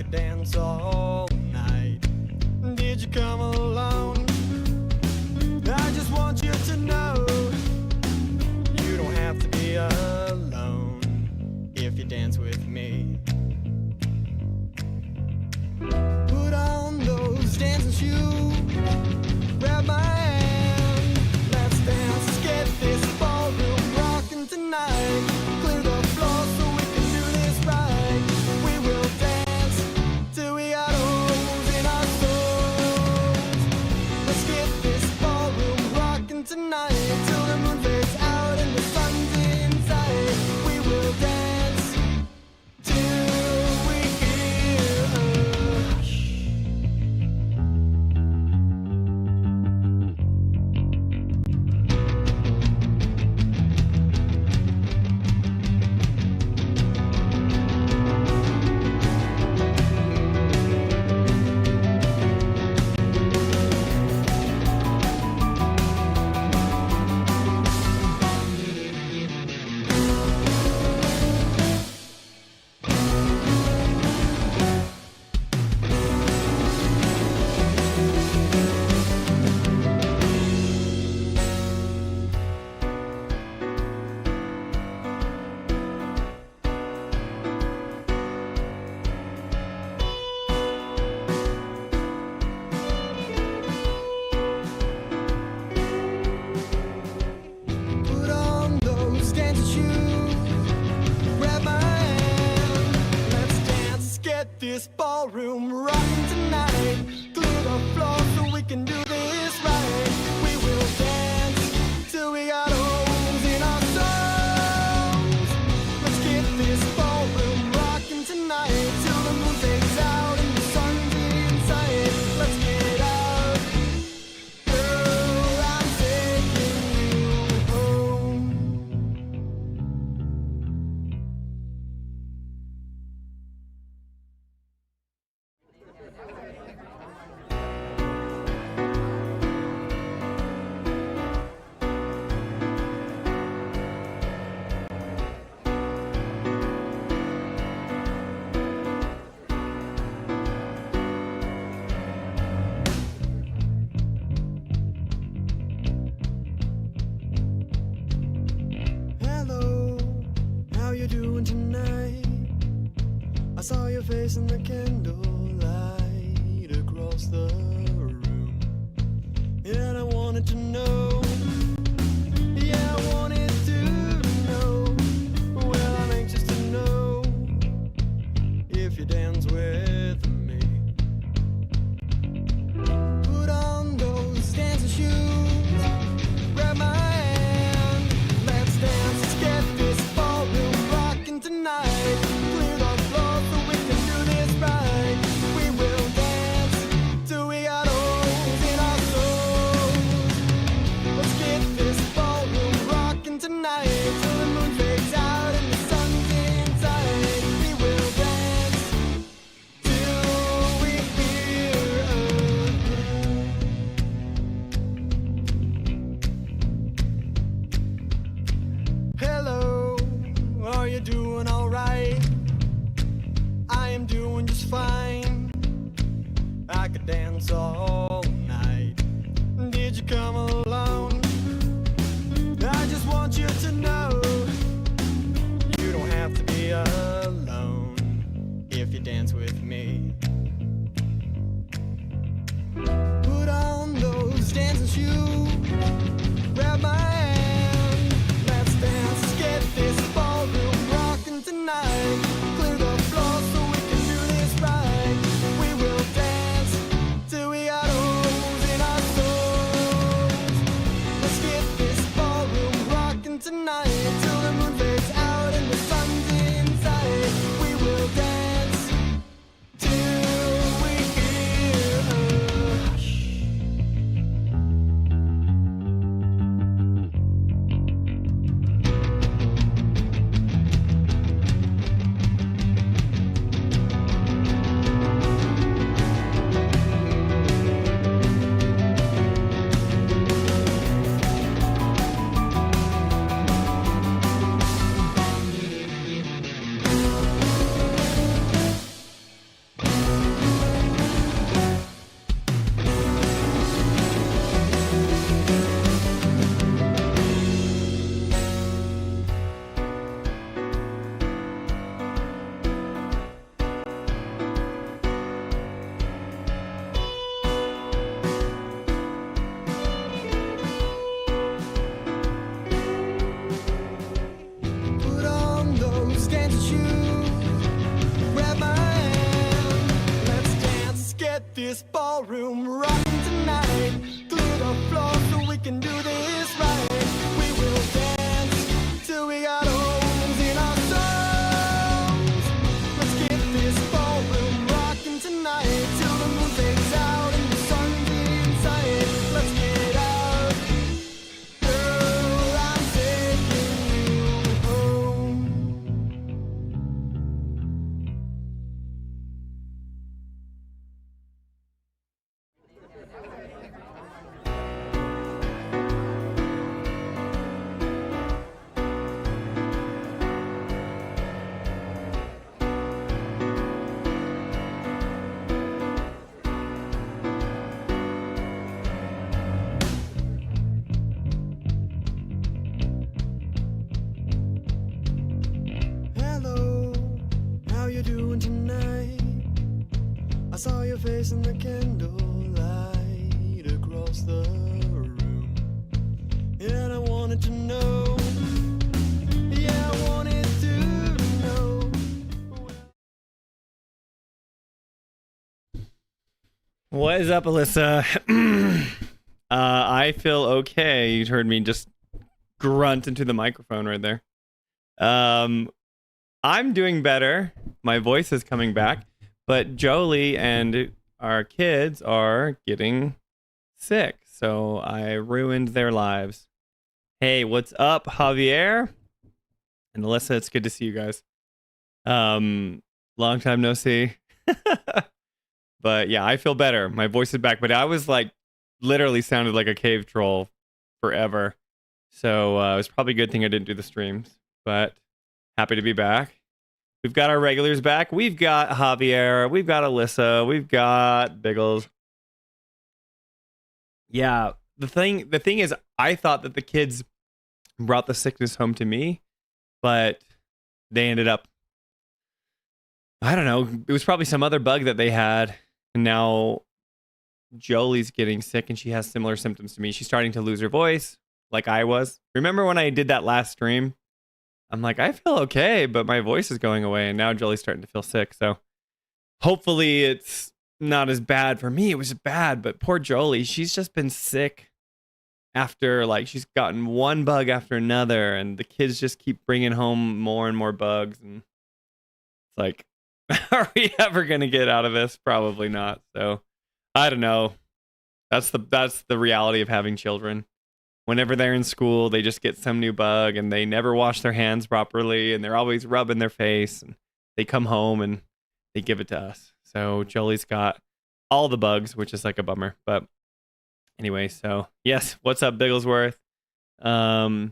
could dance all night. Did you come alone? I just want you to know you don't have to be alone if you dance with me. Put on those dancing shoes, grab my hand, let's dance, let's get this ballroom rocking tonight. Clear the floor so we can do this right. We will dance till we got holes in our souls. Let's get this ballroom rocking tonight till the moon fades out and the sun's inside. We will dance till we hear a hush. Put on those dancing shoes, grab my hand, let's dance, let's get this ballroom rocking tonight. Clear the floor so we can do this right. We will dance till we got holes in our souls. Let's get this ballroom rocking tonight till the moon fades out and the sun's inside. Let's get out, girl, I'm taking you home. Hello, how you doing tonight? I saw your face in the candlelight across the room, and I wanted to know, yeah, I wanted to know, well, I'm anxious to know if you dance with me. Put on those dancing shoes, grab my hand, let's dance, let's get this ballroom rocking tonight. Clear the floor so we can do this right. We will dance till we got holes in our souls. Let's get this ballroom rocking tonight till the moon fades out and the sun's inside. We will dance till we hear a hello, are you doing alright? I am doing just fine. I could dance all night. Did you come alone? I just want you to know you don't have to be alone if you dance with me. Put on those dancing shoes, grab my hand, let's dance, let's get this ballroom rocking tonight. Clear the floor so we can do this right. We will dance till we got holes in our souls. Let's get this ballroom rocking tonight till the moon fades out and the sun's inside. We will dance till we hear a hush. this ballroom rocking tonight. Clear the floor so we can do this right. We will dance till we got holes in our souls. Let's get this ballroom rocking tonight till the moon fades out and the sun's in sight. Let's get out, girl, I'm taking you home. Hello, how you doing tonight? I saw your face in the candlelight across the room, and I wanted to know. Yeah, I wanted to know. What is up, Alyssa? I feel okay. You heard me just grunt into the microphone right there. I'm doing better. My voice is coming back, but Jolie and our kids are getting sick, so I ruined their lives. Hey, what's up, Javier? And Alyssa, it's good to see you guys. Long time no see. But yeah, I feel better. My voice is back, but I was like literally sounded like a cave troll forever. So it was probably a good thing I didn't do the streams, but happy to be back. We've got our regulars back. We've got Javier. We've got Alyssa. We've got Biggles. Yeah, the thing is, I thought that the kids brought the sickness home to me, but they ended up, I don't know, it was probably some other bug that they had. And now Jolie's getting sick and she has similar symptoms to me. She's starting to lose her voice like I was. Remember when I did that last stream? I'm like, I feel okay, but my voice is going away. And now Jolie's starting to feel sick. So hopefully it's not as bad for me. It was bad, but poor Jolie, she's just been sick after, like, she's gotten one bug after another. And the kids just keep bringing home more and more bugs. And it's like, are we ever going to get out of this? Probably not. So I don't know. That's the reality of having children. Whenever they're in school, they just get some new bug and they never wash their hands properly and they're always rubbing their face, and they come home and they give it to us. So Jolie's got all the bugs, which is like a bummer. But anyway, so yes, what's up, Bigglesworth? Yeah,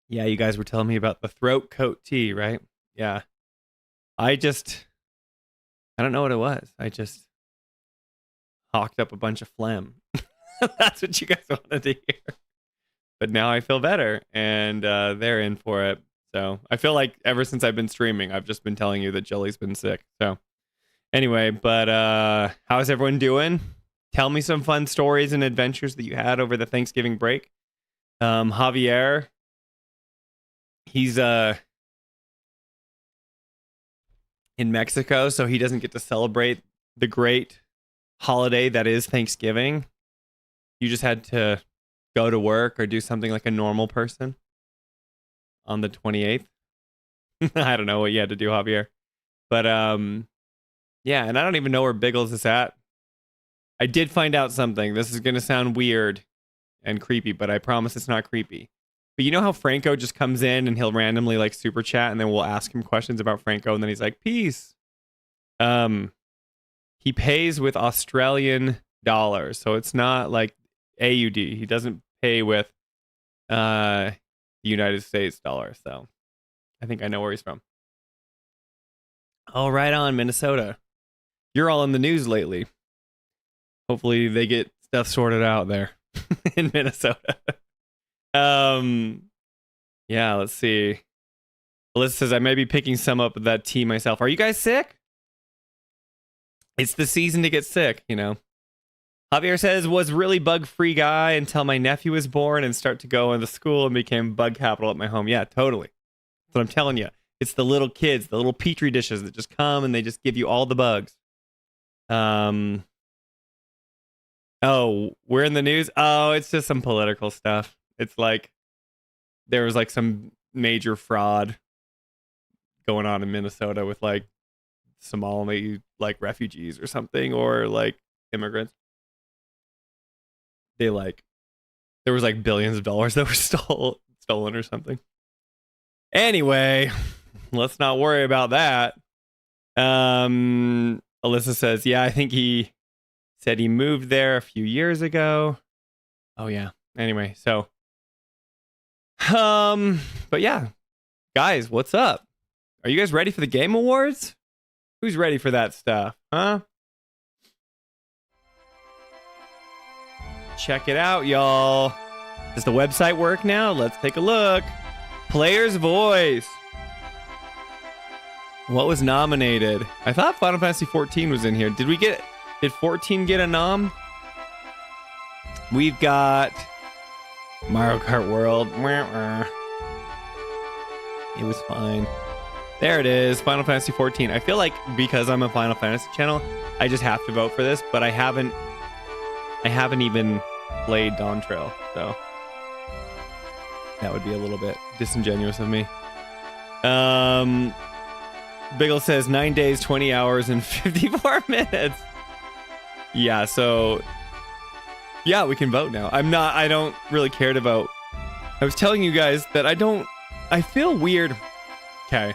you guys were telling me about the throat coat tea, right? Yeah. I don't know what it was. I just hawked up a bunch of phlegm. That's what you guys wanted to hear. But now I feel better, and they're in for it. So I feel like ever since I've been streaming, I've just been telling you that Jolie's been sick. So anyway, but how's everyone doing? Tell me some fun stories and adventures that you had over the Thanksgiving break. Javier, he's in Mexico, so he doesn't get to celebrate the great holiday that is Thanksgiving. You just had to go to work or do something like a normal person on the 28th. I don't know what you had to do, Javier. But yeah, and I don't even know where Biggles is at. I did find out something. This is going to sound weird and creepy, but I promise it's not creepy. But you know how Franco just comes in and he'll randomly like super chat, and then we'll ask him questions about Franco, and then he's like, peace. He pays with Australian dollars, so it's not like AUD. He doesn't pay with the United States dollar. So I think I know where he's from. Oh, right on, Minnesota. You're all in the news lately. Hopefully they get stuff sorted out there in Minnesota. Yeah, let's see. Alyssa says, I may be picking some up of that tea myself. Are you guys sick? It's the season to get sick, you know. Javier says, was really bug-free guy until my nephew was born and start to go into school and became bug capital at my home. Yeah, totally. That's what I'm telling you. It's the little kids, the little petri dishes that just come and they just give you all the bugs. Um. Oh, we're in the news. Oh, it's just some political stuff. It's like there was like some major fraud going on in Minnesota with like Somali like refugees or something, or like immigrants. They like there was like billions of dollars that were stolen or something. Anyway, let's not worry about that. Alyssa says, yeah, I think he said he moved there a few years ago. Oh yeah. Anyway, so but yeah, guys, what's up? Are you guys ready for the Game Awards? Who's ready for that stuff, huh? Check it out, y'all. Does the website work now? Let's take a look. Player's Voice. What was nominated? I thought Final Fantasy 14 was in here. Did 14 get a nom? We've got Mario Kart World. It was fine. There it is, Final Fantasy 14. I feel like because I'm a Final Fantasy channel, I just have to vote for this, but I haven't even played Dawn Trail, so that would be a little bit disingenuous of me. Biggle says 9 days, 20 hours, and 54 minutes. Yeah, so yeah, we can vote now. I don't really care to vote. I was telling you guys that I feel weird. Okay,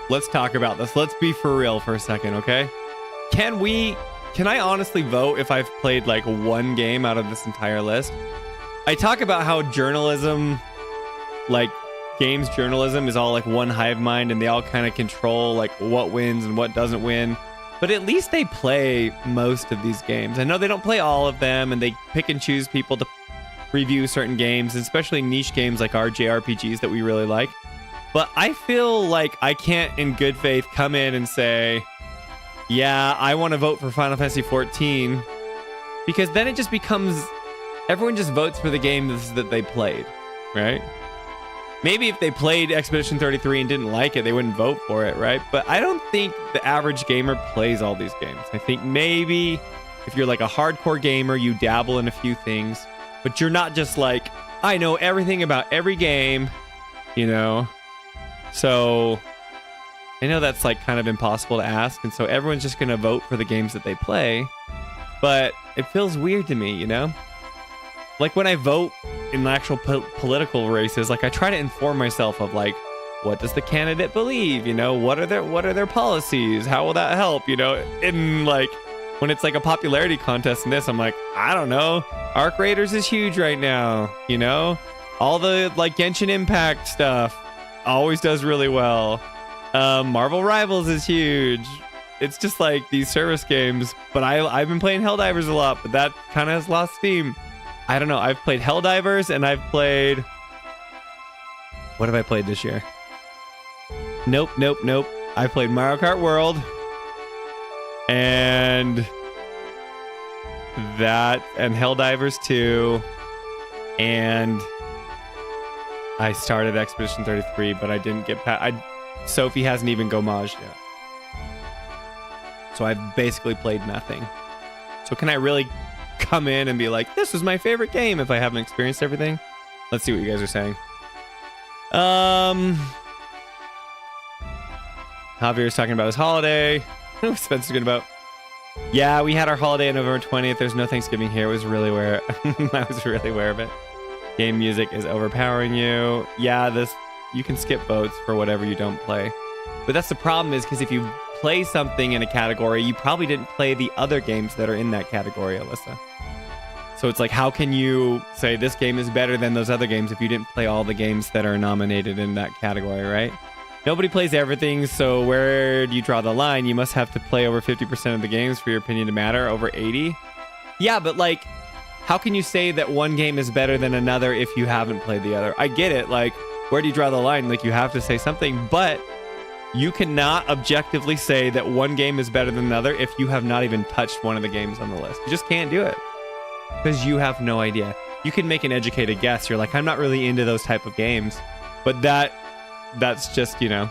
let's talk about this. Let's be for real for a second, okay? Can I honestly vote if I've played like one game out of this entire list? I talk about how journalism, like games journalism, is all like one hive mind and they all kind of control like what wins and what doesn't win. But at least they play most of these games. I know they don't play all of them and they pick and choose people to review certain games, especially niche games like our JRPGs that we really like. But I feel like I can't in good faith come in and say, yeah, I want to vote for Final Fantasy 14, because then it just becomes everyone just votes for the games that they played, right? Maybe if they played Expedition 33 and didn't like it, they wouldn't vote for it, right? But I don't think the average gamer plays all these games. I think maybe if you're like a hardcore gamer, you dabble in a few things, but you're not just like, I know everything about every game, you know? So I know that's like kind of impossible to ask, and so everyone's just going to vote for the games that they play, but it feels weird to me, you know? Like when I vote in actual political races, like I try to inform myself of like, what does the candidate believe? You know, what are their policies? How will that help? You know, in like when it's like a popularity contest in this, I'm like, I don't know. Arc Raiders is huge right now. You know, all the like Genshin Impact stuff always does really well. Marvel Rivals is huge. It's just like these service games. But I've been playing Helldivers a lot, but that kind of has lost steam. I don't know. I've played Helldivers and I've played... What have I played this year? Nope. I played Mario Kart World. And that, and Helldivers 2. And I started Expedition 33, but I didn't get past... Sophie hasn't even gommaged yet. So I've basically played nothing. So can I really come in and be like, this is my favorite game if I haven't experienced everything? Let's see what you guys are saying. Javier's talking about his holiday. Spencer's good about... Yeah, we had our holiday on November 20th. There's no Thanksgiving here. I was really aware of it. Game music is overpowering you. Yeah, you can skip votes for whatever you don't play. But that's the problem, is because if you play something in a category, you probably didn't play the other games that are in that category, Alyssa. So it's like, how can you say this game is better than those other games if you didn't play all the games that are nominated in that category, right? Nobody plays everything, so where do you draw the line? You must have to play over 50% of the games for your opinion to matter, over 80? Yeah, but like, how can you say that one game is better than another if you haven't played the other? I get it, like, where do you draw the line? Like, you have to say something, but you cannot objectively say that one game is better than another if you have not even touched one of the games on the list. You just can't do it because you have no idea. You can make an educated guess. You're like, I'm not really into those type of games, but that's just, you know,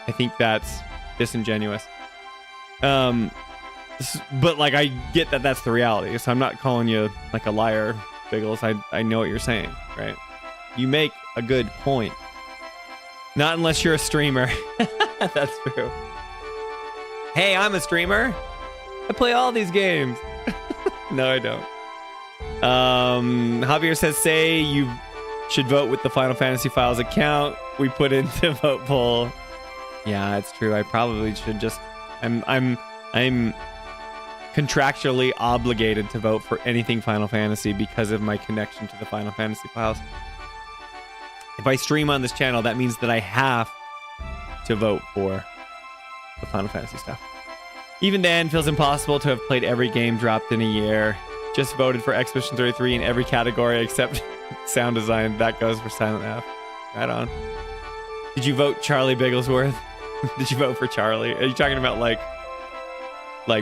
I think that's disingenuous. But like, I get that that's the reality, so I'm not calling you like a liar, Biggles. I know what you're saying, right? You make a good point. Not unless you're a streamer. That's true. Hey, I'm a streamer. I play all these games. No, I don't. Javier says, say you should vote with the Final Fantasy Files account we put into vote poll. Yeah, it's true. I probably should just. I'm contractually obligated to vote for anything Final Fantasy because of my connection to the Final Fantasy Files. If I stream on this channel, that means that I have to vote for the Final Fantasy stuff. Even then, feels impossible to have played every game dropped in a year. Just voted for Expedition 33 in every category except sound design. That goes for Silent F. Right on. Did you vote Charlie Bigglesworth? Did you vote for Charlie? Are you talking about like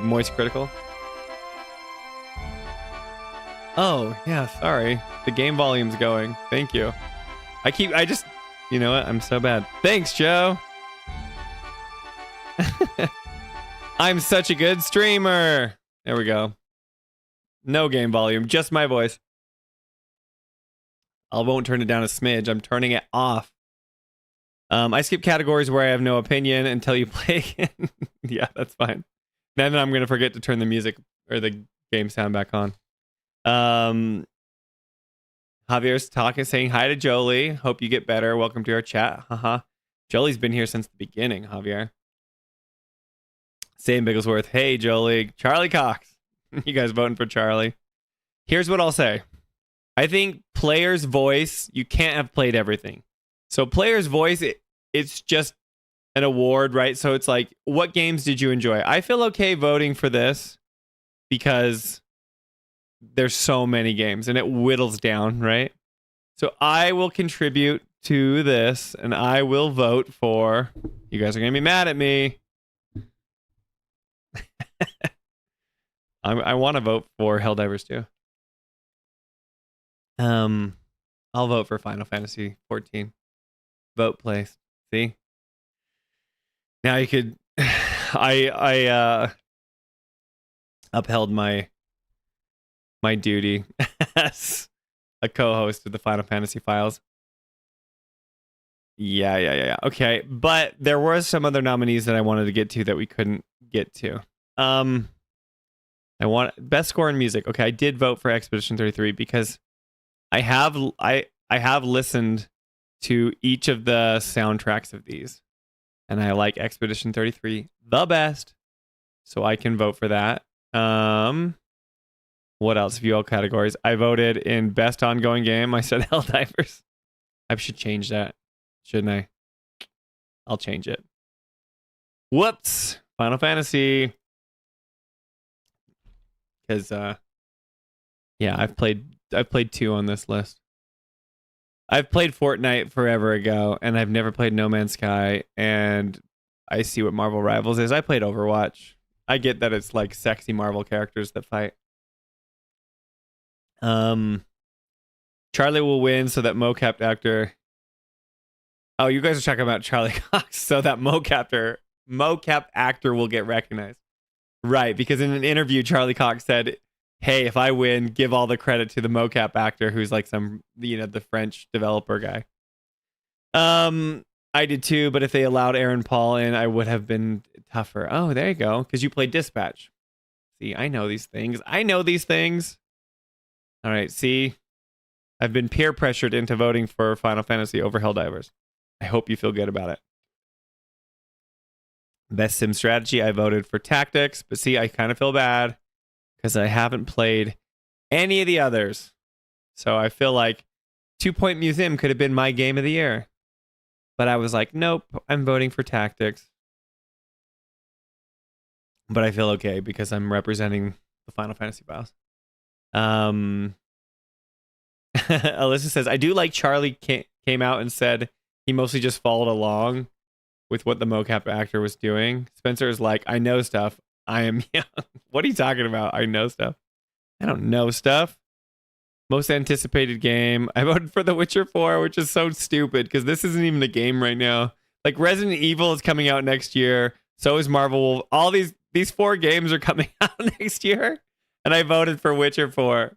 Moist Critical? Oh, yeah, sorry. The game volume's going. Thank you. You know what? I'm so bad. Thanks, Joe. I'm such a good streamer. There we go. No game volume, just my voice. I won't turn it down a smidge. I'm turning it off. I skip categories where I have no opinion until you play again. Yeah, that's fine. Then I'm going to forget to turn the music or the game sound back on. Javier's saying hi to Jolie. Hope you get better. Welcome to our chat. Haha. Jolie's been here since the beginning, Javier. Sam Bigglesworth. Hey, Jolie. Charlie Cox. You guys voting for Charlie? Here's what I'll say. I think player's voice, you can't have played everything. So player's voice, it's just an award, right? So it's like, what games did you enjoy? I feel okay voting for this because there's so many games and it whittles down, right? So I will contribute to this and I will vote for, you guys are going to be mad at me. I want to vote for Helldivers 2. I'll vote for Final Fantasy 14. Vote placed. See? Now you could I upheld my duty as a co-host of the Final Fantasy Files. Yeah. Okay, but there were some other nominees that I wanted to get to that we couldn't get to. I want best score in music. Okay, I did vote for Expedition 33 because I have listened to each of the soundtracks of these, and I like Expedition 33 the best, so I can vote for that. What else? View all categories. I voted in best ongoing game. I said Helldivers. I should change that, shouldn't I? I'll change it. Whoops. Final Fantasy. Because yeah, I've played 2 on this list. I've played Fortnite forever ago, and I've never played No Man's Sky, and I see what Marvel Rivals is. I played Overwatch. I get that it's like sexy Marvel characters that fight. Charlie will win so that mocap actor. Oh, you guys are talking about Charlie Cox, so that mocap actor will get recognized. Right, because in an interview, Charlie Cox said, hey, if I win, give all the credit to the mocap actor who's like some, the French developer guy. I did too, but if they allowed Aaron Paul in, I would have been tougher. Oh, there you go, because you played Dispatch. See, I know these things. All right, see, I've been peer pressured into voting for Final Fantasy over Helldivers. I hope you feel good about it. Best sim strategy, I voted for Tactics, but see, I kind of feel bad because I haven't played any of the others. So I feel like 2 Point Museum could have been my game of the year. But I was like, nope, I'm voting for Tactics. But I feel okay because I'm representing the Final Fantasy Files. Alyssa says, I do like Charlie came out and said he mostly just followed along with what the mocap actor was doing. Spencer is like, I know stuff. I am young. What are you talking about? I know stuff. I don't know stuff. Most anticipated game. I voted for The Witcher 4, which is so stupid because this isn't even a game right now. Like Resident Evil is coming out next year. So is Marvel. All these these 4 games are coming out next year, and I voted for Witcher 4,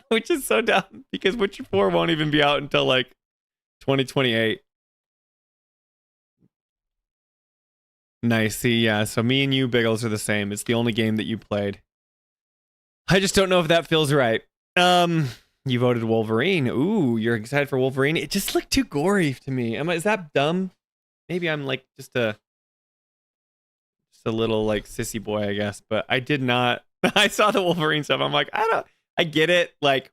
which is so dumb because Witcher 4 won't even be out until like 2028. Nice. See, yeah. So me and you, Biggles, are the same. It's the only game that you played. I just don't know if that feels right. You voted Wolverine. Ooh, you're excited for Wolverine. It just looked too gory to me. Is that dumb? Maybe I'm like just a little like sissy boy, I guess. But I did not. I saw the Wolverine stuff. I'm like, I get it. Like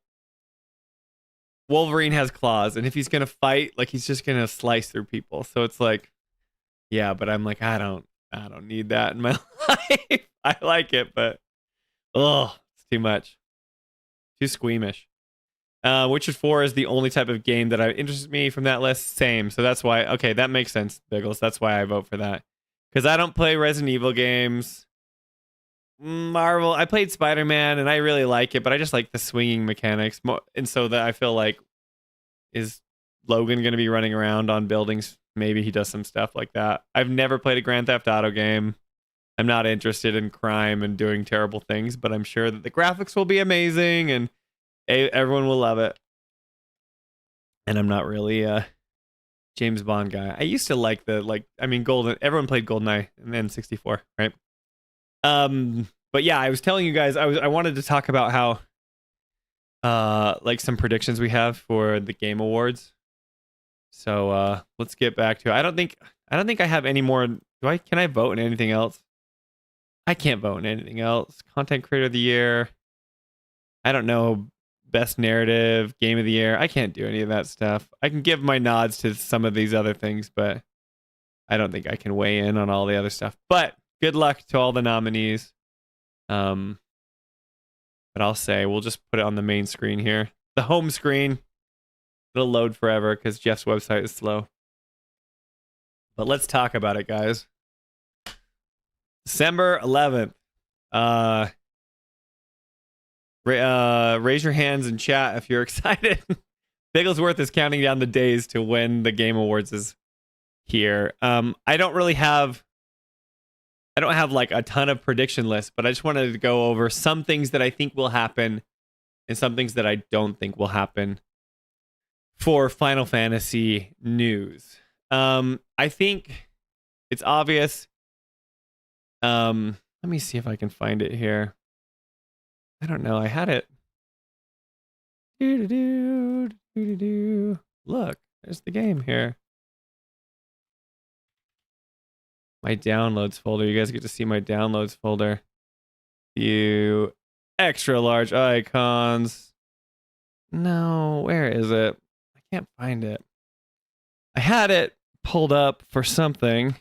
Wolverine has claws, and if he's gonna fight, like he's just gonna slice through people. So it's like, yeah. But I'm like, I don't need that in my life. I like it, but it's too much. Too squeamish. Witcher 4 is the only type of game that interests me from that list. Same. So that's why, okay, that makes sense, Biggles. That's why I vote for that. Because I don't play Resident Evil games. Marvel, I played Spider-Man and I really like it, but I just like the swinging mechanics. And so that I feel like, is Logan going to be running around on buildings? Maybe he does some stuff like that. I've never played a Grand Theft Auto game. I'm not interested in crime and doing terrible things, but I'm sure that the graphics will be amazing and everyone will love it. And I'm not really a James Bond guy. I used to like Golden. Everyone played GoldenEye and then 64, right? But yeah, I was telling you guys I wanted to talk about how like some predictions we have for the Game Awards. So let's get back to it. I don't think I have any more. Can I vote in anything else? I can't vote in anything else. Content Creator of the Year. I don't know. Best Narrative, Game of the Year. I can't do any of that stuff. I can give my nods to some of these other things, but I don't think I can weigh in on all the other stuff. But good luck to all the nominees. But I'll say we'll just put it on the main screen here. The home screen. It'll load forever because Jeff's website is slow. But let's talk about it, guys. December 11th. Raise your hands in chat if you're excited. Bigglesworth is counting down the days to when the Game Awards is here. I don't have like a ton of prediction lists, but I just wanted to go over some things that I think will happen and some things that I don't think will happen for Final Fantasy news. I think it's obvious. Let me see if I can find it here. I don't know. I had it. Look, there's the game here. My downloads folder. You guys get to see my downloads folder. View extra large icons. No, where is it? I can't find it. I had it pulled up for something,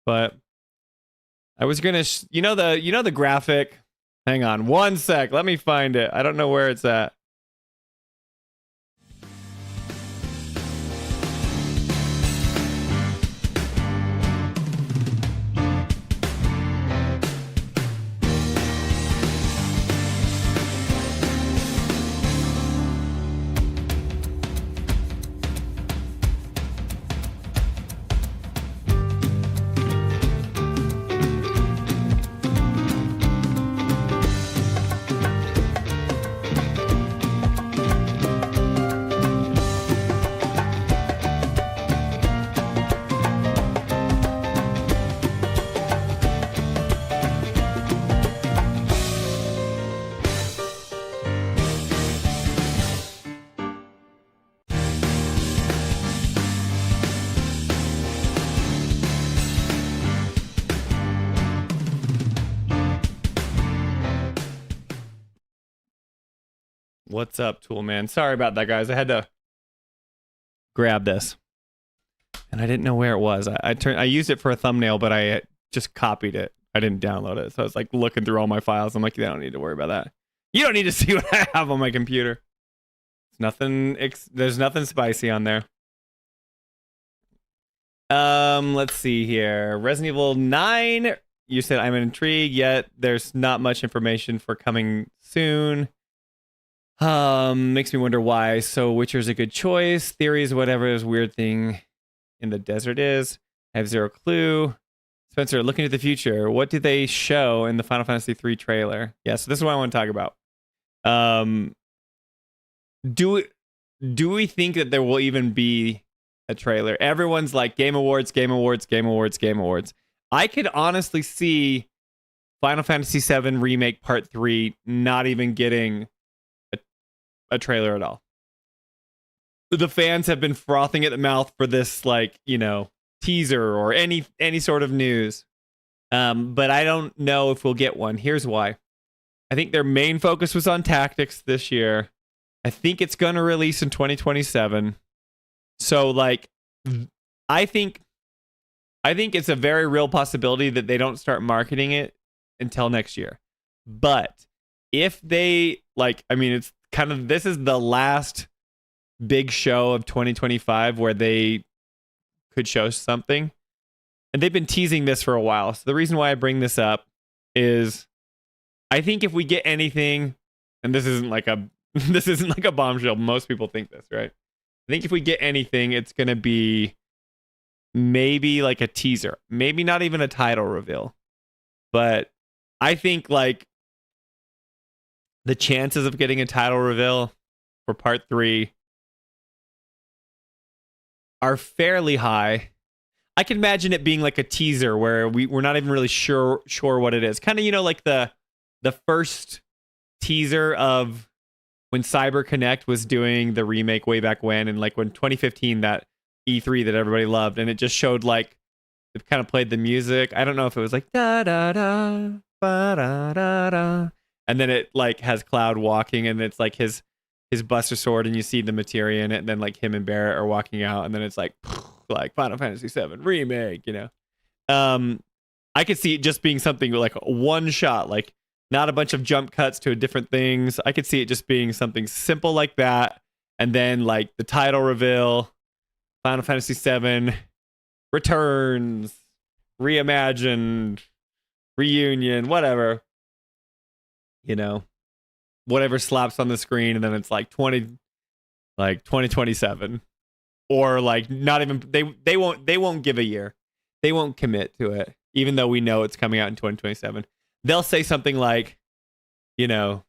but I was gonna, you know the graphic. Hang on one sec. Let me find it. I don't know where it's at. What's up, Toolman? Sorry about that, guys. I had to grab this, and I didn't know where it was. I used it for a thumbnail, but I just copied it. I didn't download it, so I was like looking through all my files. I'm like, I don't need to worry about that. You don't need to see what I have on my computer. It's nothing. There's nothing spicy on there. Let's see here. Resident Evil 9. You said I'm intrigued, yet there's not much information for coming soon. Makes me wonder why. So Witcher's a good choice. Theories, whatever this weird thing in the desert is. I have zero clue. Spencer, looking at the future, what did they show in the Final Fantasy 3 trailer? Yeah, so this is what I want to talk about. Do we think that there will even be a trailer? Everyone's like Game Awards, Game Awards, Game Awards, Game Awards. I could honestly see Final Fantasy 7 Remake Part 3 not even getting a trailer at all. The fans have been frothing at the mouth for this, like, you know, teaser or any sort of news. But I don't know if we'll get one. Here's why. I think their main focus was on tactics this year. I think it's going to release in 2027. So, like, I think it's a very real possibility that they don't start marketing it until next year. But if they, like, I mean, it's kind of, this is the last big show of 2025 where they could show something. And they've been teasing this for a while. So the reason why I bring this up is I think if we get anything, and this isn't like a bombshell, most people think this, right? I think if we get anything, it's going to be maybe like a teaser, maybe not even a title reveal. But I think like the chances of getting a title reveal for part 3 are fairly high. I can imagine it being like a teaser where we're not even really sure what it is. Kind of, you know, like the first teaser of when Cyber Connect was doing the remake way back when, and like when 2015, that E3 that everybody loved, and it just showed like it kind of played the music. I don't know if it was like da da da ba da da da, and then it like has Cloud walking, and it's like his Buster Sword, and you see the materia in it, and then like him and Barrett are walking out, and then it's like Final Fantasy 7 remake, you know. I could see it just being something like one shot, like not a bunch of jump cuts to different things. I could see it just being something simple like that, and then like the title reveal, Final Fantasy 7 returns, reimagined, reunion, whatever, you know, whatever slaps on the screen, and then it's like 2027, or like not even, they won't give a year, they won't commit to it, even though we know it's coming out in 2027. They'll say something like, you know,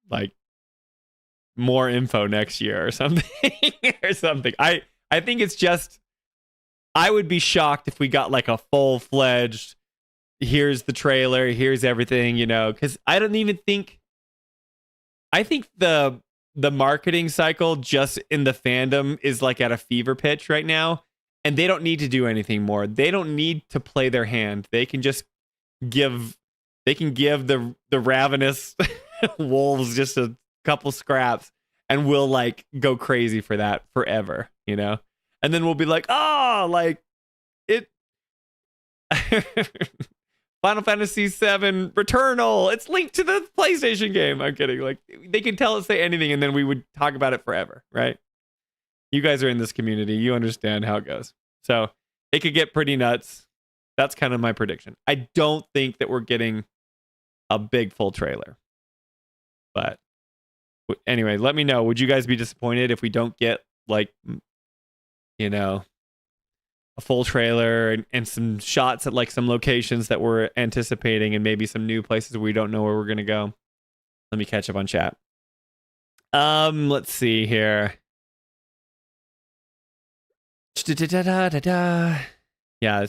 like more info next year or something or something. I think it's just, I would be shocked if we got like a full-fledged, here's the trailer, here's everything, you know, because I think the marketing cycle just in the fandom is like at a fever pitch right now, and they don't need to do anything more. They don't need to play their hand. They can just give the ravenous wolves just a couple scraps, and we'll like go crazy for that forever, you know? And then we'll be like, oh, like it Final Fantasy 7 Returnal, it's linked to the PlayStation game. I'm kidding. Like, they can tell us, say anything, and then we would talk about it forever, right? You guys are in this community. You understand how it goes. So it could get pretty nuts. That's kind of my prediction. I don't think that we're getting a big full trailer. But anyway, let me know. Would you guys be disappointed if we don't get, like, you know, a full trailer and some shots at like some locations that we're anticipating, and maybe some new places we don't know where we're going to go? Let me catch up on chat. Let's see here. Yeah,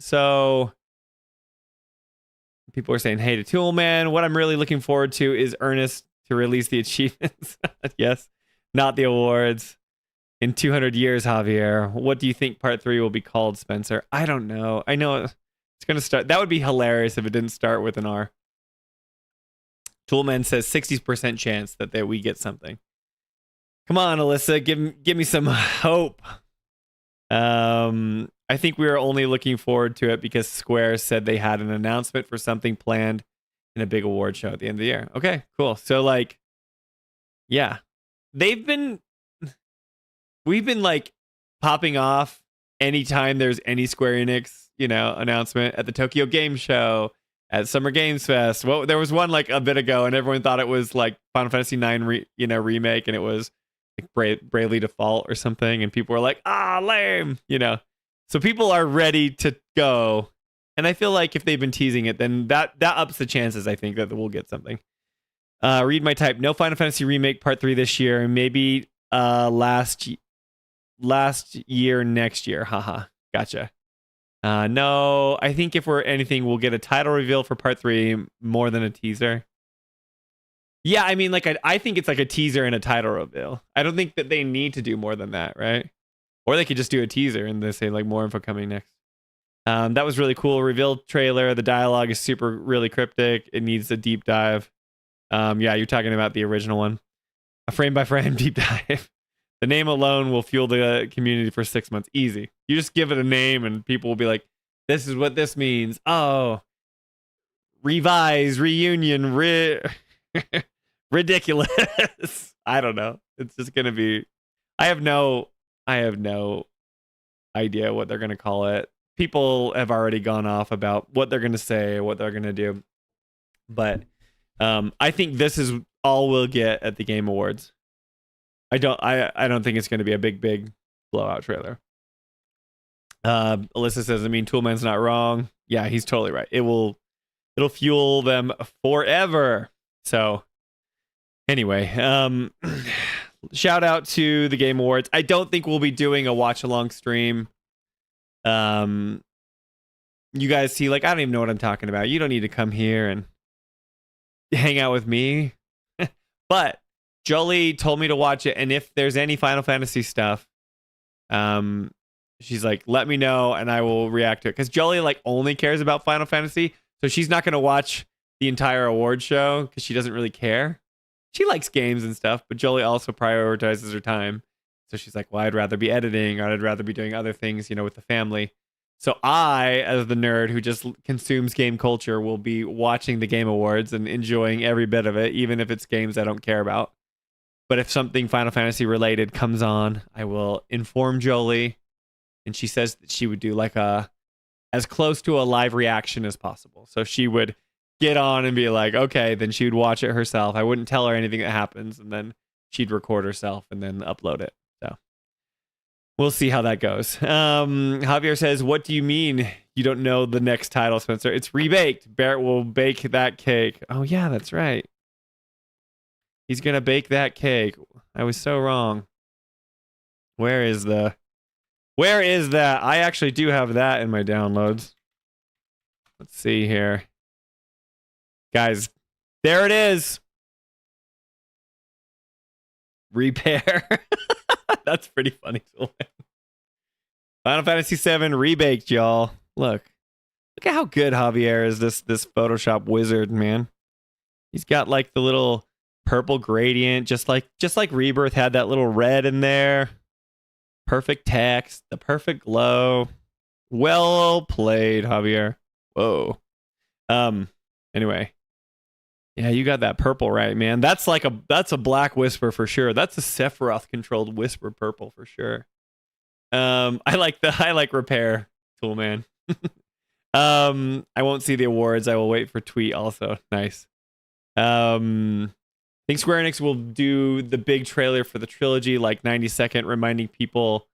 so people are saying, hey to Toolman. What I'm really looking forward to is Ernest to release the achievements. Yes, not the awards. In 200 years, Javier, what do you think part 3 will be called, Spencer? I don't know. I know it's going to start. That would be hilarious if it didn't start with an R. Toolman says 60% chance that we get something. Come on, Alyssa, give me some hope. I think we are only looking forward to it because Square said they had an announcement for something planned in a big award show at the end of the year. Okay, cool. So like, yeah, we've been like popping off anytime there's any Square Enix, you know, announcement at the Tokyo Game Show, at Summer Games Fest. Well, there was one like a bit ago, and everyone thought it was like Final Fantasy 9 remake, and it was like Bravely Default or something, and people were like, lame, you know. So people are ready to go. And I feel like if they've been teasing it, then that ups the chances, I think, that we'll get something. Read my type. No Final Fantasy Remake Part 3 this year. Maybe last year, next year. Haha. Gotcha. No, I think if we're anything, we'll get a title reveal for Part 3 more than a teaser. Yeah, I mean, like, I think it's like a teaser and a title reveal. I don't think that they need to do more than that, right? Or they could just do a teaser and they say, like, more info coming next. That was really cool. Reveal trailer. The dialogue is really cryptic. It needs a deep dive. Yeah, you're talking about the original one. A frame-by-frame deep dive. The name alone will fuel the community for 6 months. Easy. You just give it a name and people will be like, this is what this means. Oh, revise, reunion, ridiculous. I don't know. It's just going to be, I have no idea what they're going to call it. People have already gone off about what they're going to say, what they're going to do. But I think this is all we'll get at the Game Awards. I don't think it's going to be a big blowout trailer. Alyssa says, I mean, Toolman's not wrong. Yeah, he's totally right. It'll fuel them forever. So anyway, shout out to the Game Awards. I don't think we'll be doing a watch along stream. You guys see, like, I don't even know what I'm talking about. You don't need to come here and hang out with me. But Jolie told me to watch it, and if there's any Final Fantasy stuff, she's like, let me know and I will react to it. Because Jolie, like, only cares about Final Fantasy, so she's not going to watch the entire award show because she doesn't really care. She likes games and stuff, but Jolie also prioritizes her time. So she's like, well, I'd rather be editing, or I'd rather be doing other things, with the family. So I, as the nerd who just consumes game culture, will be watching the Game Awards and enjoying every bit of it, even if it's games I don't care about. But if something Final Fantasy related comes on, I will inform Jolie. And she says that she would do like as close to a live reaction as possible. So she would get on and be like, okay, then she would watch it herself. I wouldn't tell her anything that happens. And then she'd record herself and then upload it. So we'll see how that goes. Javier says, what do you mean you don't know the next title, Spencer? It's rebaked. Barrett will bake that cake. Oh, yeah, that's right. He's going to bake that cake. I was so wrong. Where is that? I actually do have that in my downloads. Let's see here. Guys, there it is. Repair. That's pretty funny. Final Fantasy VII rebaked, y'all. Look at how good Javier is. This Photoshop wizard, man. He's got like the little purple gradient, just like Rebirth had that little red in there. Perfect text, the perfect glow. Well played, Javier. Whoa. Anyway. Yeah, you got that purple right, man. That's a Black Whisper for sure. That's a Sephiroth controlled Whisper purple for sure. I like Repair Tool, man. I won't see the awards. I will wait for tweet also. Nice. I think Square Enix will do the big trailer for the trilogy, like 90-second, reminding people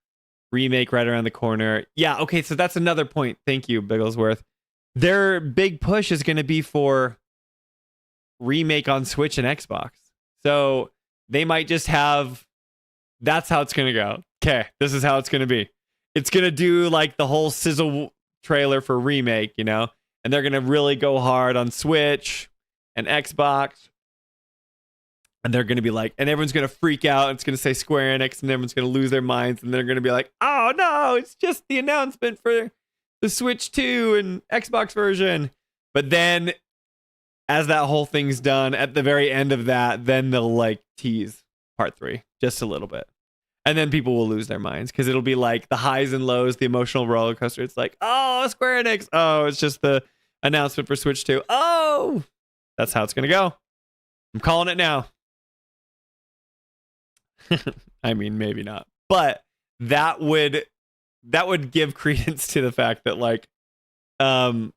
remake right around the corner. Yeah, okay, so that's another point. Thank you, Bigglesworth. Their big push is going to be for remake on Switch and Xbox. So they might just have, that's how it's going to go. Okay, this is how it's going to be. It's going to do like the whole sizzle trailer for remake, and they're going to really go hard on Switch and Xbox. And they're going to be like, and everyone's going to freak out. It's going to say Square Enix, and everyone's going to lose their minds. And they're going to be like, oh no, it's just the announcement for the Switch 2 and Xbox version. But then as that whole thing's done, at the very end of that, then they'll like tease Part 3 just a little bit. And then people will lose their minds because it'll be like the highs and lows, the emotional roller coaster. It's like, oh, Square Enix. Oh, it's just the announcement for Switch 2. Oh, that's how it's going to go. I'm calling it now. I mean, maybe not, but that would give credence to the fact that like, well,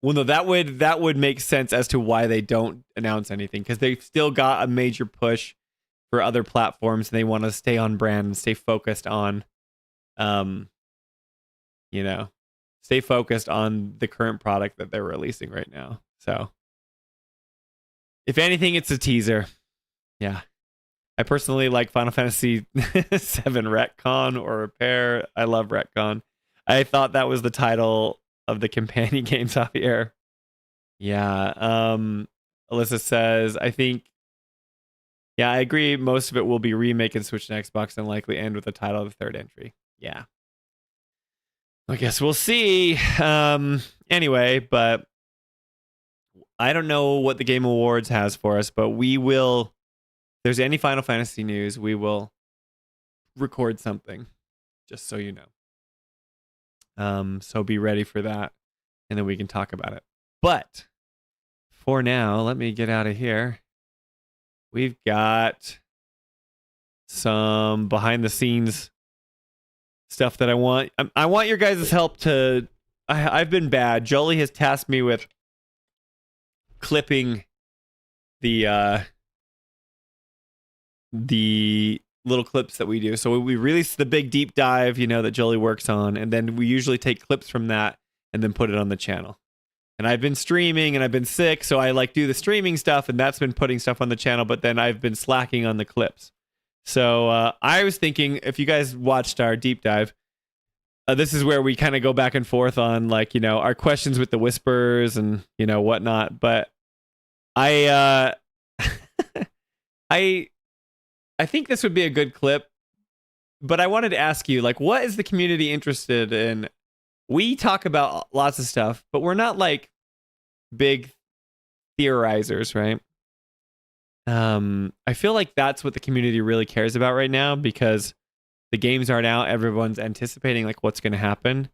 no, that would make sense as to why they don't announce anything, because they've still got a major push for other platforms and they want to stay on brand and stay focused on you know, stay focused on the current product that they're releasing right now. So if anything, it's a teaser. Yeah. I personally like Final Fantasy VII Retcon or Repair. I love Retcon. I thought that was the title of the companion game, Javier. Yeah. Alyssa says, I think, yeah, I agree. Most of it will be remake and Switch and Xbox and likely end with the title of the third entry. Yeah. I guess we'll see. Anyway, but I don't know what the Game Awards has for us, but we will, if there's any Final Fantasy news, we will record something, just so you know. So be ready for that, and then we can talk about it. But for now, let me get out of here. We've got some behind the scenes stuff that I want your guys' help to. I've been bad. Jolie has tasked me with clipping the little clips that we do. So we release the big deep dive, that Jolie works on, and then we usually take clips from that and then put it on the channel. And I've been streaming and I've been sick, so I do the streaming stuff, and that's been putting stuff on the channel, but then I've been slacking on the clips. So I was thinking, if you guys watched our deep dive, this is where we kind of go back and forth on our questions with the whispers and whatnot. But I I think this would be a good clip. But I wanted to ask you, what is the community interested in? We talk about lots of stuff, but we're not big theorizers, right? I feel like that's what the community really cares about right now, because the games aren't out. Everyone's anticipating what's going to happen.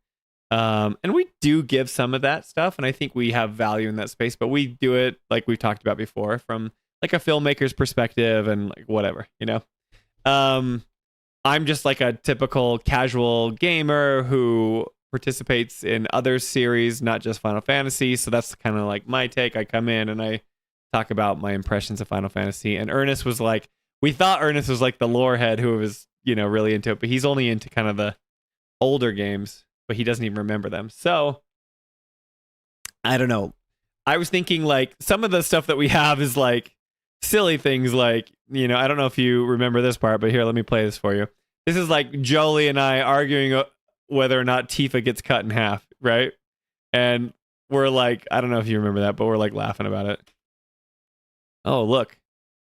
And we do give some of that stuff, and I think we have value in that space, but we do it like we've talked about before from a filmmaker's perspective and whatever, I'm just a typical casual gamer who participates in other series, not just Final Fantasy. So that's kind of my take. I come in and I talk about my impressions of Final Fantasy. And Ernest was we thought Ernest was the lore head who was, really into it, but he's only into kind of the older games, but he doesn't even remember them. So I don't know. I was thinking some of the stuff that we have is silly things I don't know if you remember this part, but here, let me play this for you. This is Jolie and I arguing whether or not Tifa gets cut in half, right? And we're I don't know if you remember that, but we're laughing about it. Oh, look.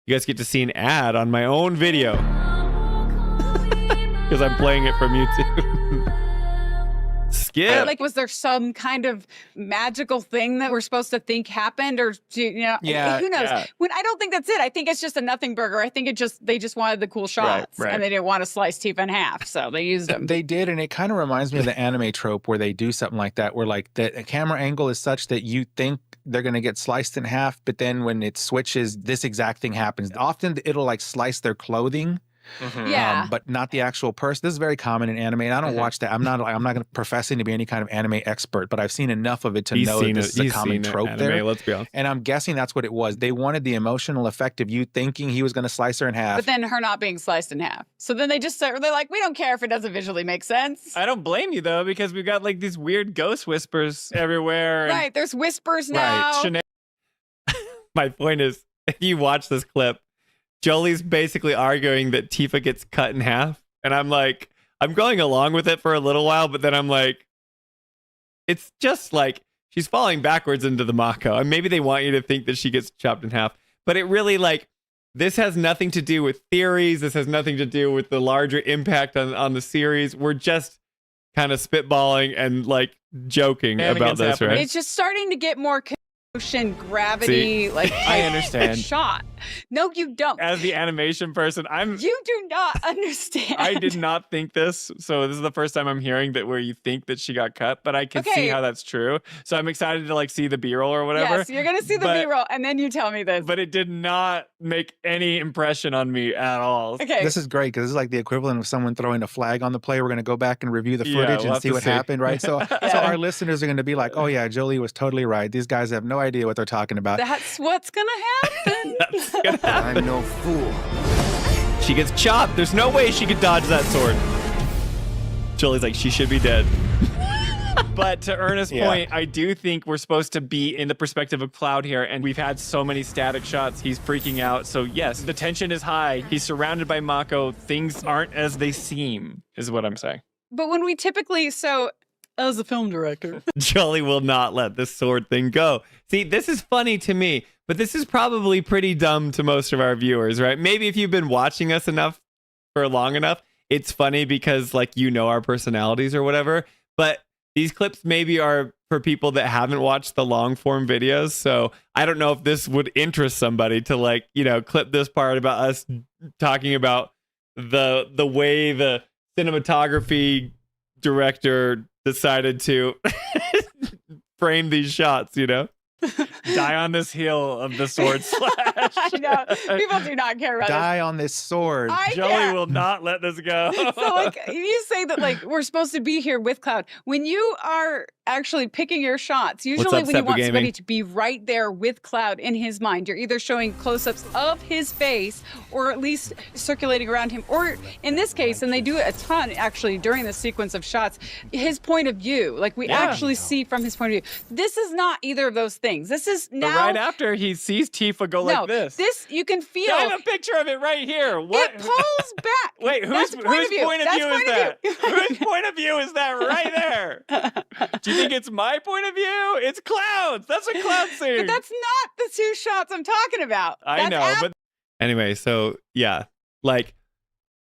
You guys get to see an ad on my own video. Because I'm playing it from YouTube. Skip. Was there some kind of magical thing that we're supposed to think happened, or Yeah, who knows? yeah. I don't think that's it. I think it's just a nothing burger. I think they just wanted the cool shots, right. and they didn't want to slice Tifa in half, so they used them. They did, and it kind of reminds me of the anime trope where they do something like that, where the camera angle is such that you think they're going to get sliced in half, but then when it switches, this exact thing happens. Often it'll slice their clothing. Mm-hmm. Yeah, but not the actual person. This is very common in anime, and I don't watch that. I'm not going to professing to be any kind of anime expert, but I've seen enough of it to know that this is a common trope anime, there. Let's be honest. And I'm guessing that's what it was. They wanted the emotional effect of you thinking he was going to slice her in half, but then her not being sliced in half. So then they're we don't care if it doesn't visually make sense. I don't blame you though, because we've got these weird ghost whispers everywhere. Right, there's whispers now. Right. My point is, if you watch this clip, Jolie's basically arguing that Tifa gets cut in half. And I'm I'm going along with it for a little while, but then I'm it's just she's falling backwards into the Mako. And maybe they want you to think that she gets chopped in half. But it really this has nothing to do with theories. This has nothing to do with the larger impact on the series. We're just kind of spitballing and joking about this, right? It's just starting to get more ocean gravity. I understand. Shot. No, you don't. As the animation person, You do not understand. I did not think this, so this is the first time I'm hearing that where you think that she got cut, but I can see how that's true. So I'm excited to see the B-roll or whatever. Yes, you're gonna see the B-roll, and then you tell me this. But it did not make any impression on me at all. Okay. This is great because this is the equivalent of someone throwing a flag on the play. We're going to go back and review the footage and see what happened, right? So, so our listeners are going to be oh yeah, Jolie was totally right. These guys have no idea what they're talking about. That's what's gonna happen. That's gonna happen. I'm no fool. She gets chopped. There's no way she could dodge that sword. Jolie's she should be dead. But to Ernest's Yeah. point, I do think we're supposed to be in the perspective of Cloud here, and we've had so many static shots. He's freaking out. So yes, the tension is high. He's surrounded by Mako. Things aren't as they seem, is what I'm saying. But when we typically, as a film director, Jolie will not let this sword thing go. See, this is funny to me, but this is probably pretty dumb to most of our viewers, right? Maybe if you've been watching us enough for long enough, it's funny because like you know our personalities or whatever. But these clips maybe are for people that haven't watched the long form videos. So I don't know if this would interest somebody to like, you know, clip this part about us talking about the way the cinematography director decided to frame these shots, you know? Die on this hill of the sword slash. I know people do not care about Die on this sword. I Jolie care. will not let this go. So like you say that like we're supposed to be here with Cloud. When you are actually picking your shots, usually up, when you Seppa want Gaming? somebody to be right there with Cloud in his mind, you're either showing close-ups of his face or at least circulating around him. Or in this case, and they do it a ton actually during the sequence of shots, his point of view. Like we actually see from his point of view. This is not either of those things. This is But now right after he sees Tifa go no, like this. This you can feel. I have a picture of it right here. What? It pulls back. Wait, whose That's point, point whose of view. point of That's view is point of that? view. Whose point of view is that right there? Do you think it's my point of view? It's Cloud's. That's what Cloud's saying. But that's not the two shots I'm talking about. I know, but anyway, so yeah, like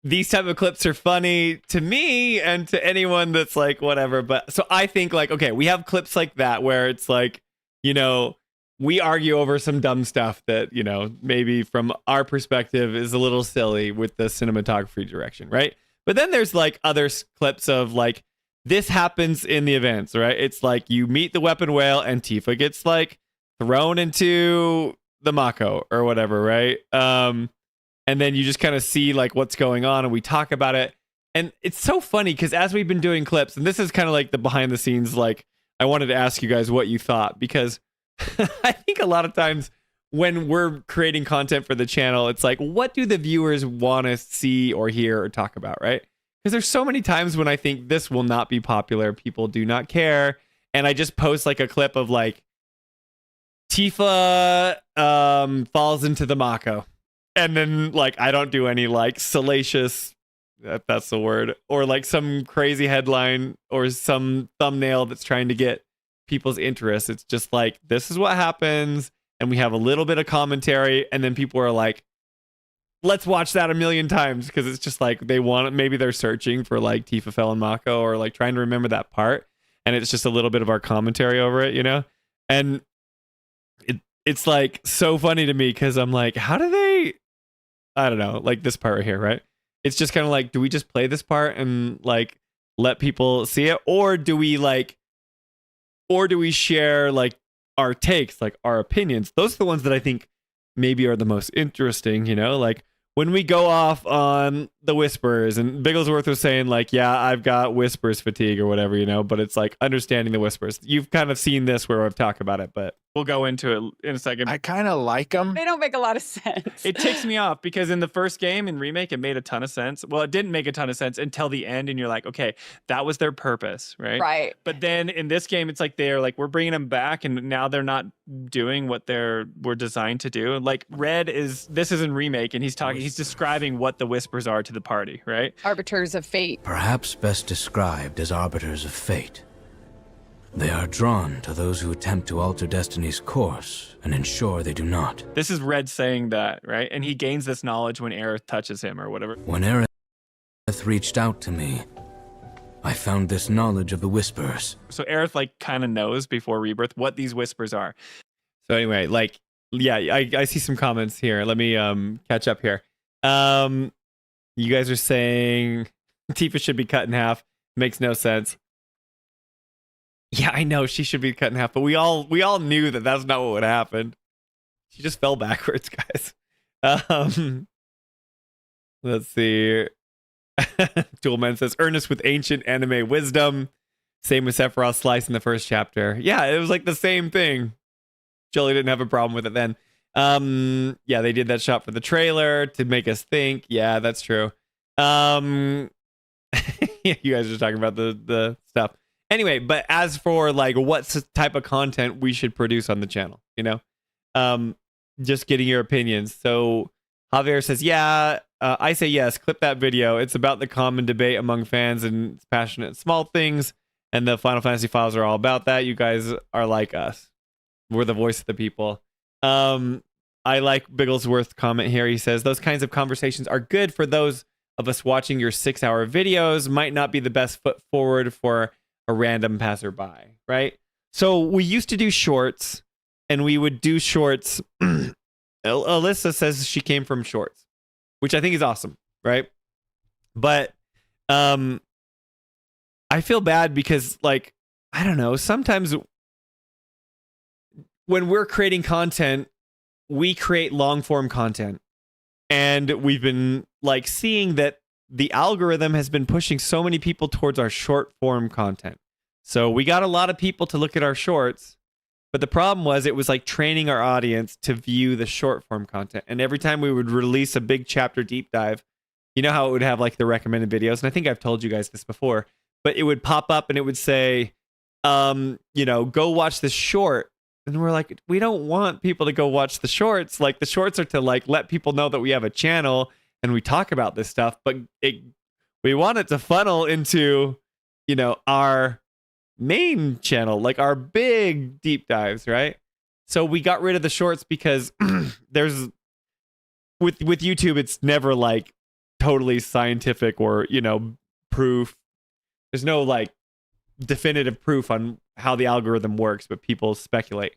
these type of clips are funny to me and to anyone that's like whatever. But so I think like, okay, we have clips like that where it's like, you know, we argue over some dumb stuff that, you know, maybe from our perspective is a little silly with the cinematography direction, right? But then there's like other clips of like, this happens in the events, right? It's like you meet the weapon whale and Tifa gets like thrown into the Mako or whatever, right? And then you just kind of see like what's going on and we talk about it. And it's so funny because as we've been doing clips, and this is kind of like the behind the scenes, like I wanted to ask you guys what you thought because I think a lot of times when we're creating content for the channel, it's like, what do the viewers want to see or hear or talk about, right? Because there's so many times when I think this will not be popular. People do not care. And I just post like a clip of like Tifa falls into the Mako. And then like I don't do any like salacious, if that's the word, or like some crazy headline or some thumbnail that's trying to get people's interest. It's just like, this is what happens. And we have a little bit of commentary. And then people are like, let's watch that a million times. Because it's just like they want it. Maybe they're searching for like Tifa fell in Mako or like trying to remember that part. And it's just a little bit of our commentary over it, you know? And it's like so funny to me because I'm like, how do they, I don't know, like this part right here, right? It's just kind of like, do we just play this part and like let people see it? Or do we share like our takes, like our opinions? Those are the ones that I think maybe are the most interesting, you know? Like when we go off on the whispers, and Bigglesworth was saying like, yeah, I've got whispers fatigue or whatever, you know, but it's like understanding the whispers. You've kind of seen this where I've talked about it, but we'll go into it in a second. I kind of like them. They don't make a lot of sense. It ticks me off because in the first game in Remake, it made a ton of sense. Well, it didn't make a ton of sense until the end, and you're like, okay, that was their purpose, right? Right. But then in this game, it's like they're like, we're bringing them back, and now they're not doing what were designed to do. Like this is in Remake, and he's describing what the whispers are to the party, right? Arbiters of fate. Perhaps best described as arbiters of fate. They are drawn to those who attempt to alter destiny's course and ensure they do not. This is Red saying that, right? And he gains this knowledge when Aerith touches him or whatever. When Aerith reached out to me, I found this knowledge of the whispers. So Aerith like kind of knows before Rebirth what these whispers are. So anyway, like, yeah, I see some comments here. Let me catch up here. You guys are saying Tifa should be cut in half. Makes no sense. Yeah, I know she should be cut in half, but we all knew that that's not what would happen. She just fell backwards, guys. Let's see. Toolman says Ernest with ancient anime wisdom. Same with Sephiroth slice in the first chapter. Yeah, it was like the same thing. Jolie didn't have a problem with it then. Yeah, they did that shot for the trailer to make us think. Yeah, that's true. Yeah, you guys are talking about the stuff. Anyway, but as for like what type of content we should produce on the channel, just getting your opinions. So Javier says, yeah, I say yes, clip that video. It's about the common debate among fans and it's passionate small things. And the Final Fantasy files are all about that. You guys are like us. We're the voice of the people. I like Bigglesworth's comment here. He says, those kinds of conversations are good for those of us watching your 6-hour videos. Might not be the best foot forward for a random passerby, right? So we used to do shorts, and we would do shorts. Alyssa says she came from shorts, which I think is awesome, right? But I feel bad because, like, I don't know, sometimes when we're creating content, we create long form content. And we've been like seeing that the algorithm has been pushing so many people towards our short form content. So we got a lot of people to look at our shorts, but the problem was it was like training our audience to view the short form content. And every time we would release a big chapter deep dive, you know how it would have like the recommended videos. And I think I've told you guys this before, but it would pop up and it would say, go watch this short. And we're like, we don't want people to go watch the shorts. Like the shorts are to like let people know that we have a channel and we talk about this stuff, but we want it to funnel into, our main channel, like our big deep dives, right? So we got rid of the shorts because there's with YouTube, it's never like totally scientific or, proof. There's no like definitive proof on how the algorithm works, but people speculate.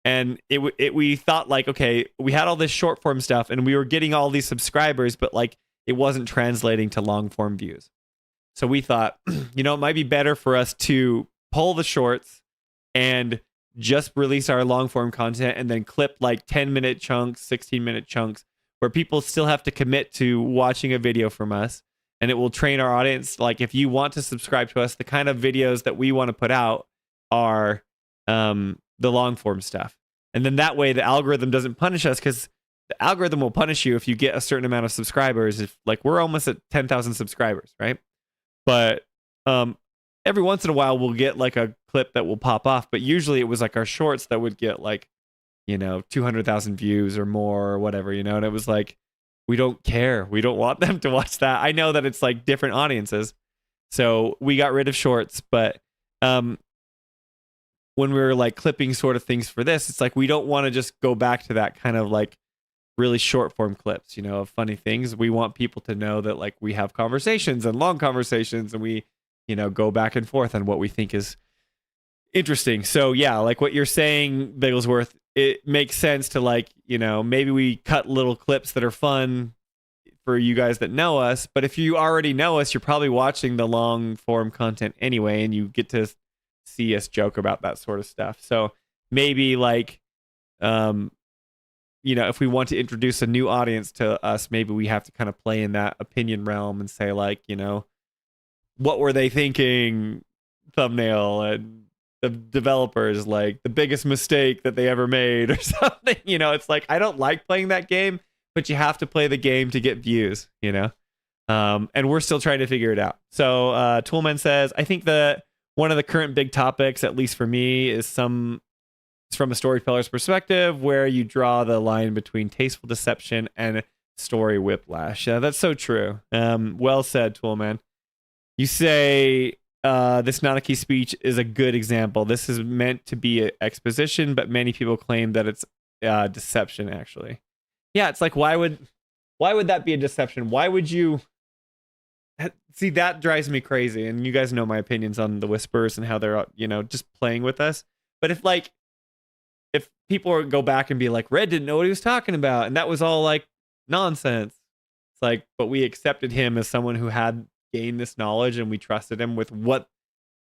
And we thought like, okay, we had all this short form stuff and we were getting all these subscribers, but like it wasn't translating to long form views. So we thought, it might be better for us to pull the shorts and just release our long form content and then clip like 10-minute chunks, 16-minute chunks where people still have to commit to watching a video from us. And it will train our audience. Like if you want to subscribe to us, the kind of videos that we want to put out are the long form stuff. And then that way the algorithm doesn't punish us, because the algorithm will punish you if you get a certain amount of subscribers. If like we're almost at 10,000 subscribers, right? But every once in a while we'll get like a clip that will pop off. But usually it was like our shorts that would get like, 200,000 views or more or whatever, and it was like, we don't care. We don't want them to watch that. I know that it's like different audiences. So we got rid of shorts, but when we were like clipping sort of things for this, it's like we don't want to just go back to that kind of like really short form clips, of funny things. We want people to know that like we have conversations and long conversations and we, go back and forth on what we think is interesting. So yeah, like what you're saying, Bigglesworth, it makes sense to like, maybe we cut little clips that are fun for you guys that know us. But if you already know us, you're probably watching the long form content anyway, and you get to see us joke about that sort of stuff. So maybe like, if we want to introduce a new audience to us, maybe we have to kind of play in that opinion realm and say like, what were they thinking thumbnail, and the developers like the biggest mistake that they ever made or something. It's like, I don't like playing that game, but you have to play the game to get views, and we're still trying to figure it out. So Toolman says, I think that one of the current big topics, at least for me, is from a storyteller's perspective, where you draw the line between tasteful deception and story whiplash. Yeah, that's so true. Well said, Toolman. You say this Nanaki speech is a good example. This is meant to be exposition, but many people claim that it's deception, actually. Yeah, it's like, why would that be a deception? Why would you... See, that drives me crazy. And you guys know my opinions on the Whispers and how they're, just playing with us. But if people go back and be like, Red didn't know what he was talking about, and that was all like nonsense. It's like, but we accepted him as someone who had gained this knowledge, and we trusted him with what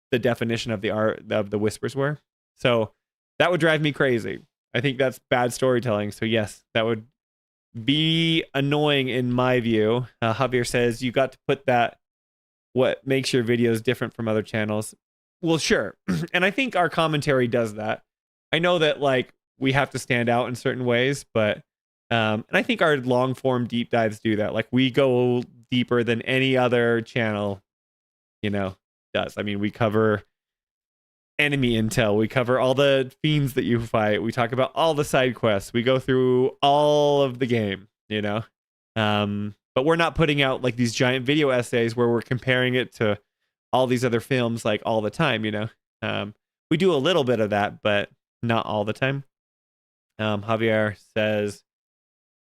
the definition of the art of the Whispers were. So that would drive me crazy. I think that's bad storytelling. So yes, that would be annoying in my view. Javier says, you got to put that, what makes your videos different from other channels. Well, sure. And I think our commentary does that. I know that like we have to stand out in certain ways, but and I think our long form deep dives do that. Like we go deeper than any other channel, does. I mean, we cover enemy intel. We cover all the fiends that you fight. We talk about all the side quests. We go through all of the game, you know? But we're not putting out like these giant video essays where we're comparing it to all these other films like all the time, you know? We do a little bit of that, but not all the time. Javier says,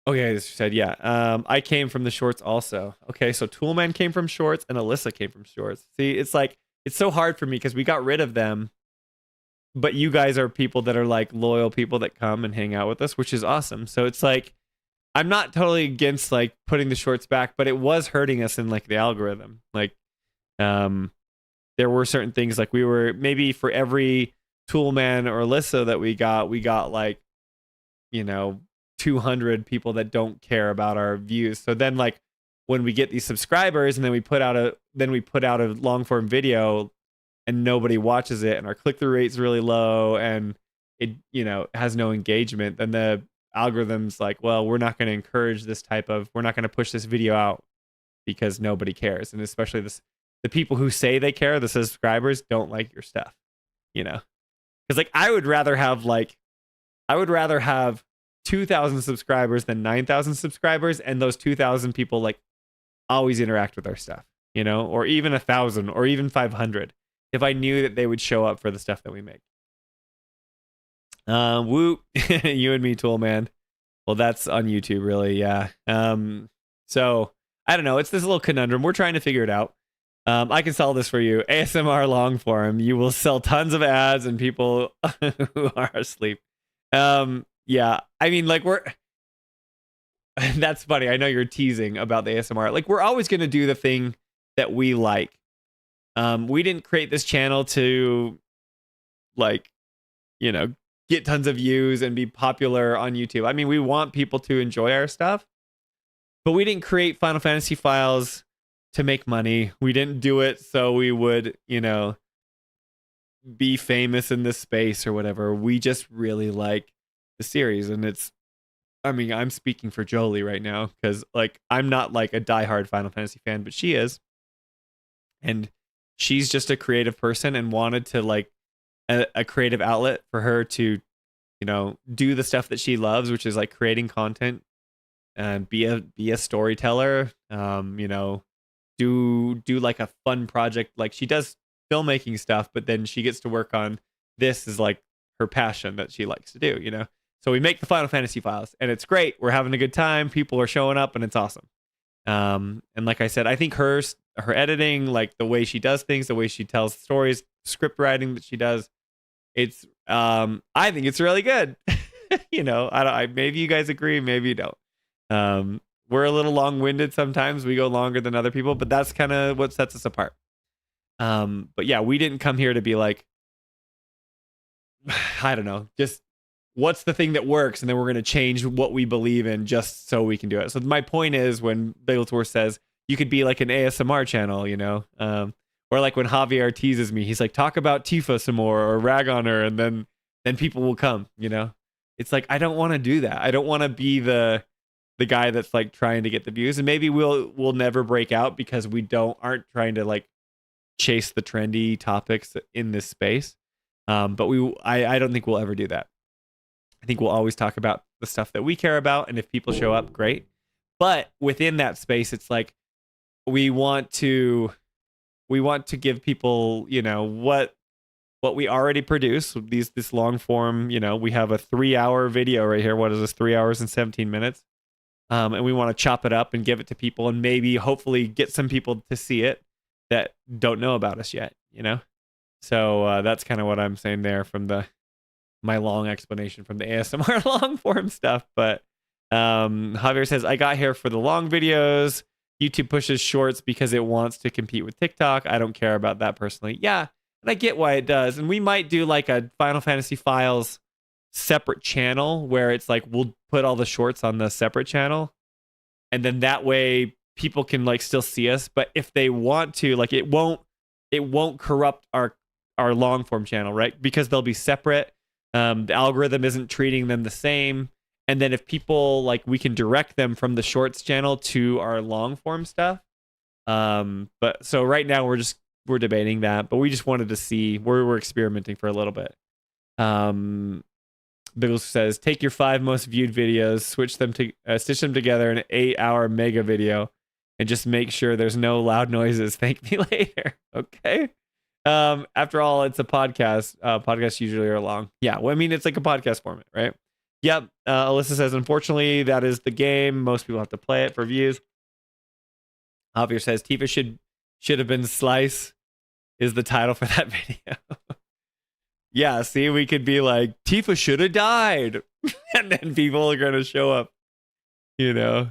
okay, this said, yeah. I came from the shorts also. Okay, so Toolman came from shorts and Alyssa came from shorts. See, it's like, it's so hard for me because we got rid of them, but you guys are people that are like loyal people that come and hang out with us, which is awesome. So it's like, I'm not totally against like putting the shorts back, but it was hurting us in like the algorithm. Like, there were certain things like we were maybe for every Toolman or Alyssa that we got like, you know, 200 people that don't care about our views. So then like when we get these subscribers and then we put out a long form video and nobody watches it and our click-through rate's really low and it, you know, has no engagement, then the algorithm's like, well, we're not going to encourage we're not going to push this video out because nobody cares. And especially the people who say they care, the subscribers, don't like your stuff, you know? Because like I would rather have 2,000 subscribers than 9,000 subscribers, and those 2,000 people like always interact with our stuff, you know, or even 1,000 or even 500 if I knew that they would show up for the stuff that we make. Woo, you and me, Tool Man. Well, that's on YouTube, really, yeah. So I don't know. It's this little conundrum. We're trying to figure it out. I can sell this for you. ASMR long form. You will sell tons of ads and people who are asleep. Yeah, I mean, like that's funny. I know you're teasing about the ASMR. Like, we're always going to do the thing that we like. We didn't create this channel to, like, you know, get tons of views and be popular on YouTube. I mean, we want people to enjoy our stuff, but we didn't create Final Fantasy Files to make money. We didn't do it so we would, you know, be famous in this space or whatever. We just really like the series, and I'm speaking for Jolie right now because like I'm not like a diehard Final Fantasy fan, but she is, and she's just a creative person and wanted to like a creative outlet for her to, you know, do the stuff that she loves, which is like creating content and be a storyteller. You know, do like a fun project. Like she does filmmaking stuff, but then she gets to work on this is like her passion that she likes to do, you know? So we make the Final Fantasy Files and it's great. We're having a good time. People are showing up and it's awesome. And like I said, I think her editing, like the way she does things, the way she tells stories, script writing that she does, it's, I think it's really good. You know, maybe you guys agree, maybe you don't. We're a little long-winded sometimes. We go longer than other people, but that's kind of what sets us apart. But yeah, we didn't come here to be like, I don't know, just what's the thing that works, and then we're going to change what we believe in just so we can do it. So my point is when Bagel says you could be like an ASMR channel, you know, or like when Javier teases me, he's like, talk about Tifa some more or rag on her, and then people will come, you know. It's like, I don't want to do that. I don't want to be the guy that's like trying to get the views, and maybe we'll never break out because we aren't trying to like chase the trendy topics in this space. But I don't think we'll ever do that. I think we'll always talk about the stuff that we care about, and if people show up, great. But within that space, it's like we want to give people, you know, what we already produce. This long form, you know, we have a 3-hour video right here. What is this? 3 hours and 17 minutes. And we want to chop it up and give it to people, and maybe hopefully get some people to see it that don't know about us yet, you know? So that's kind of what I'm saying there from my long explanation from the ASMR long form stuff. But Javier says, I got here for the long videos. YouTube pushes shorts because it wants to compete with TikTok. I don't care about that personally. Yeah, and I get why it does. And we might do like a Final Fantasy Files separate channel where it's like we'll put all the shorts on the separate channel. And then that way people can like still see us. But if they want to, like it won't corrupt our long form channel, right? Because they'll be separate. The algorithm isn't treating them the same. And then if people like, we can direct them from the shorts channel to our long form stuff. But so right now we're just we're debating that, but we just wanted to see. We're experimenting for a little bit. Biggles says, take your 5 most viewed videos, switch them to stitch them together in an 8-hour mega video, and just make sure there's no loud noises. Thank me later. Okay. After all, it's a podcast. Podcasts usually are long. Yeah, well, I mean, it's like a podcast format, right? Yep. Alyssa says, unfortunately, that is the game. Most people have to play it for views. Javier says, Tifa should have been Slice is the title for that video. Yeah, see, we could be like, Tifa should have died. And then people are going to show up, you know.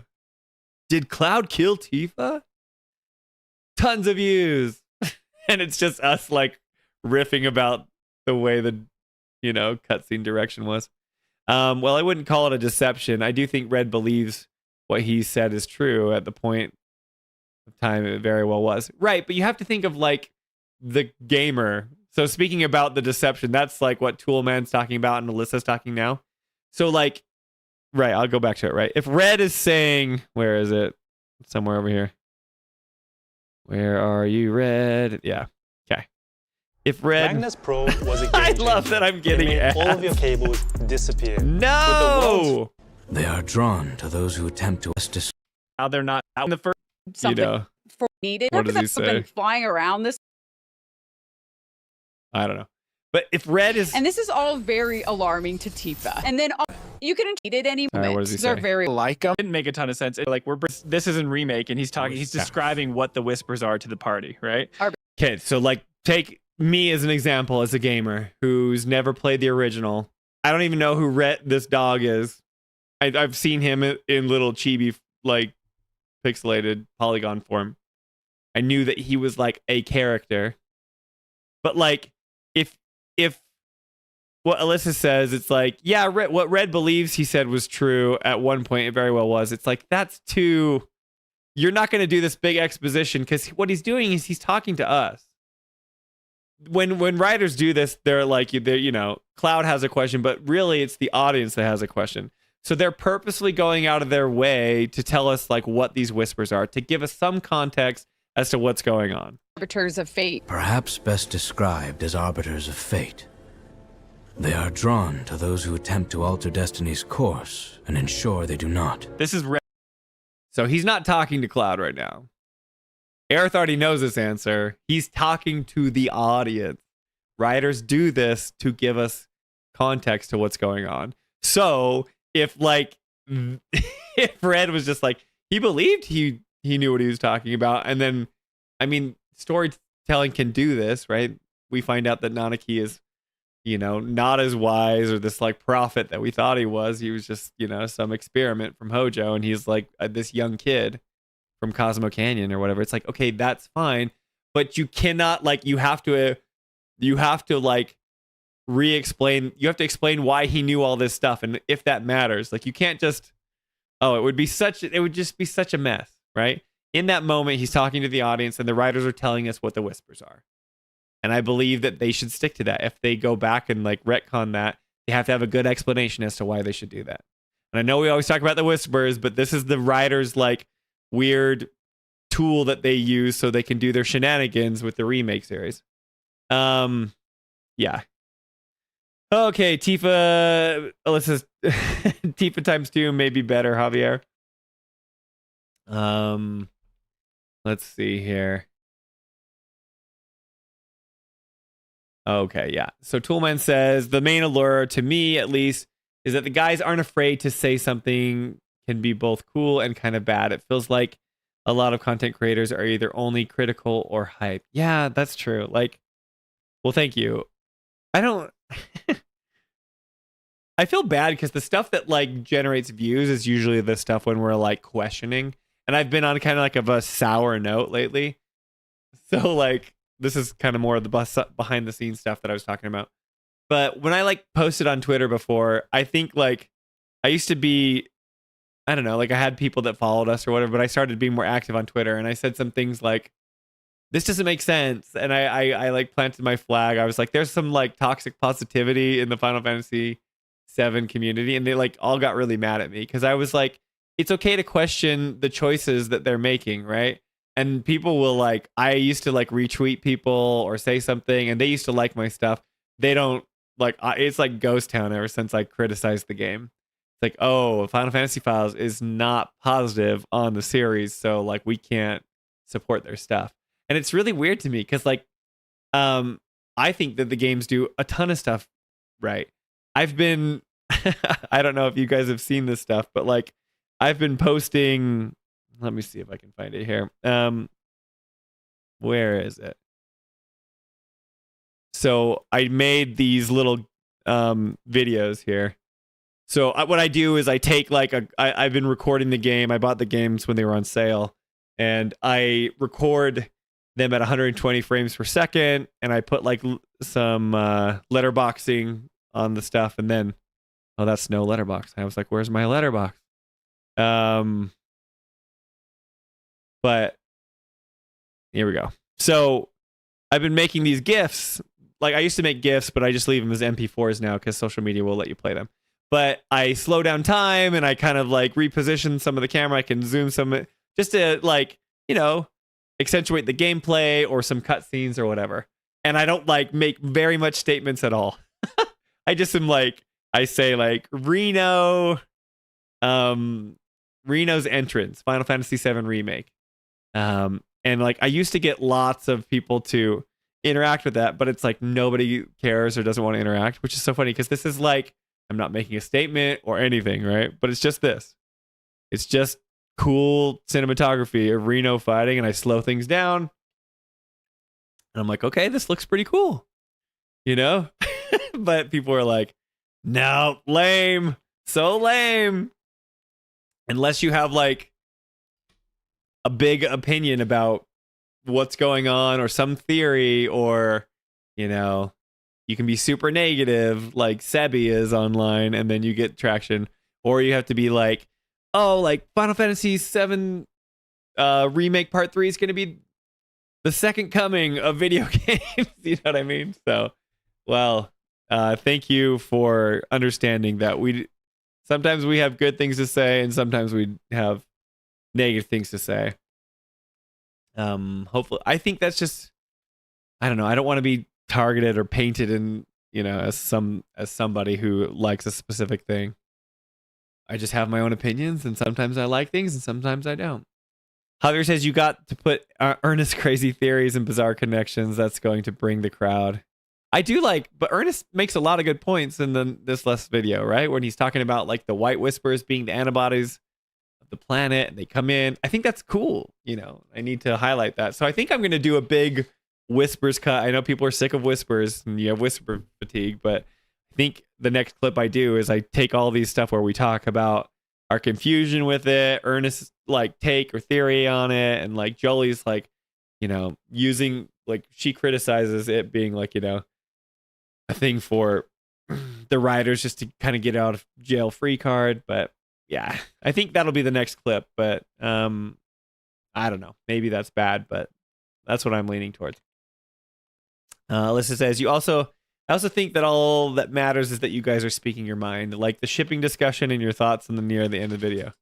Did Cloud kill Tifa? Tons of views. And it's just us like riffing about the way the, you know, cutscene direction was. Well, I wouldn't call it a deception. I do think Red believes what he said is true at the point of time it very well was. Right, but you have to think of like the gamer. So speaking about the deception, that's like what Toolman's talking about and Alyssa's talking now. So like, right, I'll go back to it, right? If Red is saying, where is it? Somewhere over here. Where are you, Red? Yeah. Okay. If Red... Magnus Pro was a game I love that I'm getting it. ads. All of your cables disappear. No! They are drawn to those who attempt to How they're not out in the first... Something You know, for needed. what does he That's been say? flying around this. I don't know. But if Red is... And this is all very alarming to Tifa. And then you can treat it any All right, moment. what does he These are say? very Like him. Didn't make a ton of sense. Like this is in remake, and he's describing what the whispers are to the party, right? Okay, so like take me as an example as a gamer who's never played the original. I don't even know who Rhett this dog is. I've seen him in little chibi like pixelated polygon form. I knew that he was like a character. But like if what Alyssa says, it's like, yeah, what Red believes he said was true at one point, it very well was. It's like, that's too... You're not going to do this big exposition because what he's doing is he's talking to us. When writers do this, they're like, you know, Cloud has a question, but really it's the audience that has a question. So they're purposely going out of their way to tell us like what these whispers are, to give us some context as to what's going on. arbiters of fate. perhaps best described as arbiters of fate. They are drawn to those who attempt to alter destiny's course and ensure they do not. This is Red. So he's not talking to Cloud right now. Aerith already knows this answer. He's talking to the audience. Writers do this to give us context to what's going on. So if like if Red was just like he believed he knew what he was talking about, and then I mean storytelling can do this, right? We find out that Nanaki is, you know, not as wise or this like prophet that we thought he was. He was just, you know, some experiment from Hojo, and he's like this young kid from Cosmo Canyon or whatever. It's like, okay, that's fine, but you cannot like you have to like re-explain. You have to explain why he knew all this stuff, and if that matters, like you can't just it would just be such a mess, right? In that moment, he's talking to the audience, and the writers are telling us what the whispers are. And I believe that they should stick to that. If they go back and like retcon that, they have to have a good explanation as to why they should do that. And I know we always talk about the whispers, but this is the writers' like weird tool that they use so they can do their shenanigans with the remake series. Yeah. Okay, Tifa. Alyssa's Tifa times 2 may be better, Javier. Let's see here. Okay, yeah. So Toolman says the main allure, to me at least, is that the guys aren't afraid to say something can be both cool and kind of bad. It feels like a lot of content creators are either only critical or hype. Yeah, that's true. Like, well, thank you. I don't... I feel bad because the stuff that like generates views is usually the stuff when we're like questioning. And I've been on kind of like of a sour note lately. So like, this is kind of more of the behind the scenes stuff that I was talking about. But when I like posted on Twitter before, I think like I used to be, I don't know, like I had people that followed us or whatever, but I started being more active on Twitter, and I said some things like, this doesn't make sense. And I like planted my flag. I was like, there's some like toxic positivity in the Final Fantasy VII community. And they like all got really mad at me because I was like, it's okay to question the choices that they're making, right? and people will like, I used to like retweet people or say something, and they used to like my stuff. They don't like, it's like ghost town ever since I criticized the game. It's like, oh, Final Fantasy Files is not positive on the series, so like we can't support their stuff. And it's really weird to me because like, I think that the games do a ton of stuff right. I've been, I don't know if you guys have seen this stuff, but like I've been posting. Let me see if I can find it here. Where is it? So I made these little videos here. So what I do is I take like I've been recording the game. I bought the games when they were on sale, and I record them at 120 frames per second, and I put like some letterboxing on the stuff, and then oh, that's no letterbox. I was like, where's my letterbox? But here we go. So I've been making these GIFs. Like I used to make GIFs, but I just leave them as MP4s now because social media will let you play them. But I slow down time and I kind of like reposition some of the camera. I can zoom some just to like, you know, accentuate the gameplay or some cutscenes or whatever. And I don't like make very much statements at all. I just am like, I say like Reno's entrance, Final Fantasy VII Remake. And like I used to get lots of people to interact with that, but it's like nobody cares or doesn't want to interact, which is so funny because this is like, I'm not making a statement or anything, right? But it's just this. It's just cool cinematography of Reno fighting, and I slow things down. And I'm like, okay, this looks pretty cool, you know? But people are like, no, lame, so lame. Unless you have like a big opinion about what's going on or some theory, or, you know, you can be super negative like Sebi is online and then you get traction, or you have to be like, oh, like Final Fantasy VII Remake Part 3 is going to be the second coming of video games. You know what I mean? So, well, thank you for understanding that sometimes we have good things to say and sometimes we have negative things to say. Hopefully, I think that's just, I don't know. I don't want to be targeted or painted in, you know, as somebody who likes a specific thing. I just have my own opinions, and sometimes I like things and sometimes I don't. Javier says you got to put Ernest crazy theories and bizarre connections. That's going to bring the crowd. I do like, but Ernest makes a lot of good points in this last video, right? When he's talking about like the white whispers being the antibodies of the planet, and they come in. I think that's cool. You know, I need to highlight that. So I think I'm going to do a big whispers cut. I know people are sick of whispers and you have whisper fatigue, but I think the next clip I do is I take all these stuff where we talk about our confusion with it, Ernest's like take or theory on it, and like Jolie's like, you know, using like, she criticizes it being like, you know, a thing for the writers just to kind of get out of jail free card. But yeah, I think that'll be the next clip. But I don't know, maybe that's bad, but that's what I'm leaning towards. Alyssa says, I also think that all that matters is that you guys are speaking your mind, like the shipping discussion and your thoughts near the end of the video.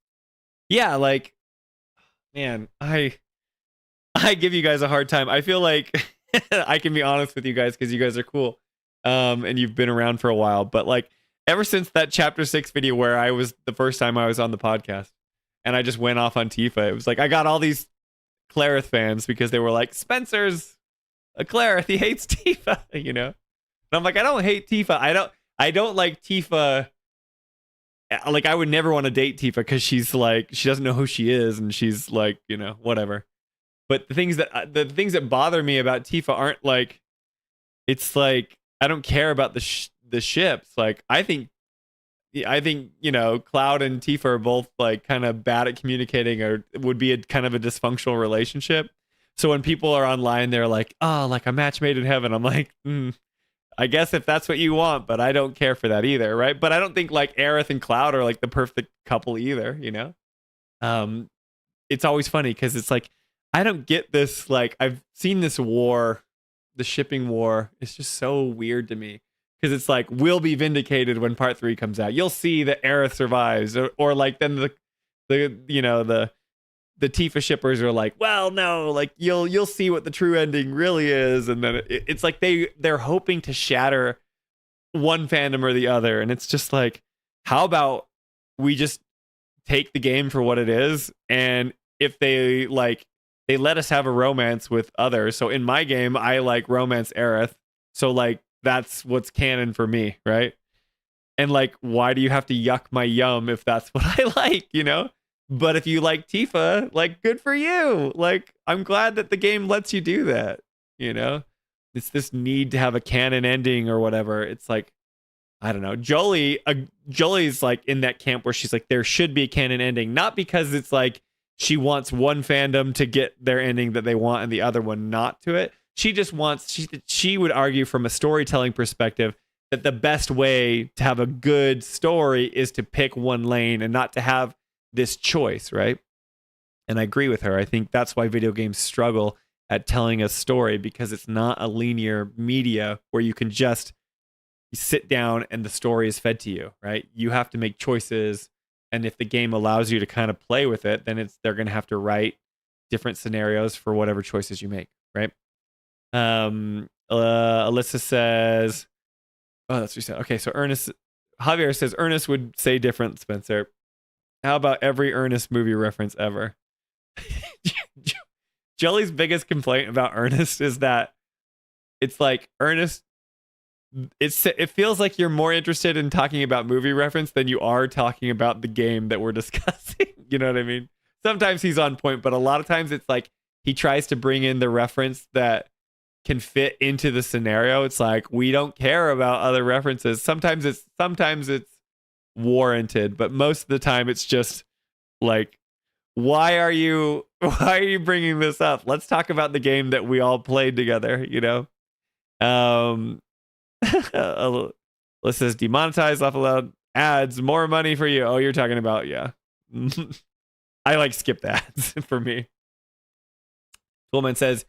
Yeah, like, man, I give you guys a hard time. I feel like I can be honest with you guys because you guys are cool. And you've been around for a while, but like ever since that chapter 6 video where I was the first time I was on the podcast and I just went off on Tifa, it was like I got all these Clarith fans because they were like, Spencer's a Clarith, he hates Tifa, you know? And I'm like, I don't hate Tifa. I don't like Tifa. Like I would never want to date Tifa because she's like, she doesn't know who she is and she's like, you know, whatever. But the things that bother me about Tifa aren't like, it's like, I don't care about the ships. Like I think, you know, Cloud and Tifa are both like kind of bad at communicating, or would be a kind of a dysfunctional relationship. So when people are online, they're like, oh, like a match made in heaven. I'm like, I guess if that's what you want, but I don't care for that either, right? But I don't think like Aerith and Cloud are like the perfect couple either, you know? It's always funny because it's like, I don't get this, like I've seen this war, the shipping war. It's just so weird to me because it's like, we'll be vindicated when part 3 comes out. You'll see that Aerith survives, or like then the you know, the the Tifa shippers are like, well, no, like you'll see what the true ending really is, and then it's like they're hoping to shatter one fandom or the other, and it's just like, how about we just take the game for what it is, and if they let us have a romance with others. So in my game, I like romance Aerith, so like that's what's canon for me, right? And like, why do you have to yuck my yum if that's what I like, you know? But if you like Tifa, like, good for you. Like, I'm glad that the game lets you do that, you know? It's this need to have a canon ending or whatever. It's like, I don't know. Jolie's like in that camp where she's like, there should be a canon ending. Not because it's like she wants one fandom to get their ending that they want and the other one not to it. She just wants, she would argue from a storytelling perspective that the best way to have a good story is to pick one lane and not to have this choice, right? And I agree with her. I think that's why video games struggle at telling a story, because it's not a linear media where you can just sit down and the story is fed to you, right? You have to make choices, and if the game allows you to kind of play with it, then they're going to have to write different scenarios for whatever choices you make, right? Alyssa says, oh, that's what you said. Okay, so Javier says Ernest would say different, Spencer. How about every Ernest movie reference ever? Jolie's biggest complaint about Ernest is that it's like, Ernest, it feels like you're more interested in talking about movie reference than you are talking about the game that we're discussing. You know what I mean? Sometimes he's on point, but a lot of times it's like he tries to bring in the reference that can fit into the scenario. It's like, we don't care about other references. Sometimes it's warranted, but most of the time it's just like, why are you bringing this up? Let's talk about the game that we all played together, you know? Alyssa says demonetize, laugh aloud, ads, more money for you. Oh, you're talking about, yeah. I like skip the ads for me. Toolman says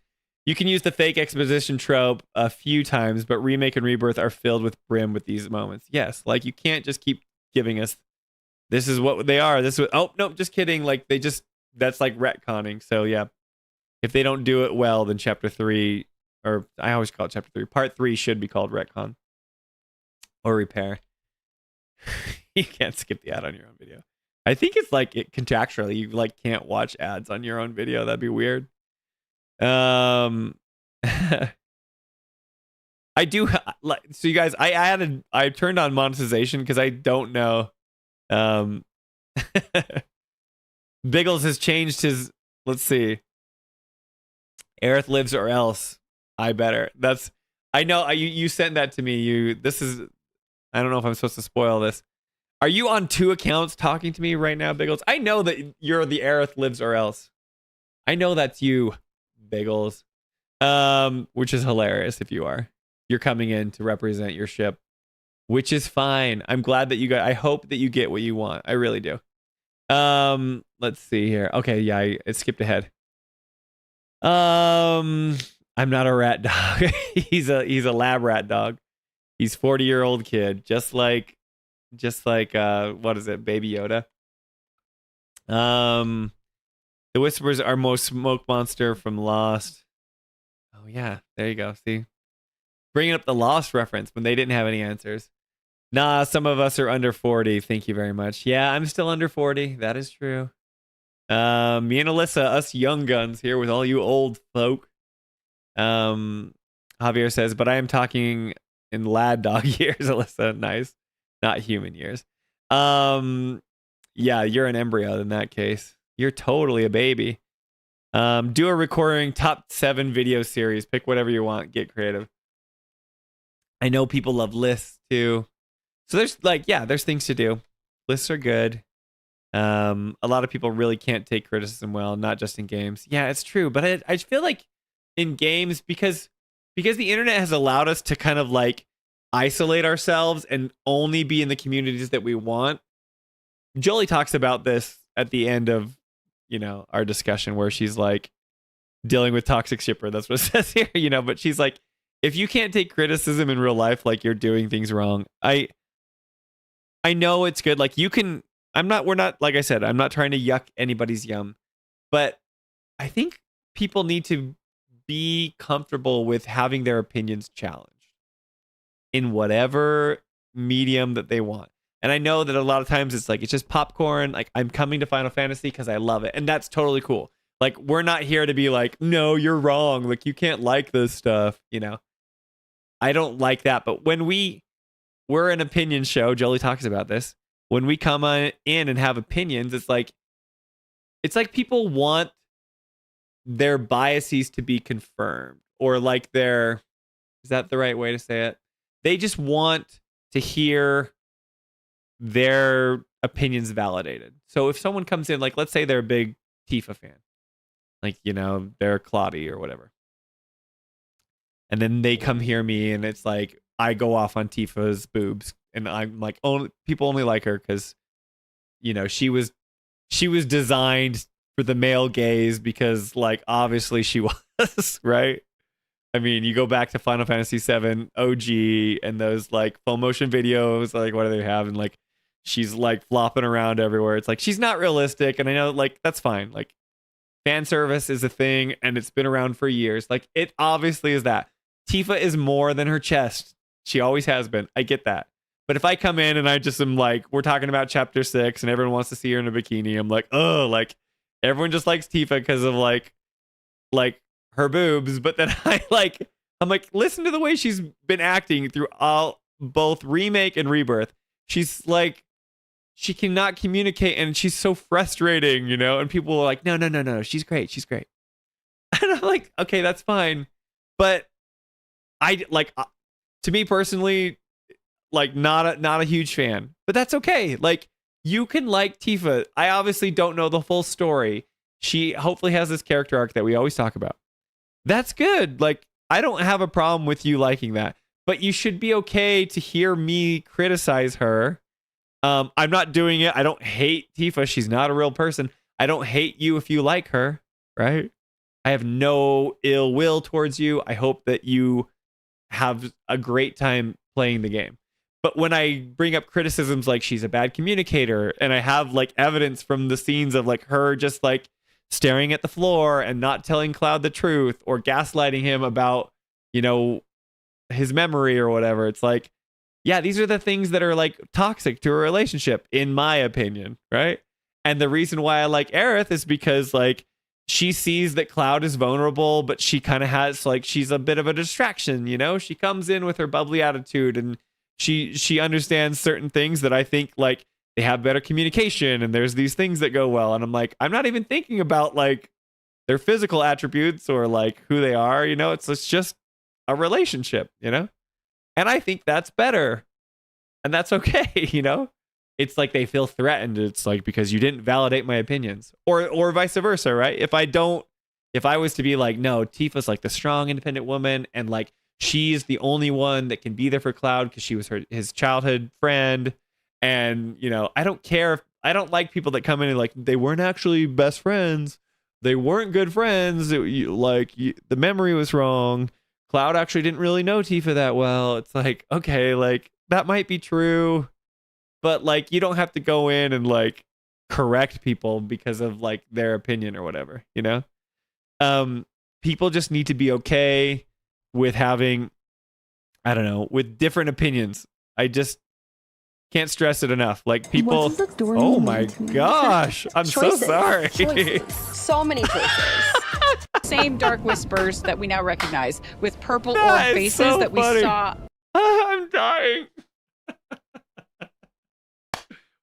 you can use the fake exposition trope a few times, but remake and rebirth are filled with brim with these moments. Yes, like you can't just keep giving us, this is what they are. This is what, oh no, just kidding. Like that's like retconning. So yeah, if they don't do it well, then chapter 3, or I always call it chapter 3. Part 3 should be called retcon or repair. You can't skip the ad on your own video. I think it's like contractually you like can't watch ads on your own video. That'd be weird. I do like, so you guys, I turned on monetization because I don't know. Biggles has changed his, let's see. Aerith lives or else. I better. I know you sent that to me. This is, I don't know if I'm supposed to spoil this. Are you on 2 accounts talking to me right now, Biggles? I know that you're the Aerith lives or else. I know that's you, Biggles. Which is hilarious if you are. You're coming in to represent your ship, which is fine. I'm glad that you got, I hope that you get what you want. I really do. Let's see here. Okay, yeah, it skipped ahead. I'm not a rat dog. he's a lab rat dog. He's 40-year-old kid, just like what is it, Baby Yoda. The Whispers are most smoke monster from Lost. Oh yeah, there you go. See, bringing up the Lost reference when they didn't have any answers. Nah, some of us are under 40. Thank you very much. Yeah, I'm still under 40. That is true. Me and Alyssa, us young guns here with all you old folk. Javier says, but I am talking in lad dog years, Alyssa. Nice. Not human years. Yeah, you're an embryo in that case. You're totally a baby. Do a recording top 7 video series. Pick whatever you want. Get creative. I know people love lists too. So there's things to do. Lists are good. A lot of people really can't take criticism well, not just in games. Yeah, it's true. But I feel like in games, because the internet has allowed us to kind of like isolate ourselves and only be in the communities that we want. Jolie talks about this at the end of, our discussion where she's like dealing with toxic shipper. That's what it says here, but she's like, if you can't take criticism in real life, like you're doing things wrong. I know it's good. Like we're not, like I said, I'm not trying to yuck anybody's yum. But I think people need to be comfortable with having their opinions challenged in whatever medium that they want. And I know that a lot of times it's like, it's just popcorn. Like, I'm coming to Final Fantasy because I love it. And that's totally cool. Like, we're not here to be like, no, you're wrong. Like, you can't like this stuff, you know? I don't like that. But when we're an opinion show, Jolie talks about this. When we come on in and have opinions, it's like people want their biases to be confirmed, or like is that the right way to say it? They just want to hear their opinions validated. So if someone comes in, like, let's say they're a big Tifa fan, like, you know, they're Claudie or whatever. And then they come hear me and it's like, I go off on Tifa's boobs and I'm like, people only like her because, you know, she was designed for the male gaze because, like, obviously she was, right? I mean, you go back to Final Fantasy VII OG and those like full motion videos, like what do they have? And like, she's like flopping around everywhere. It's like, she's not realistic. And I know, like, that's fine. Like, fan service is a thing and it's been around for years. Like, it obviously is that. Tifa is more than her chest. She always has been. I get that. But if I come in and I just am like, we're talking about chapter 6 and everyone wants to see her in a bikini, I'm like, oh, like, everyone just likes Tifa because of like her boobs. But then I'm like, listen to the way she's been acting through both remake and rebirth. She's like, she cannot communicate and she's so frustrating, you know? And people are like, no, she's great. She's great. And I'm like, okay, that's fine. But I like, to me personally, like, not a huge fan, but that's okay. Like, you can like Tifa. I obviously don't know the full story. She hopefully has this character arc that we always talk about. That's good. Like, I don't have a problem with you liking that, but you should be okay to hear me criticize her. I'm not doing it. I don't hate Tifa. She's not a real person. I don't hate you if you like her, right? I have no ill will towards you. I hope that you have a great time playing the game. But when I bring up criticisms like she's a bad communicator, and I have like evidence from the scenes of like her just like staring at the floor and not telling Cloud the truth or gaslighting him about, you know, his memory or whatever, it's like, yeah, these are the things that are like toxic to a relationship, in my opinion, right? And the reason why I like Aerith is because like she sees that Cloud is vulnerable, but she kind of has like, she's a bit of a distraction, you know? She comes in with her bubbly attitude and she understands certain things that I think like they have better communication and there's these things that go well. And I'm like, I'm not even thinking about like their physical attributes or like who they are, you know? It's just a relationship, you know? And I think that's better. And that's okay, you know? It's like they feel threatened. It's like, because you didn't validate my opinions, or vice versa, right? If I was to be like, no, Tifa's like the strong, independent woman, and like she's the only one that can be there for Cloud because she was his childhood friend, and you know, I don't care. I don't like people that come in and like they weren't actually best friends, they weren't good friends. The memory was wrong. Cloud actually didn't really know Tifa that well. It's like, okay, like that might be true. But like, you don't have to go in and like correct people because of like their opinion or whatever, you know? People just need to be okay with having, I don't know, with different opinions. I just can't stress it enough. Like people, oh my gosh, I'm so sorry. So many choices. Same dark whispers that we now recognize with purple That orb is faces so that we funny. saw. I'm dying.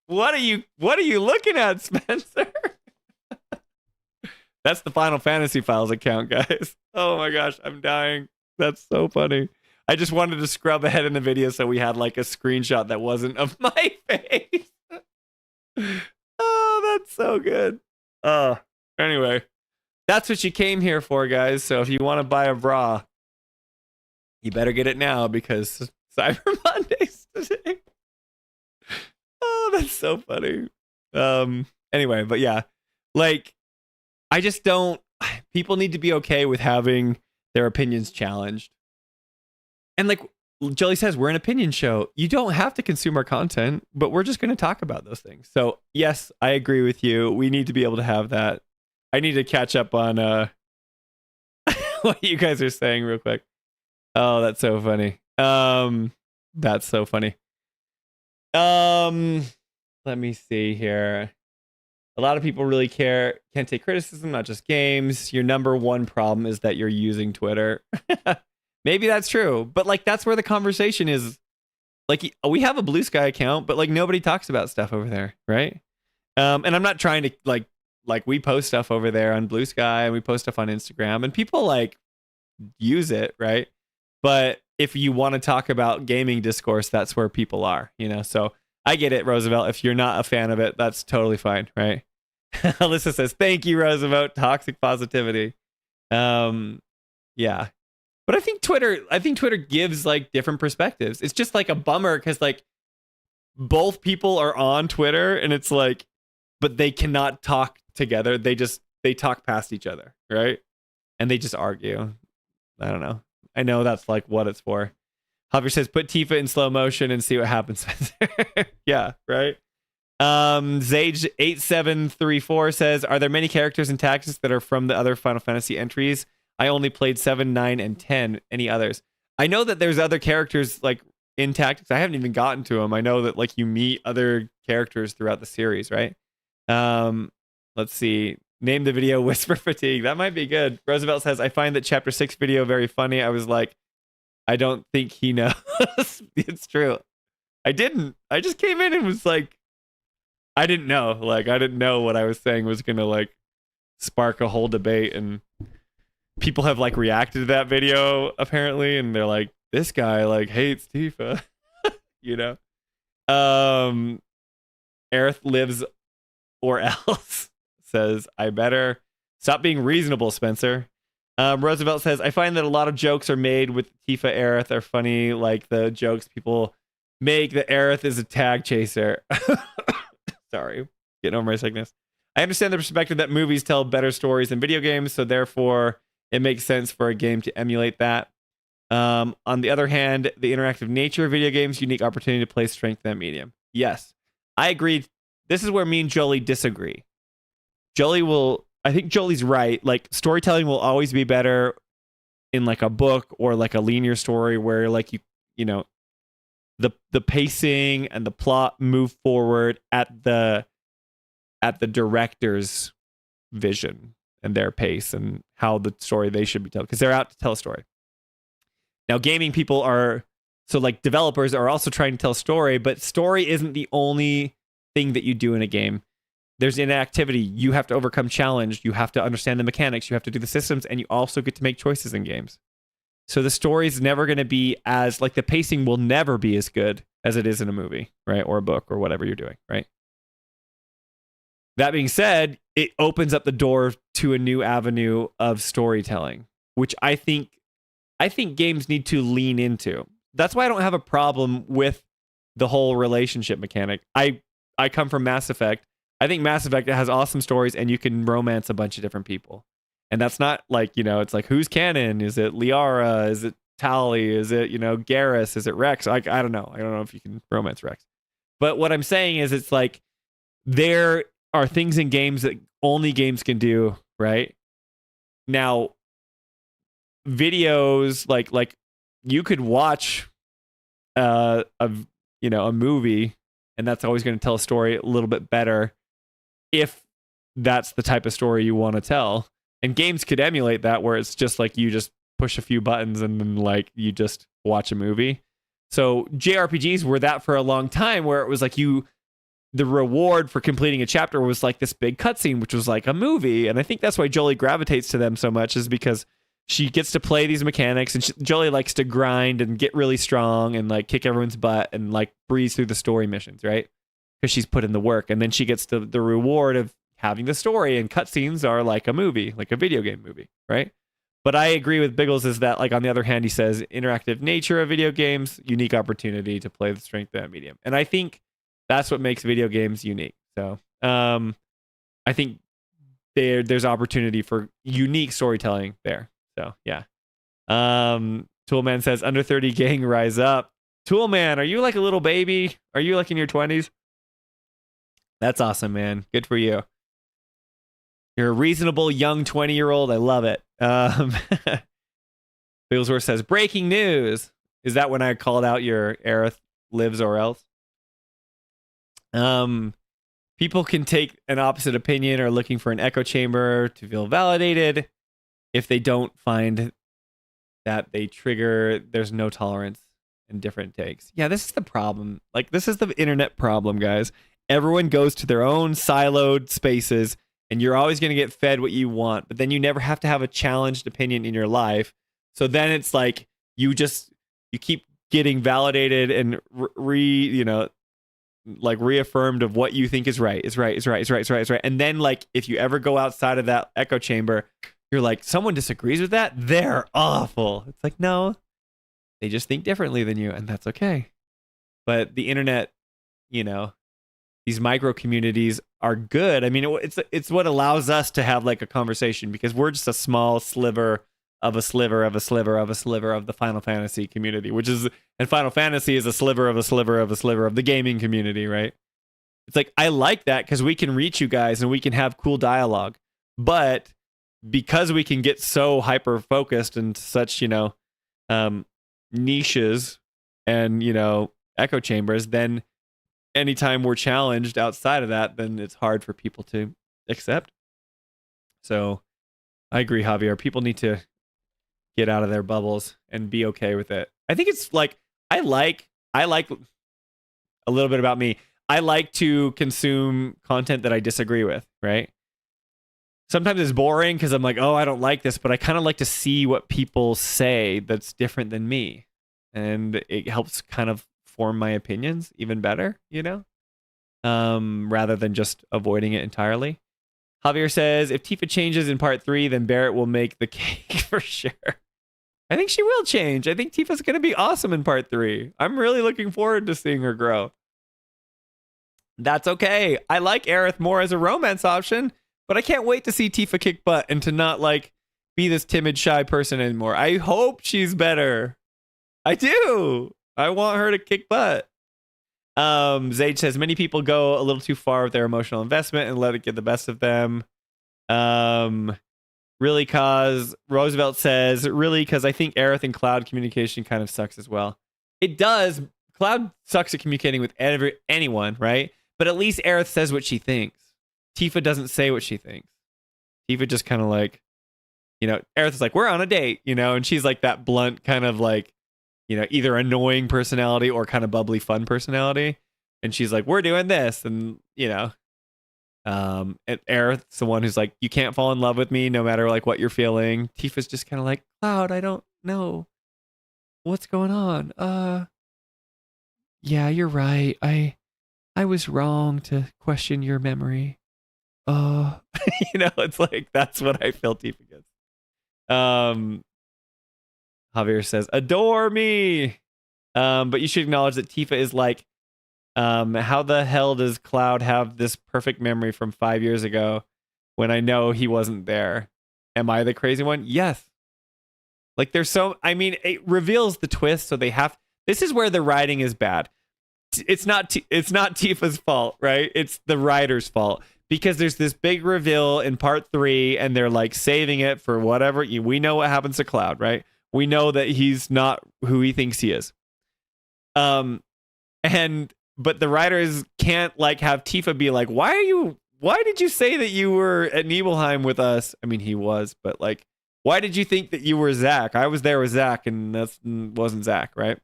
What are you looking at, Spencer? That's the Final Fantasy Files account, guys. Oh my gosh, I'm dying. That's so funny. I just wanted to scrub ahead in the video so we had like a screenshot that wasn't of my face. Oh, that's so good. Anyway, that's what you came here for, guys. So if you want to buy a bra, you better get it now because Cyber Monday's today. Oh, that's so funny. Anyway, but yeah, like, I just don't, people need to be okay with having their opinions challenged. And like Jolie says, we're an opinion show. You don't have to consume our content, but we're just going to talk about those things. So yes, I agree with you. We need to be able to have that. I need to catch up on what you guys are saying real quick. Oh, that's so funny. That's so funny. Let me see here. A lot of people really can't take criticism, not just games. Your number one problem is that you're using Twitter. Maybe that's true, but like that's where the conversation is. Like we have a Blue Sky account, but like nobody talks about stuff over there, right? And I'm not trying to like we post stuff over there on Blue Sky and we post stuff on Instagram and people like use it, right? But if you want to talk about gaming discourse, that's where people are, you know? So I get it, Roosevelt. If you're not a fan of it, that's totally fine, right? Alyssa says, thank you, Roosevelt. Toxic positivity. Yeah. But I think Twitter gives like different perspectives. It's just like a bummer because like both people are on Twitter and it's like, but they cannot talk together. They talk past each other, right? And they just argue. I don't know. I know that's like what it's for. Javier says, put Tifa in slow motion and see what happens. Yeah, right. Zage8734 says, are there many characters and tactics that are from the other Final Fantasy entries? I only played 7, 9, and 10. Any others? I know that there's other characters like in tactics. I haven't even gotten to them. I know that like you meet other characters throughout the series, right? Let's see. Name the video Whisper Fatigue. That might be good. Roosevelt says, I find that chapter 6 video very funny. I was like, I don't think he knows. It's true. I didn't. I just came in and was like, I didn't know. Like, I didn't know what I was saying was going to like spark a whole debate. And people have like reacted to that video apparently. And they're like, this guy like hates Tifa, you know? Aerith lives or else says, I better stop being reasonable, Spencer. Roosevelt says, I find that a lot of jokes are made with Tifa Aerith are funny, like the jokes people make that Aerith is a tag chaser. Sorry, getting over my sickness. I understand the perspective that movies tell better stories than video games, so therefore it makes sense for a game to emulate that. On the other hand, the interactive nature of video games, unique opportunity to play strength in that medium. Yes, I agree. This is where me and Jolie disagree. I think Jolie's right. Like storytelling will always be better in like a book or like a linear story where like you know the pacing and the plot move forward at the director's vision and their pace and how the story they should be told because they're out to tell a story. Now gaming people are so like developers are also trying to tell a story, but story isn't the only thing that you do in a game. There's inactivity. You have to overcome challenge. You have to understand the mechanics. You have to do the systems, and you also get to make choices in games. So the story's never going to be as like the pacing will never be as good as it is in a movie, right? Or a book or whatever you're doing, right? That being said, it opens up the door to a new avenue of storytelling, which I think games need to lean into. That's why I don't have a problem with the whole relationship mechanic. I come from Mass Effect. I think Mass Effect has awesome stories and you can romance a bunch of different people. And that's not like, you know, it's like, who's canon? Is it Liara? Is it Tali? Is it, you know, Garrus? Is it Rex? I don't know. I don't know if you can romance Rex. But what I'm saying is it's like there are things in games that only games can do, right? Now, videos like you could watch a movie and that's always going to tell a story a little bit better if that's the type of story you want to tell. And games could emulate that where it's just like you just push a few buttons and then like you just watch a movie. So JRPGs were that for a long time where it was like the reward for completing a chapter was like this big cutscene, which was like a movie. And I think that's why Jolie gravitates to them so much is because she gets to play these mechanics and Jolie likes to grind and get really strong and like kick everyone's butt and like breeze through the story missions, right? Because she's put in the work. And then she gets the reward of having the story, and cutscenes are like a movie, like a video game movie, right? But I agree with Biggles is that like on the other hand, he says interactive nature of video games, unique opportunity to play the strength of that medium. And I think that's what makes video games unique. So I think there's opportunity for unique storytelling there. So yeah. Toolman says under 30 gang rise up. Toolman, are you like a little baby? Are you like in your 20s? That's awesome, man. Good for you. You're a reasonable young 20-year-old. I love it. Bigglesworth says, breaking news. Is that when I called out your Aerith lives or else? People can take an opposite opinion or looking for an echo chamber to feel validated. If they don't find that they trigger, there's no tolerance and different takes. Yeah, this is the problem. Like, this is the internet problem, guys. Everyone goes to their own siloed spaces, and you're always going to get fed what you want, but then you never have to have a challenged opinion in your life. So then it's like you keep getting validated and reaffirmed of what you think is right. Is right. And then, like, if you ever go outside of that echo chamber, you're like, someone disagrees with that? They're awful. It's like, no, they just think differently than you, and that's okay. But the internet, these micro communities are good. I mean, it's what allows us to have like a conversation, because we're just a small sliver of a sliver of a sliver of a sliver of the Final Fantasy community, and Final Fantasy is a sliver of a sliver of a sliver of the gaming community, right? It's like, I like that because we can reach you guys and we can have cool dialogue. But because we can get so hyper focused and such, niches and, echo chambers, then anytime we're challenged outside of that, then it's hard for people to accept. So I agree, Javier. People need to get out of their bubbles and be okay with it. I think it's like, I like a little bit about me. I like to consume content that I disagree with, right? Sometimes it's boring because I'm like, oh, I don't like this, but I kind of like to see what people say that's different than me. And it helps kind of form my opinions even better, rather than just avoiding it entirely. Javier says, if Tifa changes in part 3, then Barrett will make the cake for sure. I think she will change. I think Tifa's going to be awesome in part 3. I'm really looking forward to seeing her grow. That's okay. I like Aerith more as a romance option, but I can't wait to see Tifa kick butt and to not like be this timid, shy person anymore. I hope she's better. I do. I want her to kick butt. Zage says, many people go a little too far with their emotional investment and let it get the best of them. Really, cause Roosevelt says, really, because I think Aerith and Cloud communication kind of sucks as well. It does. Cloud sucks at communicating with anyone, right? But at least Aerith says what she thinks. Tifa doesn't say what she thinks. Tifa just kind of like, Aerith is like, we're on a date, and she's like that blunt kind of like, either annoying personality or kind of bubbly fun personality. And she's like, we're doing this. And, and Aerith's the one who's like, you can't fall in love with me no matter like what you're feeling. Tifa's just kind of like, Cloud, I don't know what's going on. Yeah, you're right. I was wrong to question your memory. It's like, that's what I feel Tifa gets. Javier says, adore me. But you should acknowledge that Tifa is like, how the hell does Cloud have this perfect memory from 5 years ago when I know he wasn't there? Am I the crazy one? Yes. Like, it reveals the twist, so this is where the writing is bad. It's not Tifa's fault, right? It's the writer's fault. Because there's this big reveal in part 3, and they're like saving it for whatever. We know what happens to Cloud, right? We know that he's not who he thinks he is. But the writers can't like have Tifa be like, why did you say that you were at Nibelheim with us? I mean, he was, but like, why did you think that you were Zack? I was there with Zack, and that wasn't Zack, right?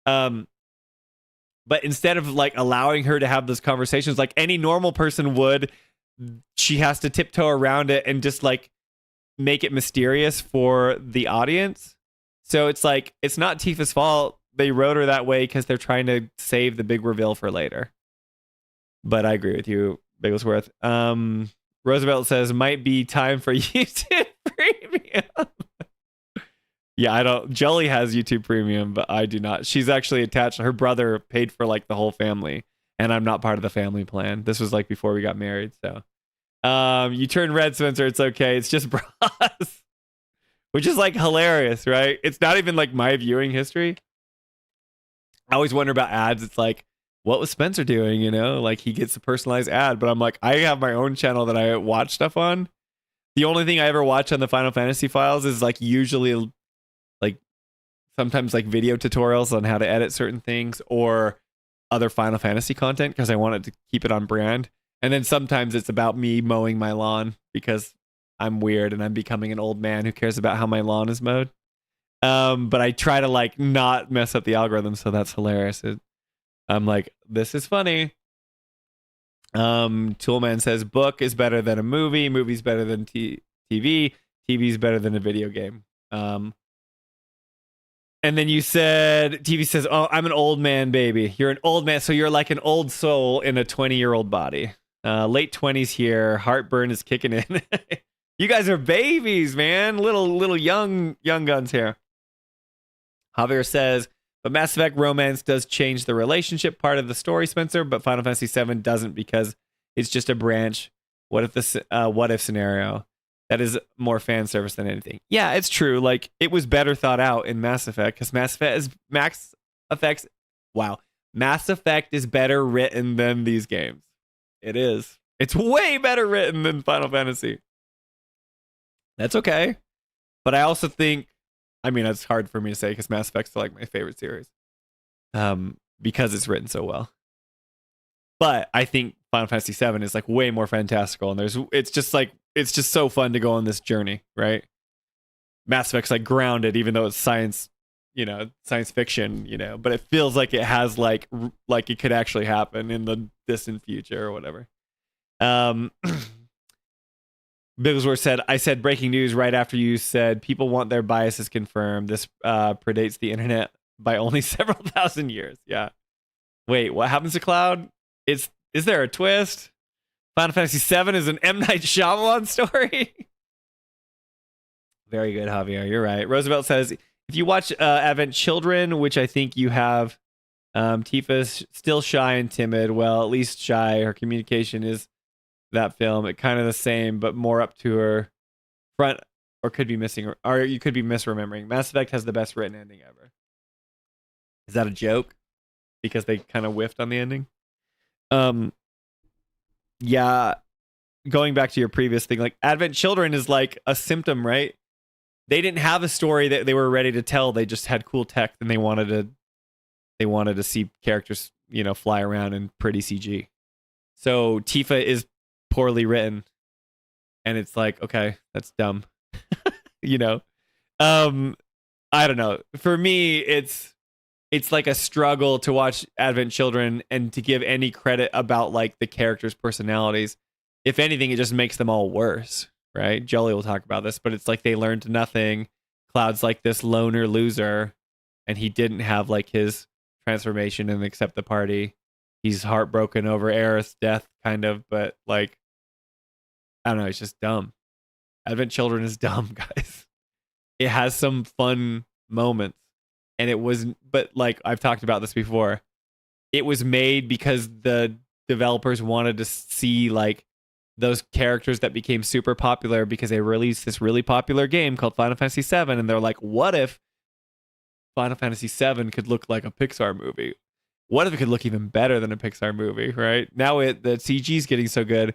But instead of like allowing her to have those conversations like any normal person would, she has to tiptoe around it and just like make it mysterious for the audience. So it's like, it's not Tifa's fault. They wrote her that way because they're trying to save the big reveal for later. But I agree with you, Bigglesworth. Roosevelt says, might be time for YouTube Premium. Yeah, Jolie has YouTube Premium, but I do not. She's actually attached. Her brother paid for like the whole family, and I'm not part of the family plan. This was like before we got married, so. You turn red, Spencer. It's okay. It's just bras. Which is like hilarious, right? It's not even like my viewing history. I always wonder about ads. It's like, what was Spencer doing? Like he gets a personalized ad, but I'm like, I have my own channel that I watch stuff on, The only thing I ever watch on the Final Fantasy files is like usually like sometimes like video tutorials on how to edit certain things or other Final Fantasy content because I wanted to keep it on brand. And then sometimes it's about me mowing my lawn because I'm weird and I'm becoming an old man who cares about how my lawn is mowed. But I try to like not mess up the algorithm, so that's hilarious. I'm like, this is funny. Toolman says book is better than a movie, movie's better than TV, TV's better than a video game. And then you said, TV says, oh, I'm an old man, baby. You're an old man, so you're like an old soul in a 20-year-old body. Late 20s here, heartburn is kicking in. You guys are babies, man. Little young guns here. Javier says, but Mass Effect romance does change the relationship part of the story, Spencer, but Final Fantasy VII doesn't because it's just a branch. What if scenario? That is more fan service than anything. Yeah, it's true. Like, it was better thought out in Mass Effect because Mass Effect is better written than these games. It is. It's way better written than Final Fantasy. That's okay. But I also think, I mean, it's hard for me to say because Mass Effect's like my favorite series. Because it's written so well. But I think Final Fantasy VII is like way more fantastical, and it's just so fun to go on this journey, right? Mass Effect's like grounded, even though it's science fiction, but it feels like it has like it could actually happen in the distant future or whatever. Bigglesworth said, I said breaking news right after you said people want their biases confirmed. This predates the internet by only several thousand years. Yeah. Wait, what happens to Cloud? Is there a twist? Final Fantasy VII is an M. Night Shyamalan story? Very good, Javier. You're right. Roosevelt says, if you watch Advent Children, which I think you have, Tifa's still shy and timid. Well, at least shy. Her communication is that film. It kind of the same, but more up to her front, or could be missing, or you could be misremembering. Mass Effect has the best written ending ever. Is that a joke? Because they kind of whiffed on the ending? Yeah, going back to your previous thing, like Advent Children is like a symptom, right? They didn't have a story that they were ready to tell. They just had cool tech and they wanted to see characters, fly around in pretty CG. So Tifa is poorly written and it's like, okay, that's dumb. I don't know. For me, it's like a struggle to watch Advent Children and to give any credit about like the characters' personalities. If anything, it just makes them all worse, right? Jolie will talk about this, but it's like they learned nothing. Cloud's like this loner loser, and he didn't have like his transformation and accept the party. He's heartbroken over Aerith's death, kind of, but like, I don't know, it's just dumb. Advent Children is dumb, guys. It has some fun moments. And it was, but like I've talked about this before, it was made because the developers wanted to see like those characters that became super popular because they released this really popular game called Final Fantasy VII. And they're like, what if Final Fantasy VII could look like a Pixar movie? What if it could look even better than a Pixar movie, right? Now the CG is getting so good.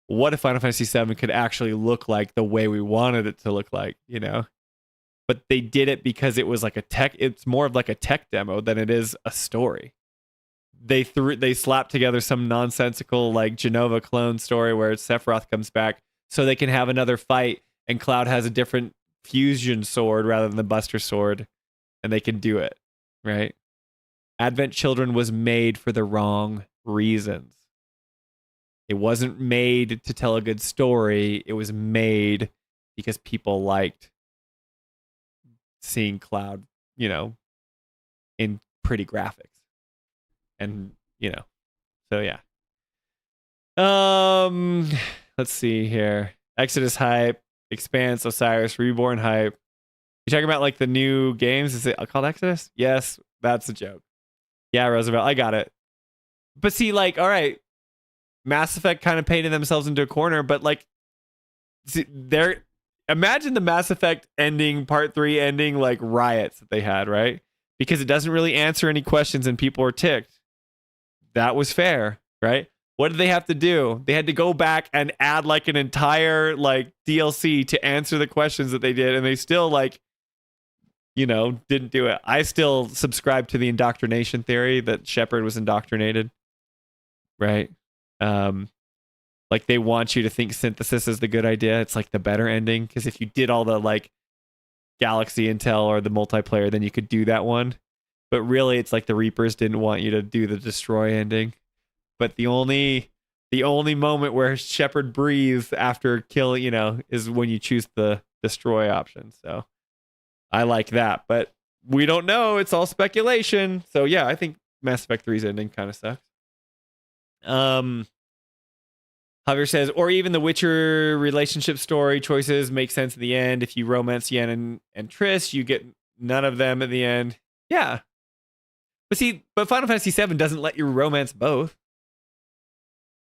What if Final Fantasy VII could actually look like the way we wanted it to look like, But they did it because it was like it's more of like a tech demo than it is a story. They slapped together some nonsensical like Genova clone story where Sephiroth comes back so they can have another fight and Cloud has a different fusion sword rather than the Buster sword and they can do it, right? Advent Children was made for the wrong reasons. It wasn't made to tell a good story. It was made because people liked seeing Cloud, in pretty graphics. And, so yeah. Let's see here. Exodus hype, Expanse, Osiris, Reborn hype. You talking about like the new games? Is it called Exodus? Yes, that's a joke. Yeah, Roosevelt, I got it. But see, like, all right, Mass Effect kind of painted themselves into a corner, but like, see, imagine the Mass Effect ending, part 3 ending, like riots that they had, right? Because it doesn't really answer any questions and people are ticked. That was fair, right? What did they have to do? They had to go back and add like an entire like DLC to answer the questions that they did, and they still like, didn't do it. I still subscribe to the indoctrination theory that Shepard was indoctrinated, right? Like they want you to think synthesis is the good idea. It's like the better ending, because if you did all the like galaxy intel or the multiplayer, then you could do that one. But really, it's like the Reapers didn't want you to do the destroy ending. But the only moment where Shepard breathes after killing, is when you choose the destroy option. So I like that, but we don't know. It's all speculation. So yeah, I think Mass Effect 3's ending kind of sucks. Javier says, or even the Witcher relationship story choices make sense in the end. If you romance Yen and Triss, you get none of them at the end. Yeah. But Final Fantasy VII doesn't let you romance both.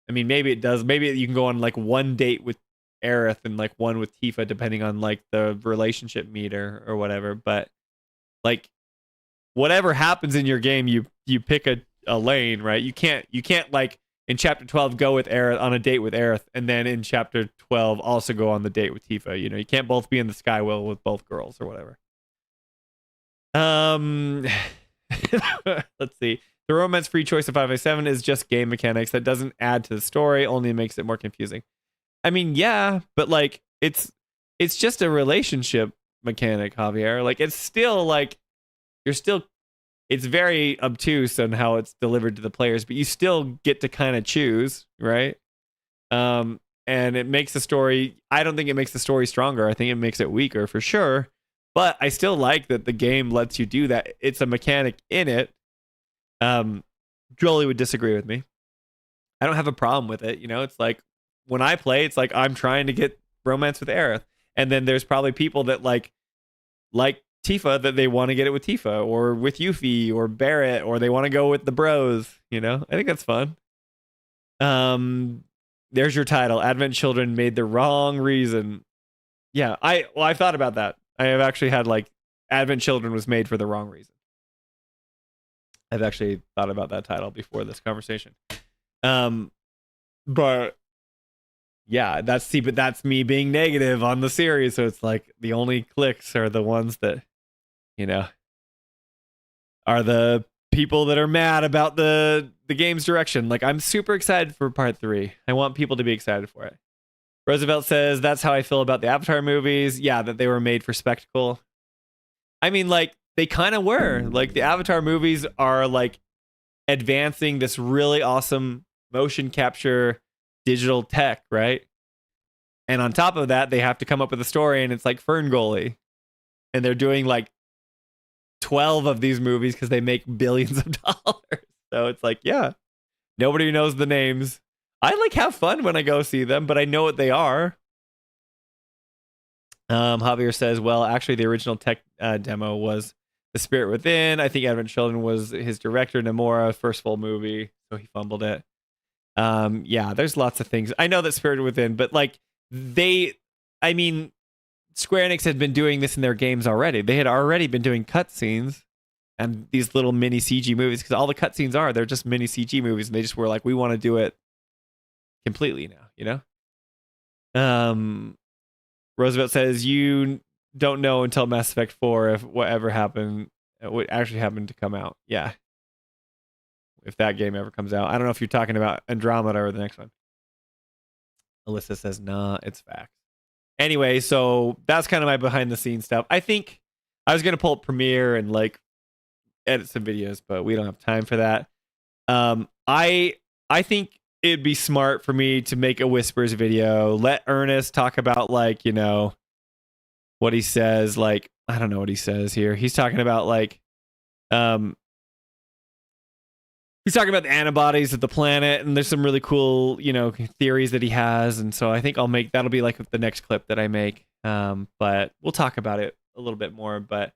I mean, maybe it does. Maybe you can go on like one date with Aerith and like one with Tifa, depending on like the relationship meter or whatever. But like whatever happens in your game, you pick a lane, right? You can't like in chapter 12 go with Aerith on a date with Aerith, and then in chapter 12 also go on the date with Tifa. You can't both be in the Skywheel with both girls or whatever. Let's see. The romance-free choice of 557 is just game mechanics. That doesn't add to the story, only makes it more confusing. I mean, yeah, but like it's just a relationship mechanic, Javier. Like it's still like it's very obtuse on how it's delivered to the players, but you still get to kind of choose, right? And it makes the story, I don't think it makes the story stronger. I think it makes it weaker for sure. But I still like that the game lets you do that. It's a mechanic in it. Jolie would disagree with me. I don't have a problem with it. It's like when I play, it's like I'm trying to get romance with Aerith. And then there's probably people that like Tifa, that they want to get it with Tifa or with Yuffie or Barrett, or they want to go with the bros. I think that's fun. There's your title. Advent Children made the wrong reason. Yeah, I've thought about that. I have actually had like Advent Children was made for the wrong reason. I've actually thought about that title before this conversation. But yeah, that's me being negative on the series. So it's like the only clicks are the ones that, are the people that are mad about the game's direction. Like I'm super excited for part 3. I want people to be excited for it. Roosevelt says, that's how I feel about the Avatar movies. Yeah, that they were made for spectacle. I mean, like, they kind of were. Like, the Avatar movies are, like, advancing this really awesome motion capture digital tech, right? And on top of that, they have to come up with a story, and it's like Ferngully. And they're doing, like, 12 of these movies because they make billions of dollars. So it's like, yeah, nobody knows the names. I like have fun when I go see them, but I know what they are. Javier says, well, actually the original tech demo was The Spirit Within. I think Advent Children was his director, Nomura, first full movie, so he fumbled it. Yeah, there's lots of things. I know that Spirit Within, but like Square Enix had been doing this in their games already. They had already been doing cutscenes and these little mini CG movies, because all the cutscenes they're just mini CG movies, and they just were like, we want to do it completely now, Roosevelt says, you don't know until Mass Effect 4 if whatever happened, what actually happened to come out. Yeah. If that game ever comes out. I don't know if you're talking about Andromeda or the next one. Alyssa says, nah, it's facts. Anyway, so that's kind of my behind the scenes stuff. I think I was going to pull up Premiere and like edit some videos, but we don't have time for that. I think it'd be smart for me to make a Whispers video. Let Ernest talk about like, what he says. Like, I don't know what he says here. He's talking about like, he's talking about the antibodies of the planet, and there's some really cool, theories that he has. And so I think that'll be like the next clip that I make. But we'll talk about it a little bit more, but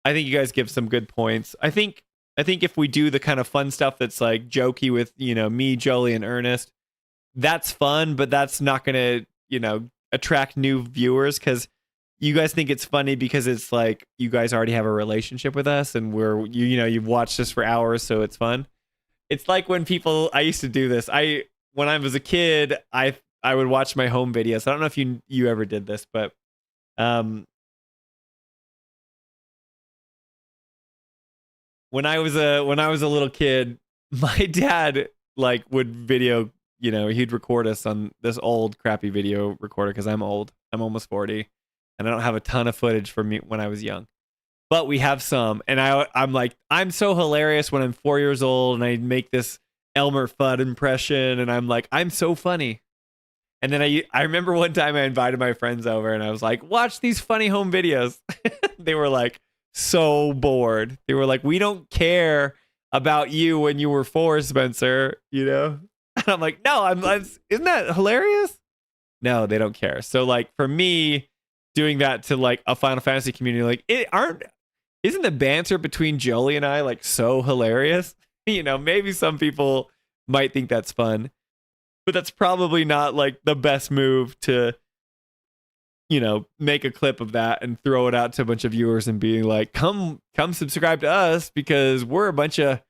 I think you guys give some good points. I think if we do the kind of fun stuff that's like jokey with, me, Jolie, and Ernest, that's fun, but that's not going to, attract new viewers, because you guys think it's funny because it's like you guys already have a relationship with us and you've watched us for hours, so it's fun. It's like when I used to do this. when I was a kid, I would watch my home videos. I don't know if you ever did this, but when I was a little kid, my dad like would video, he'd record us on this old crappy video recorder because I'm old. I'm almost 40 and I don't have a ton of footage from me when I was young. But we have some, and I'm like, I'm so hilarious when I'm 4 years old and I make this Elmer Fudd impression and I'm like, I'm so funny. And then I remember one time I invited my friends over and I was like, watch these funny home videos. They were like so bored. They were like, we don't care about you when you were 4, Spencer, And I'm like, no, isn't that hilarious? No, they don't care. So like for me, doing that to like a Final Fantasy community, like isn't the banter between Jolie and I like so hilarious? Maybe some people might think that's fun, but that's probably not like the best move to, make a clip of that and throw it out to a bunch of viewers and being like, come subscribe to us because we're a bunch of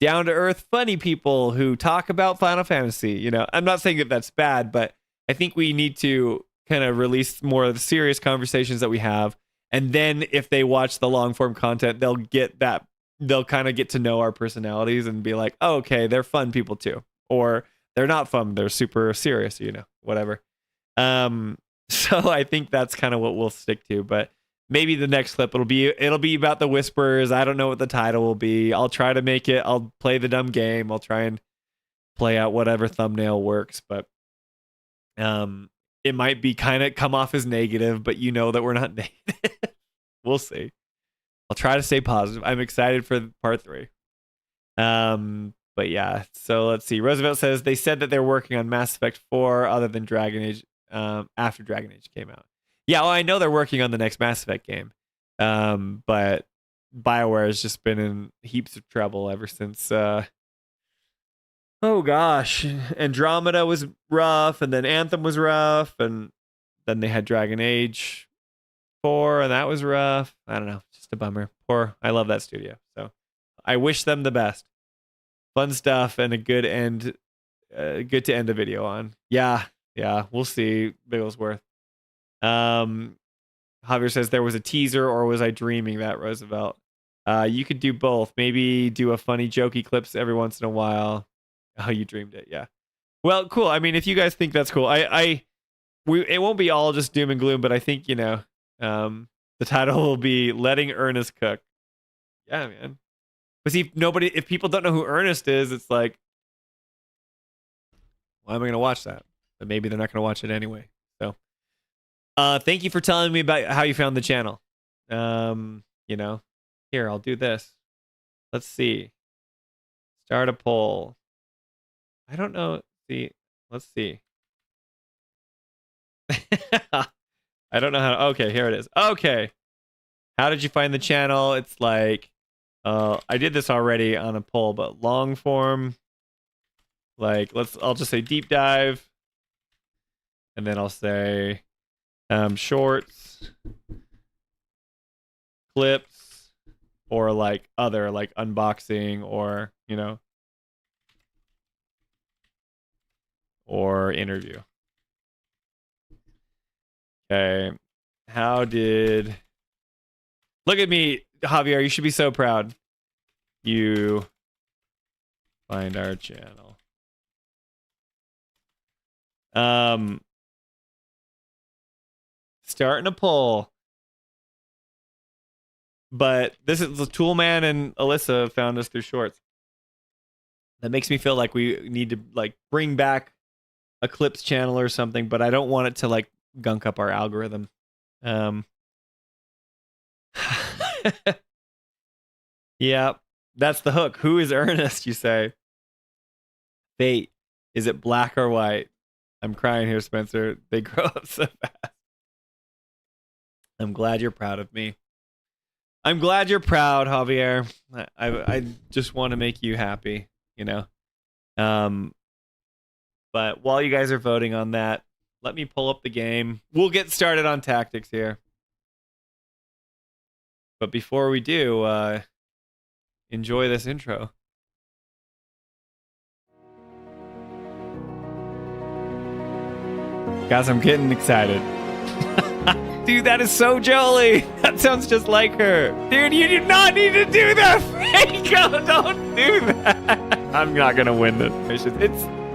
down to earth, funny people who talk about Final Fantasy. I'm not saying that that's bad, but I think we need to kind of release more of the serious conversations that we have. And then if they watch the long form content, they'll kind of get to know our personalities and be like, oh, okay, they're fun people too. Or they're not fun. They're super serious, whatever. So I think that's kind of what we'll stick to, but maybe the next clip, it'll be about the Whisperers. I don't know what the title will be. I'll try to make it. I'll play the dumb game. I'll try and play out whatever thumbnail works, but, it might be kind of come off as negative, but that we're not negative. We'll see. I'll try to stay positive. I'm excited for part 3. But yeah, so let's see. Roosevelt says they said that they're working on Mass Effect 4 other than Dragon Age, after Dragon Age came out. Yeah, well, I know they're working on the next Mass Effect game. But BioWare has just been in heaps of trouble ever since oh gosh, Andromeda was rough, and then Anthem was rough, and then they had Dragon Age 4, and that was rough. I don't know, just a bummer. I love that studio, so I wish them the best. Fun stuff and a good end, good to end a video on. Yeah, we'll see. Bigglesworth. Javier says there was a teaser, or was I dreaming that, Roosevelt? You could do both. Maybe do a funny, jokey clips every once in a while. Oh, you dreamed it, yeah. Well, cool. I mean, if you guys think that's cool, it won't be all just doom and gloom, but I think the title will be "Letting Ernest Cook." Yeah, man. But see, if people don't know who Ernest is, it's like, why am I going to watch that? But maybe they're not going to watch it anyway. So, thank you for telling me about how you found the channel. Here, I'll do this. Let's see. Start a poll. I don't know. Let's see. I don't know how. Okay, here it is. Okay. How did you find the channel? It's like, I did this already on a poll, but long form. Like, I'll just say deep dive. And then I'll say shorts, clips, or like other, like unboxing, or, or interview. Okay. Look at me, Javier. You should be so proud. You find our channel. Starting a poll. But this is the Toolman and Alyssa found us through shorts. That makes me feel like we need to like bring back a clips channel or something, but I don't want it to like gunk up our algorithm. Yeah, that's the hook. Who is Ernest, you say? Fate. Is it black or white? I'm crying here, Spencer. They grow up so fast. I'm glad you're proud of me. I'm glad you're proud, Javier. I just want to make you happy, But while you guys are voting on that, let me pull up the game. We'll get started on tactics here. But before we do, enjoy this intro. Guys, I'm getting excited. Dude, that is so Jolie. That sounds just like her. Dude, you do not need to do that, Franco. Don't do that. I'm not gonna win this mission.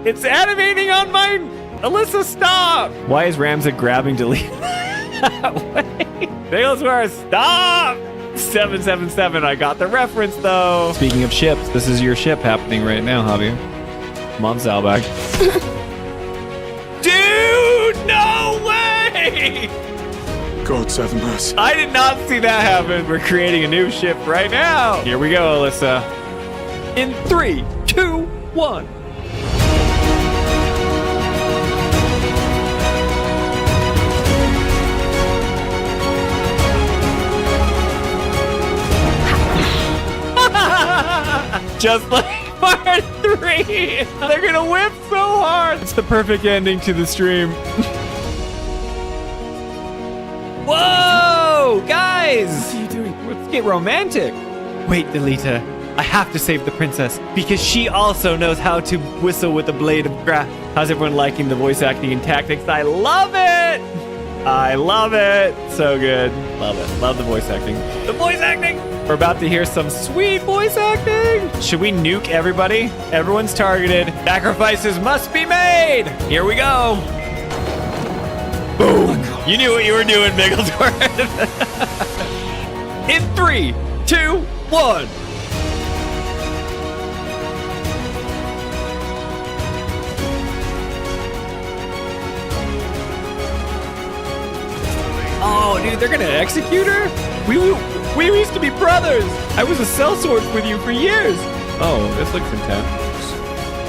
It's animating on mine. Alyssa, stop. Why is Ramza grabbing delete? Bigglesworth, stop. 777. I got the reference though. Speaking of ships, this is your ship happening right now, Javier. Come on, Salbag. Dude, no way! God, Sevenbrass. I did not see that happen. We're creating a new ship right now. Here we go, Alyssa. In 3, 2, 1. Just like part 3. They're gonna whip so hard. It's the perfect ending to the stream. Whoa, guys! What are you doing? Let's get romantic. Wait, Delita. I have to save the princess because she also knows how to whistle with a blade of grass. How's everyone liking the voice acting and tactics? I love it! I love it. So good. Love it. Love the voice acting. The voice acting! We're about to hear some sweet voice acting. Should we nuke everybody? Everyone's targeted. Sacrifices must be made. Here we go. Boom. You knew what you were doing, Bigglesworth. In 3, 2, 1. Oh, dude, they're gonna execute her? We used to be brothers. I was a sellsword with you for years. Oh, this looks intense.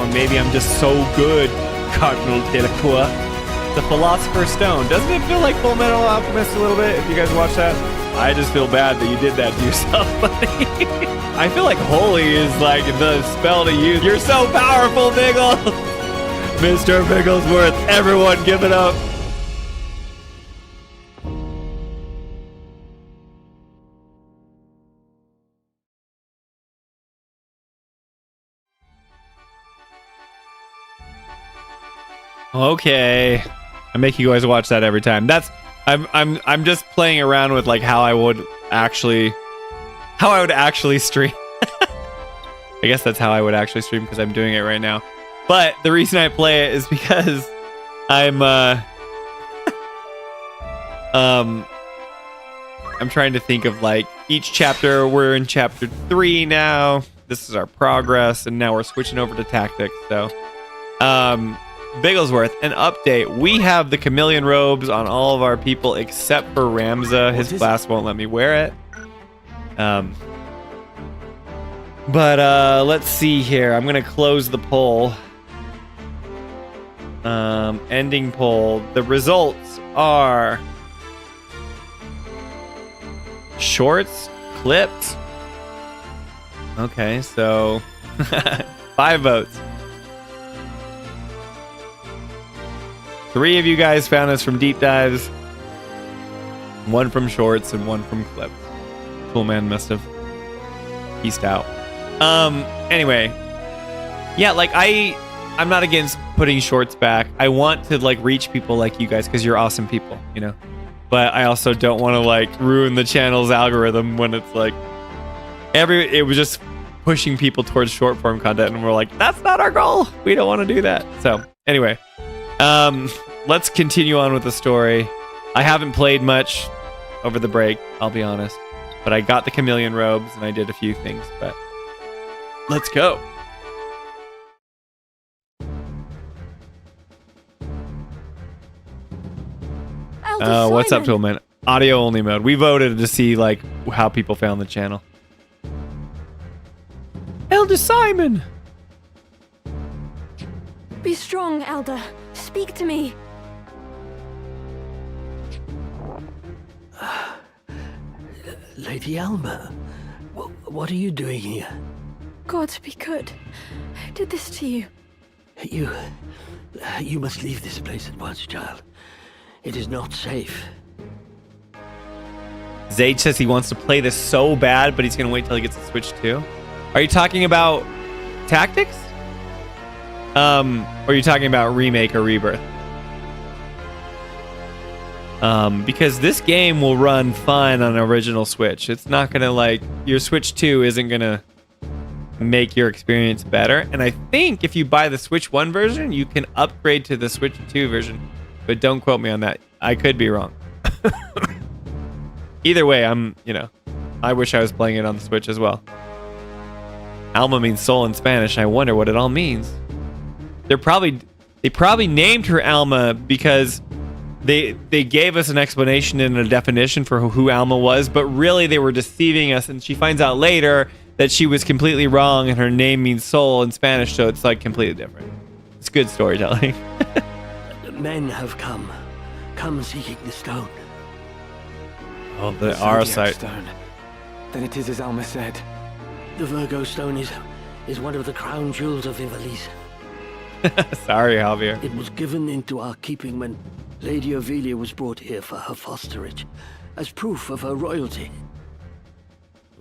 Or maybe I'm just so good, Cardinal Delacour. The Philosopher's Stone. Doesn't it feel like Full Metal Alchemist a little bit if you guys watch that? I just feel bad that you did that to yourself, buddy. I feel like Holy is like the spell to use. You're so powerful, Biggles. Mr. Bigglesworth, everyone give it up. Okay. I make you guys watch that every time. I'm just playing around with like how I would actually stream. I guess that's how I would actually stream because I'm doing it right now. But the reason I play it is because I'm trying to think of like each chapter. We're in chapter 3 now. This is our progress, and now we're switching over to tactics. So Bigglesworth, an update. We have the chameleon robes on all of our people except for Ramza. His class won't let me wear it. But let's see here. I'm gonna close the poll. Ending poll. The results are shorts, clips. Okay, so 5 votes. 3 of you guys found us from deep dives, 1 from shorts and 1 from clips. Cool man must have pieced out. Anyway, yeah, like I'm not against putting shorts back. I want to like reach people like you guys because you're awesome people, you know. But I also don't want to like ruin the channel's algorithm when it's like it was just pushing people towards short form content, and we're like, that's not our goal. We don't want to do that. So anyway. Let's continue on with the story. I haven't played much over the break, I'll be honest. But I got the chameleon robes and I did a few things, but let's go. What's up, Toolman? Audio only mode. We voted to see like how people found the channel. Elder Simon! Be strong, Elder. Speak to me. Lady Alma, what are you doing here? God be good. Who did this to you? You must leave this place at once, child. It is not safe. Zage says he wants to play this so bad, but he's going to wait till he gets the Switch too. Are you talking about tactics? Or are you talking about remake or rebirth? Because this game will run fine on an original Switch. It's not gonna like your Switch 2 isn't gonna make your experience better. And I think if you buy the Switch 1 version, you can upgrade to the Switch 2 version. But don't quote me on that. I could be wrong. Either way, I wish I was playing it on the Switch as well. Alma means soul in Spanish. I wonder what it all means. They probably named her Alma because they gave us an explanation and a definition for who Alma was, but really they were deceiving us, and she finds out later that she was completely wrong and her name means soul in Spanish, so it's like completely different. It's good storytelling. Men have come seeking the stone. Oh, the R site. Stone. Then it is as Alma said. The Virgo stone is one of the crown jewels of Ivalice. Sorry, Javier. It was given into our keeping when Lady Ovelia was brought here for her fosterage, as proof of her royalty.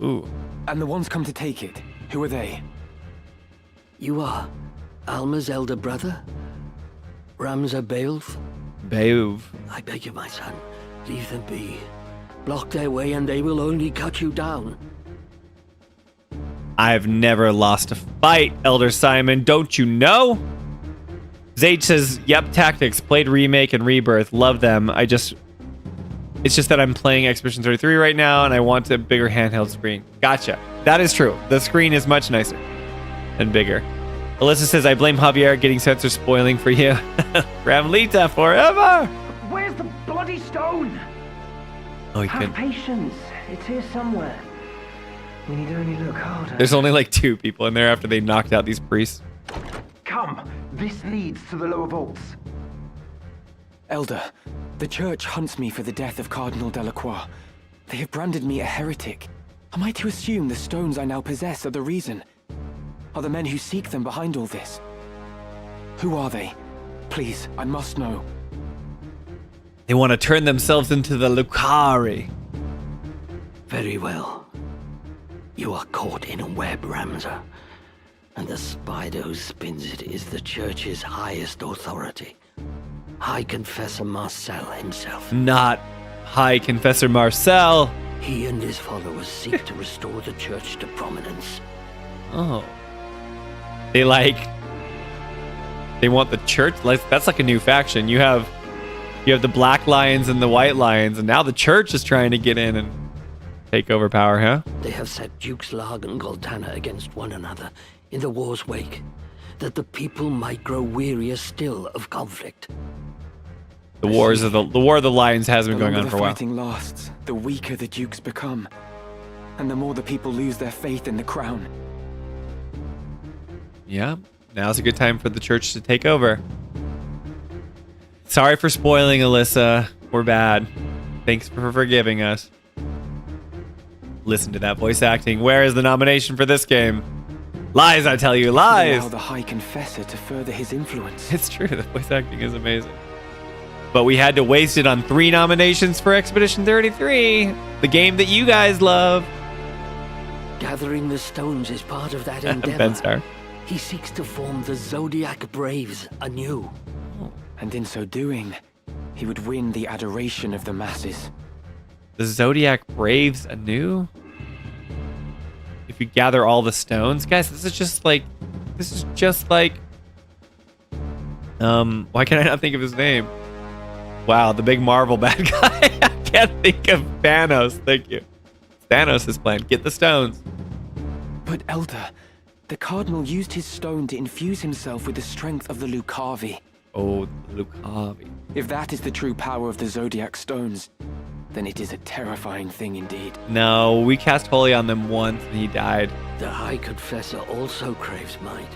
Ooh. And the ones come to take it, who are they? You are Alma's elder brother, Ramza Beowulf. Beowulf. I beg you, my son, leave them be. Block their way and they will only cut you down. I've never lost a fight, Elder Simon. Don't you know? Zage says, yep, Tactics. Played Remake and Rebirth. Love them. It's just that I'm playing Expedition 33 right now and I want a bigger handheld screen. Gotcha. That is true. The screen is much nicer and bigger. Alyssa says, I blame Javier getting censor spoiling for you. Ramlita forever. Where's the bloody stone? Oh, you Have can. patience. It's here somewhere. We need only look harder. There's only like 2 people in there after they knocked out these priests. Come. This leads to the lower vaults. Elder, the church hunts me for the death of Cardinal Delacroix. They have branded me a heretic. Am I to assume the stones I now possess are the reason? Are the men who seek them behind all this? Who are they? Please, I must know. They want to turn themselves into the Lucari. Very well. You are caught in a web, Ramza. And the spider who spins it is the church's highest authority. High Confessor Marcel himself. Not High Confessor Marcel. He and his followers seek to restore the church to prominence. Oh. They want the church. That's like a new faction. You have the Black Lions and the White Lions, and now the church is trying to get in and take over power, huh? They have set Dukes Larg and Goltana against one another in the war's wake, that the people might grow wearier still of conflict. The War of the Lions has been going on for a while. The fighting lasts, the weaker the dukes become, and the more the people lose their faith in the crown. Yeah, now's a good time for the church to take over. Sorry for spoiling, Alyssa. We're bad. Thanks for forgiving us. Listen to that voice acting. Where is the nomination for this game? Lies, I tell you, lies. Allow the High Confessor to further his influence. It's true. The voice acting is amazing. But we had to waste it on 3 nominations for Expedition 33, the game that you guys love. Gathering the stones is part of that endeavor. Ben-Star. He seeks to form the Zodiac Braves anew. And in so doing, he would win the adoration of the masses. The Zodiac Braves anew? If you gather all the stones? Guys, this is just like... why can I not think of his name? Wow, the big Marvel bad guy. I can't think of Thanos. Thank you. Thanos' plan. Get the stones. But Elder, the Cardinal used his stone to infuse himself with the strength of the Lucavi. Oh, the Lucavi. If that is the true power of the Zodiac stones, then it is a terrifying thing indeed. No, we cast Holy on them once and he died. The High Confessor also craves might.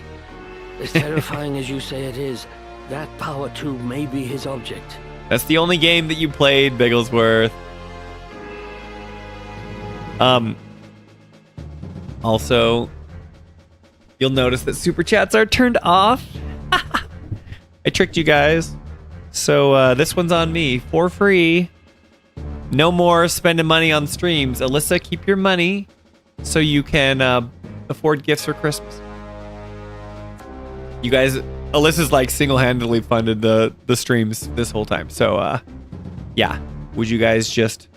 As terrifying as you say it is, that power too may be his object. That's the only game that you played, Bigglesworth. Also, you'll notice that super chats are turned off. I tricked you guys. So this one's on me for free. No more spending money on streams. Alyssa, keep your money so you can afford gifts for Christmas. You guys, Alyssa's like single-handedly funded the streams this whole time. So yeah, would you guys just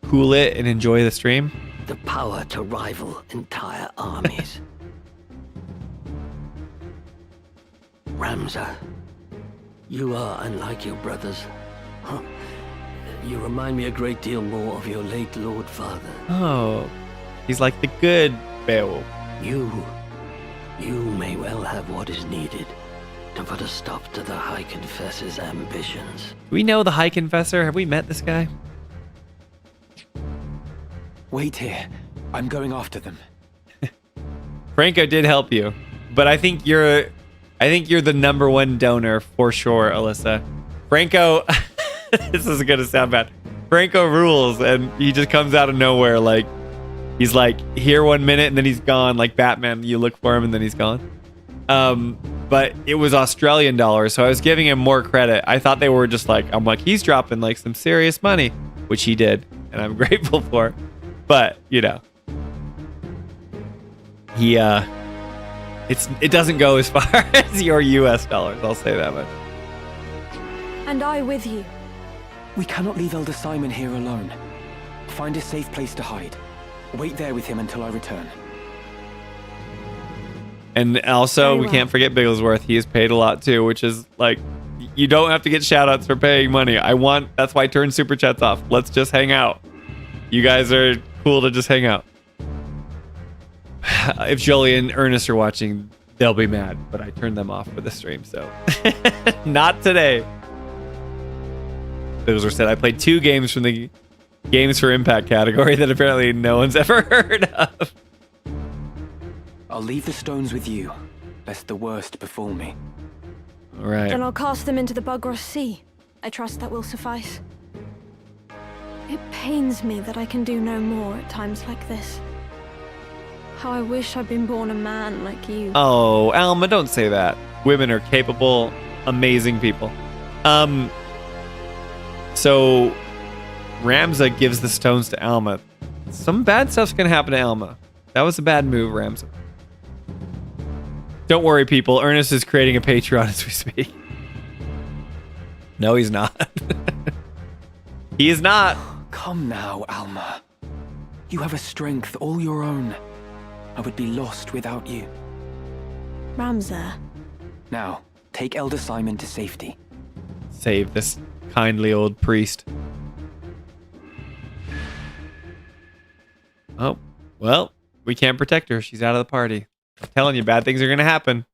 cool it and enjoy the stream? The power to rival entire armies. Ramza, you are unlike your brothers. Huh. You remind me a great deal more of your late Lord Father. Oh, he's like the good Beowulf. You may well have what is needed to put a stop to the High Confessor's ambitions. Do we know the High Confessor? Have we met this guy? Wait here. I'm going after them. Franco did help you, but I think you're the number one donor for sure, Alyssa. Franco, this is gonna sound bad. Franco rules, and he just comes out of nowhere. Like he's like here 1 minute and then he's gone. Like Batman, you look for him and then he's gone. But it was Australian dollars, so I was giving him more credit. I thought they were just like, I'm like, he's dropping like some serious money, which he did, and I'm grateful for. But you know, he it doesn't go as far as your US dollars, I'll say that much. And I with you. We cannot leave Elder Simon here alone. Find a safe place to hide. Wait there with him until I return. And also, we can't forget Bigglesworth. He is paid a lot too, which is like, you don't have to get shoutouts for paying money. That's why I turned super chats off. Let's just hang out. You guys are cool to just hang out. If Jolie and Ernest are watching, they'll be mad, but I turned them off for the stream, so not today. Bigglesworth said, I played 2 games from the Games for Impact category that apparently no one's ever heard of. I'll leave the stones with you, lest the worst befall me. All right. Then I'll cast them into the Bugros Sea. I trust that will suffice. It pains me that I can do no more at times like this. How I wish I'd been born a man like you. Oh, Alma, don't say that. Women are capable, amazing people. So Ramza gives the stones to Alma. Some bad stuff's gonna happen to Alma. That was a bad move, Ramza. Don't worry, people. Ernest is creating a Patreon as we speak. No, he's not. He is not. Come now, Alma. You have a strength all your own. I would be lost without you. Ramza. Now, take Elder Simon to safety. Save this kindly old priest. Oh, well, we can't protect her. She's out of the party. I'm telling you, bad things are going to happen.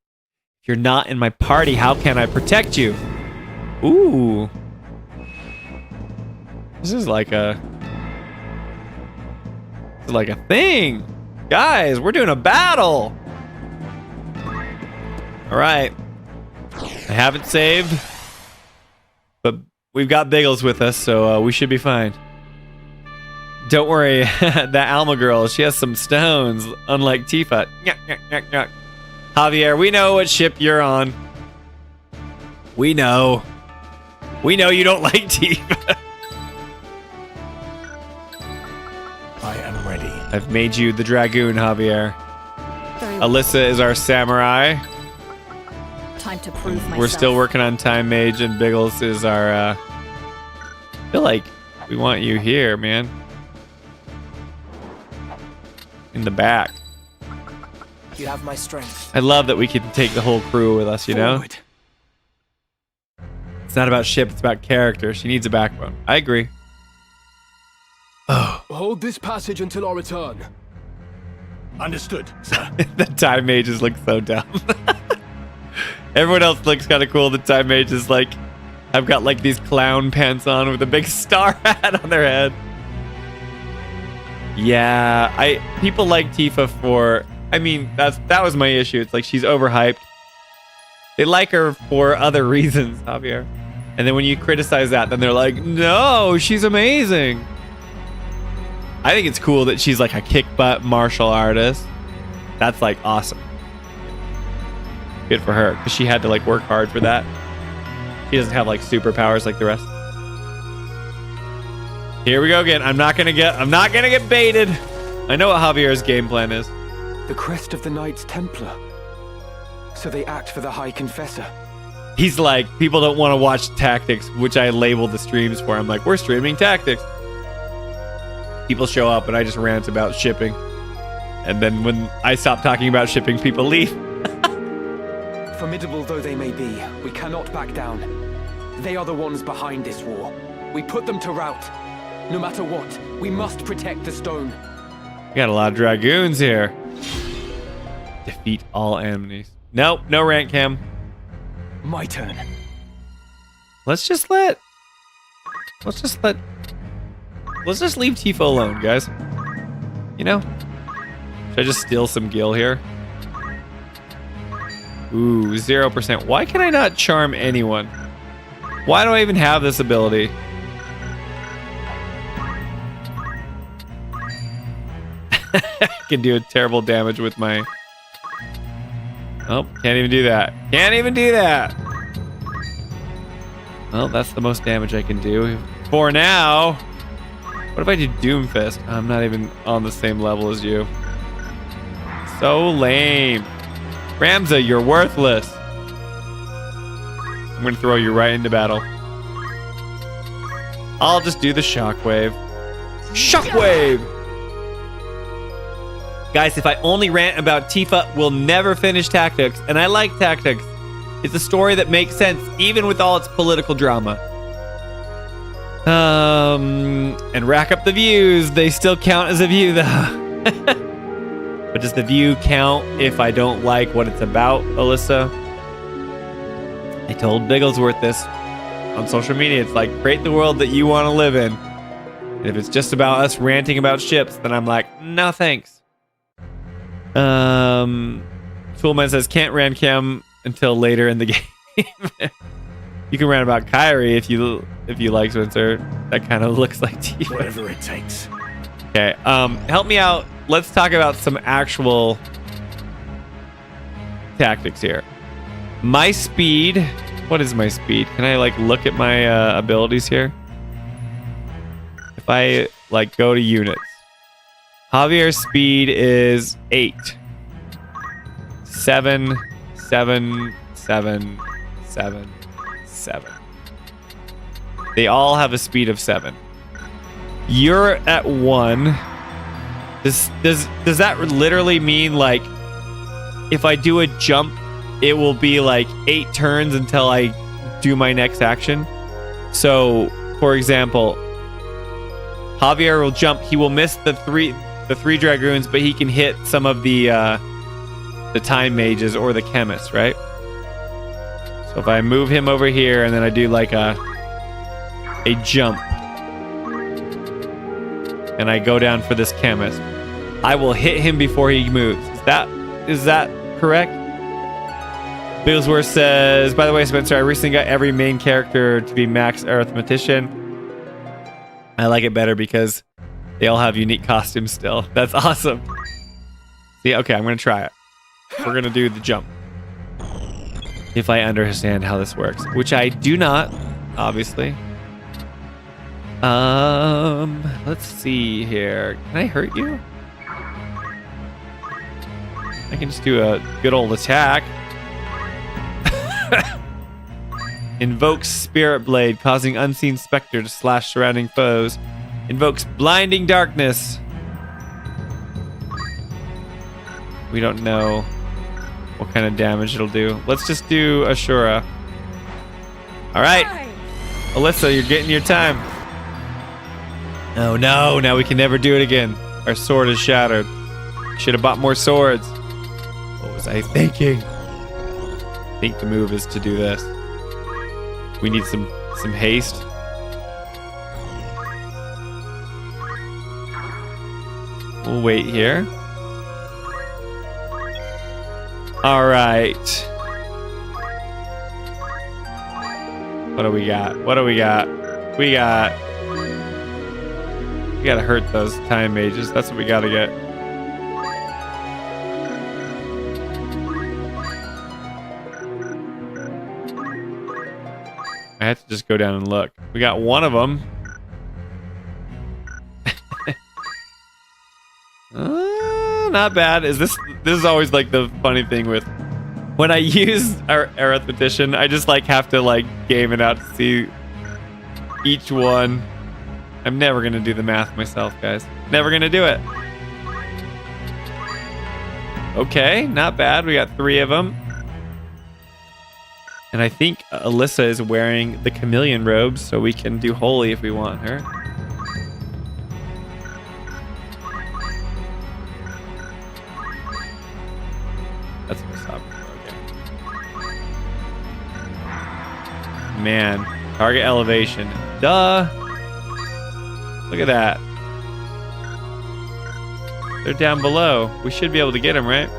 If you're not in my party, how can I protect you? Ooh. This is like a thing. Guys, we're doing a battle. All right. I haven't saved, but we've got Biggles with us, so we should be fine. Don't worry, that Alma girl, she has some stones, unlike Tifa. Javier, we know what ship you're on. We know. We know you don't like Tifa. I am ready. I've made you the Dragoon, Javier. Alyssa is our samurai. Time to prove myself. We're still working on Time Mage, and Biggles is our... I feel like we want you here, man. In the back. You have my strength. I love that we can take the whole crew with us, you know? It's not about ship, it's about character. She needs a backbone. I agree. Oh. Hold this passage until our return. Understood, sir. The Time Mages look so dumb. Everyone else looks kind of cool. The Time Mages, like, I've got like these clown pants on with a big star hat on their head. Yeah, people like Tifa for, I mean, that was my issue. It's like she's overhyped. They like her for other reasons, Javier. And then when you criticize that, then they're like, no, she's amazing. I think it's cool that she's like a kick butt martial artist. That's like awesome. Good for her, because she had to like work hard for that. She doesn't have like superpowers like the rest. Here we go again. I'm not gonna get baited. I know what Javier's game plan is. The crest of the Knights Templar. So they act for the High Confessor. He's like, people don't want to watch tactics, which I labeled the streams for. I'm like, we're streaming tactics. People show up and I just rant about shipping. And then when I stop talking about shipping, people leave. Formidable though they may be, we cannot back down. They are the ones behind this war. We put them to rout. No matter what, we must protect the stone. We got a lot of dragoons here. Defeat all enemies. Nope, no rank cam. My turn. Let's just leave Tifa alone, guys. You know? Should I just steal some gil here? Ooh, 0%. Why can I not charm anyone? Why do I even have this ability? I can do a terrible damage with my... Oh, can't even do that. Can't even do that. Well, that's the most damage I can do for now. What if I do Doomfist? I'm not even on the same level as you. So lame. Ramza, you're worthless. I'm gonna throw you right into battle. I'll just do the shockwave. Shockwave! Guys, if I only rant about Tifa, we'll never finish Tactics. And I like Tactics. It's a story that makes sense, even with all its political drama. And rack up the views. They still count as a view, though. But does the view count if I don't like what it's about, Alyssa? I told Bigglesworth this on social media. It's like, create the world that you want to live in. And if it's just about us ranting about ships, then I'm like, no thanks. Toolman says, can't rant cam until later in the game. You can rant about Kyrie if you like, Spencer. That kind of looks like Tifa. Whatever it takes. Okay, help me out. Let's talk about some actual tactics here. My speed. What is my speed? Can I like look at my abilities here? If I like go to units, Javier's speed is 8. 7, 7, 7, 7, 7. They all have a speed of 7. You're at 1. Does that literally mean like if I do a jump, it will be like 8 turns until I do my next action? So, for example, Javier will jump. He will miss the three dragoons, but he can hit some of the time mages or the chemists, right? So if I move him over here and then I do like a jump and I go down for this chemist, I will hit him before he moves. Is that correct? Bigglesworth says, by the way, Spencer, I recently got every main character to be max arithmetician. I like it better because they all have unique costumes still. That's awesome. See, okay, I'm going to try it. We're going to do the jump. If I understand how this works, which I do not, obviously. Let's see here. Can I hurt you? I can just do a good old attack. Invokes Spirit Blade, causing Unseen Spectre to slash surrounding foes. Invokes Blinding Darkness. We don't know what kind of damage it'll do. Let's just do Ashura. All right. Alyssa, you're getting your time. Oh no, now we can never do it again. Our sword is shattered. Should have bought more swords. What was I thinking? I think the move is to do this. We need some haste. We'll wait here. All right. What do we got? What do we got? We gotta hurt those time mages. That's what we gotta get. I have to just go down and look. We got one of them. Uh, Not bad. This is always like the funny thing with when I use our arithmetician, I just like have to like game it out to see each one. I'm never gonna do the math myself, guys. Never gonna do it. Okay, not bad. We got 3 of them. And I think Alyssa is wearing the chameleon robes, so we can do holy if we want her. That's what I saw before. Okay. Man, target elevation. Duh. Look at that. They're down below. We should be able to get them, right?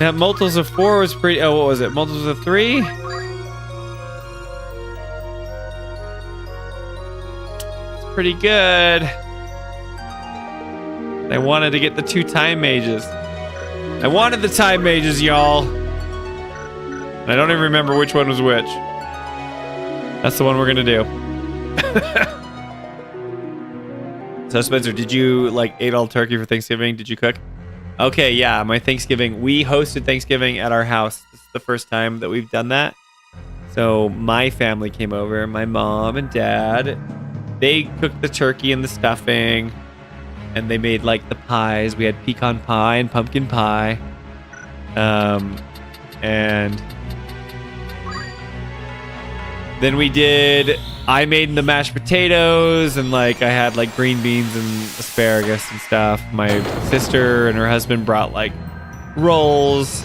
That multiples of 4 was pretty... Oh, what was it? Multiples of 3? It's pretty good. I wanted to get the 2 time mages. I wanted the time mages, y'all. I don't even remember which one was which. That's the one we're gonna do. So Spencer, did you like ate all turkey for Thanksgiving? Did you cook? Okay, yeah, my Thanksgiving. We hosted Thanksgiving at our house. This is the first time that we've done that. So my family came over, my mom and dad. They cooked the turkey and the stuffing, and they made like the pies. We had pecan pie and pumpkin pie. And then I made the mashed potatoes, and like I had like green beans and asparagus and stuff. My sister and her husband brought like rolls,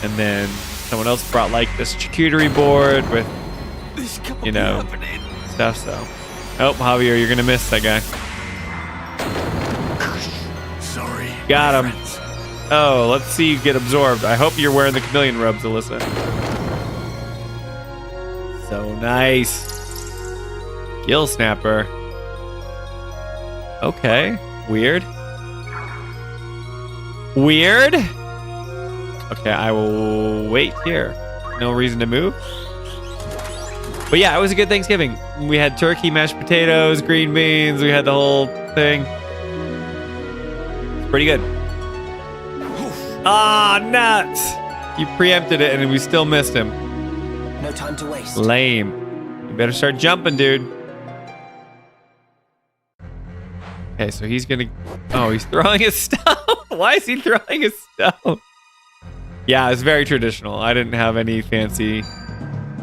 and then someone else brought like this charcuterie board with, you know, stuff. So, oh, Javier, you're gonna miss that guy. Sorry. Got him. Oh, let's see you get absorbed. I hope you're wearing the chameleon robes, Alyssa. So nice. Gill snapper. Okay. Weird. Weird. Okay, I will wait here. No reason to move. But yeah, it was a good Thanksgiving. We had turkey, mashed potatoes, green beans. We had the whole thing. It's pretty good. Ah, nuts. You preempted it and we still missed him. No time to waste. Lame. You better start jumping, dude. Okay, so he's gonna... Oh, he's throwing his stone. Why is he throwing his stone? Yeah, it's very traditional. I didn't have any fancy...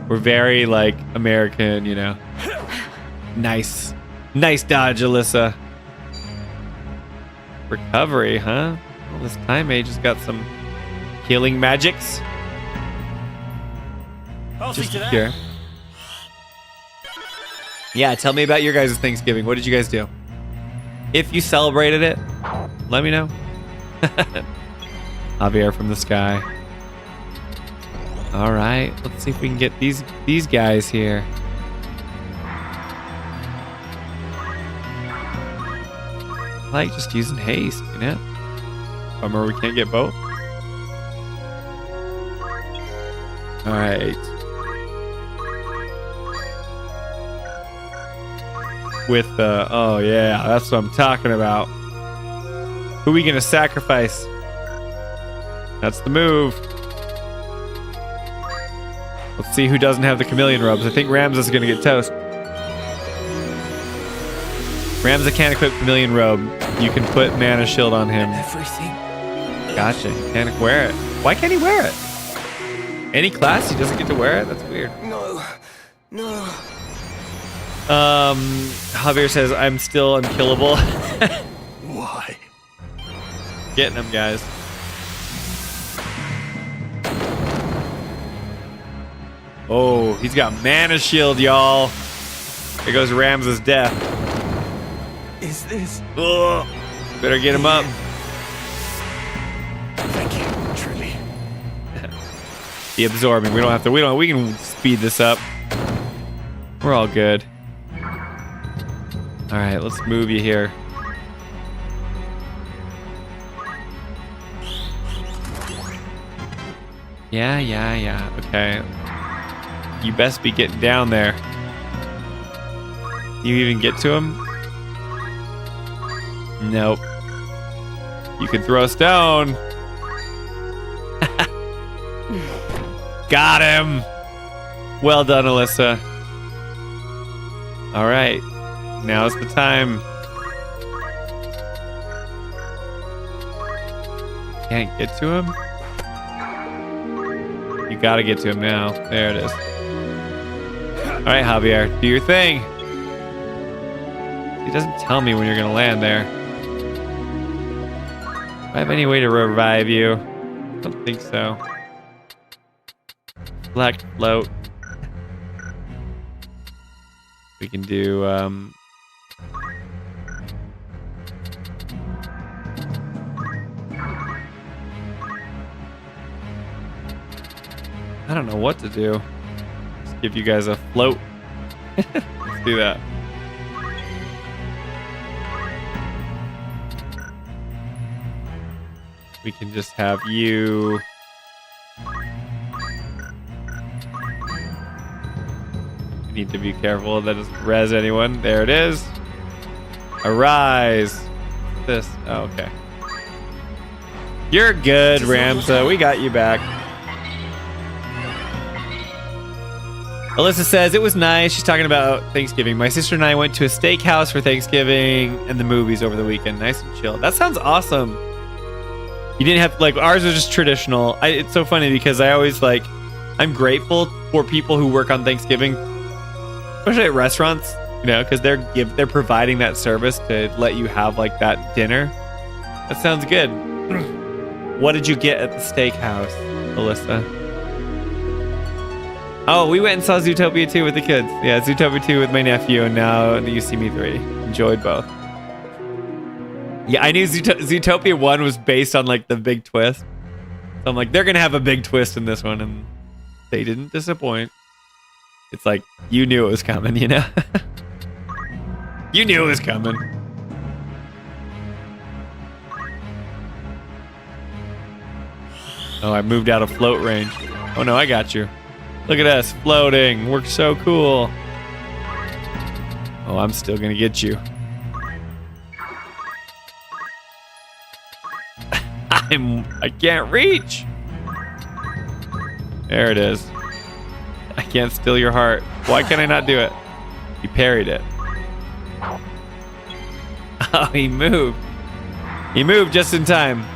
We're very, like, American, you know. Nice. Nice dodge, Alyssa. Recovery, huh? Well, this time mage has got some healing magics. Just here. Yeah, tell me about your guys' Thanksgiving. What did you guys do? If you celebrated it, let me know. Javier from the sky. All right, let's see if we can get these guys here. I like just using haste, you know? Bummer we can't get both. All right. With the, oh yeah, that's what I'm talking about. Who are we gonna sacrifice? That's the move. Let's see who doesn't have the chameleon robes. I think Ramses is gonna get toast. Ramses can't equip chameleon robe. You can put mana shield on him. Everything. Gotcha. He can't wear it. Why can't he wear it? Any class he doesn't get to wear it? That's weird. No. No. Javier says I'm still unkillable. Why? Getting them, guys. Oh, he's got mana shield, y'all. There goes Ramses' death. Is this? Ugh. Better get him up. Thank you, truly. The absorbing. We don't have to. We can speed this up. We're all good. All right, let's move you here. Yeah. Okay. You best be getting down there. You even get to him? Nope. You can throw a stone. Got him. Well done, Alyssa. All right. Now's the time. Can't get to him? You gotta get to him now. There it is. All right, Javier, do your thing. He doesn't tell me when you're gonna land there. Do I have any way to revive you? I don't think so. Select float. We can do I don't know what to do. Just give you guys a float. Let's do that. We can just have you. We need to be careful that doesn't res anyone. There it is. Arise. This. Oh, okay. You're good, Ramza. We got you back. Alyssa says, it was nice. She's talking about Thanksgiving. My sister and I went to a steakhouse for Thanksgiving and the movies over the weekend. Nice and chill. That sounds awesome. You didn't have, like, ours was just traditional. It's so funny because I always, like, I'm grateful for people who work on Thanksgiving, especially at restaurants, you know, because they're providing that service to let you have, like, that dinner. That sounds good. What did you get at the steakhouse, Alyssa? Oh, we went and saw Zootopia 2 with the kids. Yeah, Zootopia 2 with my nephew, and now You See Me 3. Enjoyed both. Yeah, I knew Zootopia 1 was based on, like, the big twist. So I'm like, they're going to have a big twist in this one, and they didn't disappoint. It's like, you knew it was coming, you know? You knew it was coming. Oh, I moved out of float range. Oh, no, I got you. Look at us floating. We're so cool. Oh, I'm still gonna get you. I can't reach. There it is. I can't steal your heart. Why can I not do it? He parried it. Oh, he moved. He moved just in time.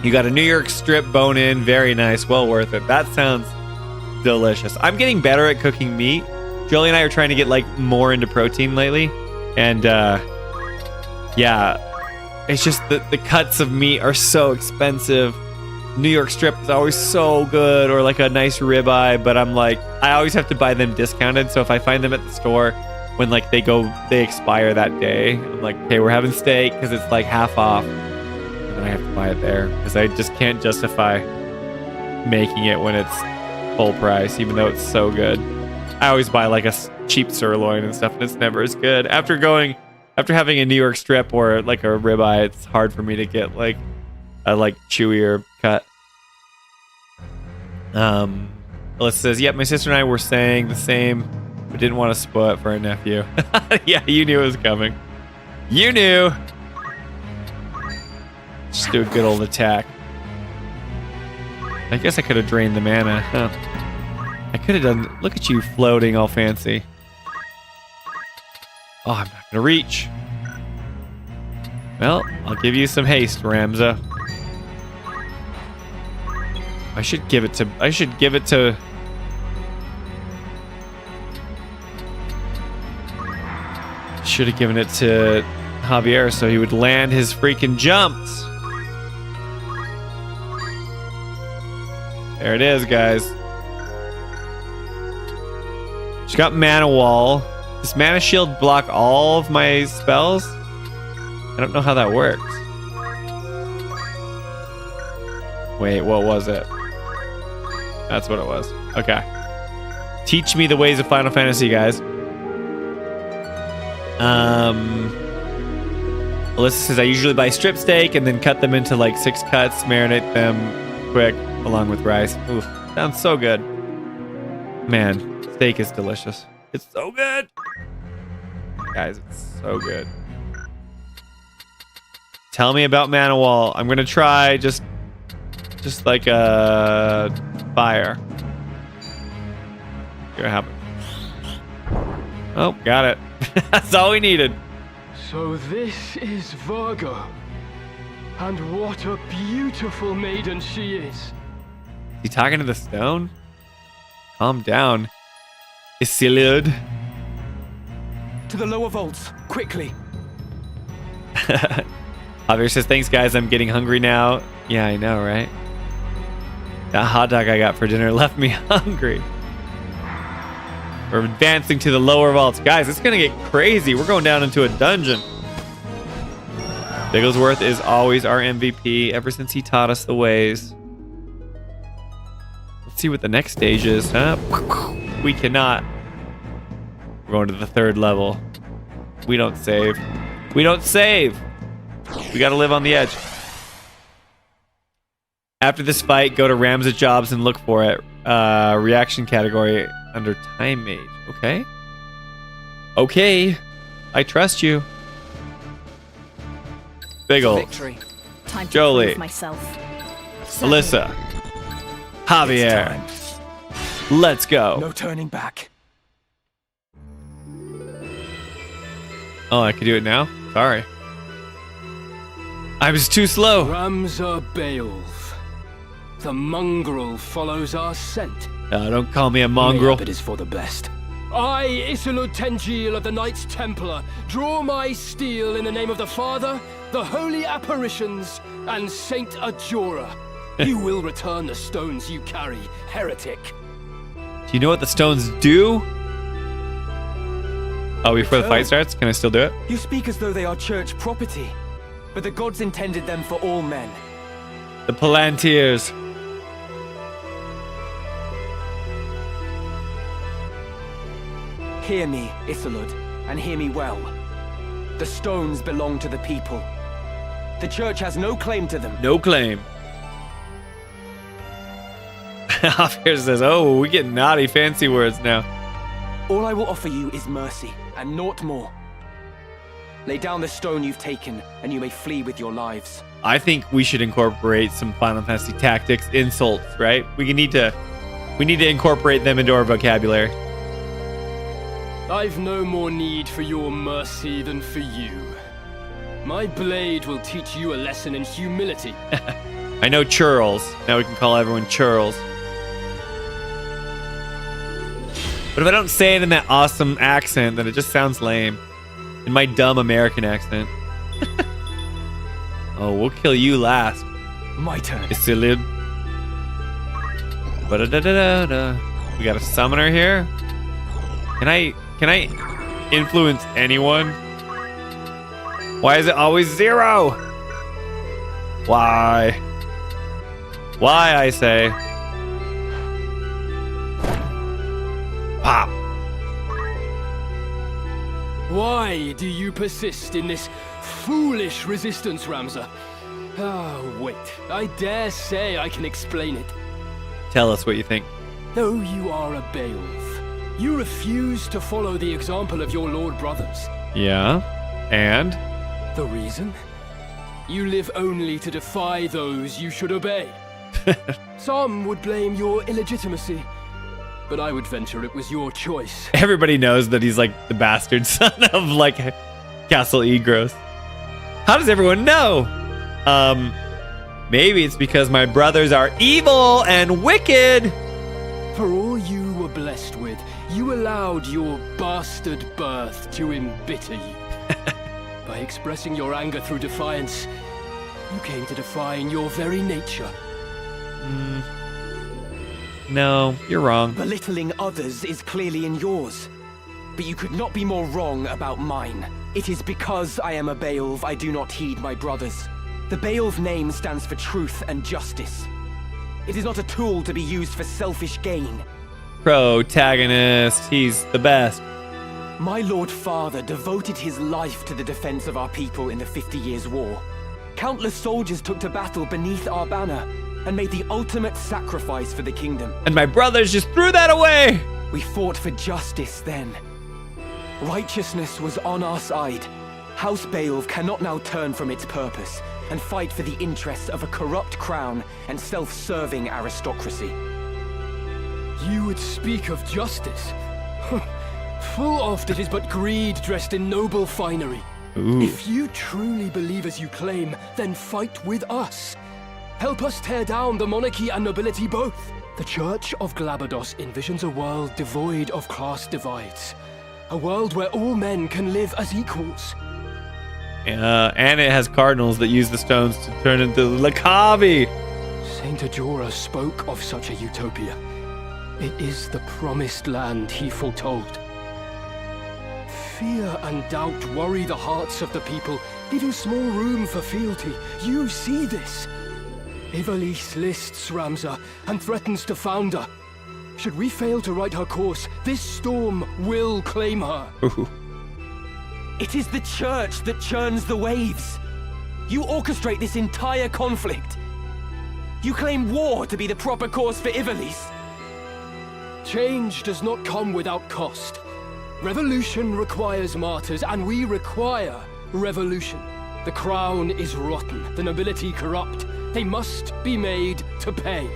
You got a New York strip bone in. Very nice. Well worth it. That sounds delicious. I'm getting better at cooking meat. Jolie and I are trying to get, like, more into protein lately. And yeah, it's just the cuts of meat are so expensive. New York strip is always so good, or like a nice ribeye, but I'm like, I always have to buy them discounted. So if I find them at the store when, like, they expire that day, I'm like, okay, we're having steak because it's like half off. And I have to buy it there because I just can't justify making it when it's full price, even though it's so good. I always buy, like, a cheap sirloin and stuff, and it's never as good. After having a New York strip or, like, a ribeye, it's hard for me to get, like, a, like, chewier cut. Alyssa says, yep, my sister and I were saying the same, but didn't want to spoil it for our nephew. Yeah, you knew it was coming. You knew. Just do a good old attack. I guess I could have drained the mana. Huh. I could have done... Look at you floating all fancy. Oh, I'm not going to reach. Well, I'll give you some haste, Ramza. I should give it to... Should have given it to Javier so he would land his freaking jumps. There it is, guys. She's got mana wall. Does mana shield block all of my spells? I don't know how that works. Wait, what was it? That's what it was. Okay. Teach me the ways of Final Fantasy, guys. Alyssa says, I usually buy strip steak and then cut them into, like, 6 cuts, marinate them quick along with rice. Oof, sounds so good. Man, steak is delicious. It's so good. Guys, it's so good. Tell me about Manawal. I'm gonna try just like a fire. Gonna happen. Oh, got it. That's all we needed. So this is Virgo. And what a beautiful maiden she is. He talking to the stone? Calm down. Isilud. To the lower vaults, quickly. Javier says, thanks guys, I'm getting hungry now. Yeah, I know, right? That hot dog I got for dinner left me hungry. We're advancing to the lower vaults. Guys, it's gonna get crazy. We're going down into a dungeon. Bigglesworth is always our MVP ever since he taught us the ways. Let's see what the next stage is. We cannot. We're going to the 3rd level. We don't save. We don't save. We gotta live on the edge. After this fight, go to Ramza Jobs and look for it. Reaction category under Time Mage. Okay. Okay. I trust you. Biggle. Victory. Time to Jolie. prove myself. Alyssa. Javier. Let's go. No turning back. Oh, I can do it now? Sorry. I was too slow. Ramza Beowulf. The mongrel follows our scent. Don't call me a mongrel. It is for the best. I, Isilud Tengil of the Knights Templar, draw my steel in the name of the Father, the Holy Apparitions, and Saint Ajora. You will return the stones you carry, heretic. Do you know what the stones do? Oh, before the fight starts? Can I still do it? You speak as though they are church property, but the gods intended them for all men. The Palantirs. Hear me, Isilud, and hear me well. The stones belong to the people. The church has no claim to them. No claim. Javier says, oh, we get naughty fancy words now. All I will offer you is mercy, and naught more. Lay down the stone you've taken, and you may flee with your lives. I think we should incorporate some Final Fantasy tactics, insults, right? We need to incorporate them into our vocabulary. I've no more need for your mercy than for you. My blade will teach you a lesson in humility. I know churls. Now we can call everyone churls. But if I don't say it in that awesome accent, then it just sounds lame. In my dumb American accent. Oh, we'll kill you last. My turn. Isilud. We got a summoner here. Can I influence anyone? Why is it always 0? Why? Why, I say? Pop. Why do you persist in this foolish resistance, Ramza? Oh, wait. I dare say I can explain it. Tell us what you think. Though you are a Beowulf, you refuse to follow the example of your lord brothers. Yeah, and? The reason? You live only to defy those you should obey. Some would blame your illegitimacy, but I would venture it was your choice. Everybody knows that he's like the bastard son of like Castle Egros. How does everyone know? Maybe it's because my brothers are evil and wicked. For all you were blessed with, you allowed your bastard birth to embitter you. By expressing your anger through defiance, you came to define your very nature. No, you're wrong. Belittling others is clearly in yours, but you could not be more wrong about mine. It is because I am a Beowulf I do not heed my brothers. The Beowulf name stands for truth and justice. It is not a tool to be used for selfish gain. Protagonist, he's the best. My Lord Father devoted his life to the defense of our people in the 50 Years' War. Countless soldiers took to battle beneath our banner and made the ultimate sacrifice for the kingdom. And my brothers just threw that away! We fought for justice then. Righteousness was on our side. House Beowulf cannot now turn from its purpose and fight for the interests of a corrupt crown and self-serving aristocracy. You would speak of justice? Full oft it is but greed dressed in noble finery. Ooh. If you truly believe as you claim, then fight with us. Help us tear down the monarchy and nobility both. The Church of Glabados envisions a world devoid of class divides. A world where all men can live as equals. And it has cardinals that use the stones to turn into Lakabi. Saint Ajora spoke of such a utopia. It is the promised land he foretold. Fear and doubt worry the hearts of the people, leaving small room for fealty. You see this. Ivalice lists Ramza and threatens to found her. Should we fail to right her course, this storm will claim her. Ooh. It is the church that churns the waves. You orchestrate this entire conflict. You claim war to be the proper course for Ivalice. Change does not come without cost. Revolution requires martyrs, and we require revolution. The crown is rotten, the nobility corrupt. They must be made to pay.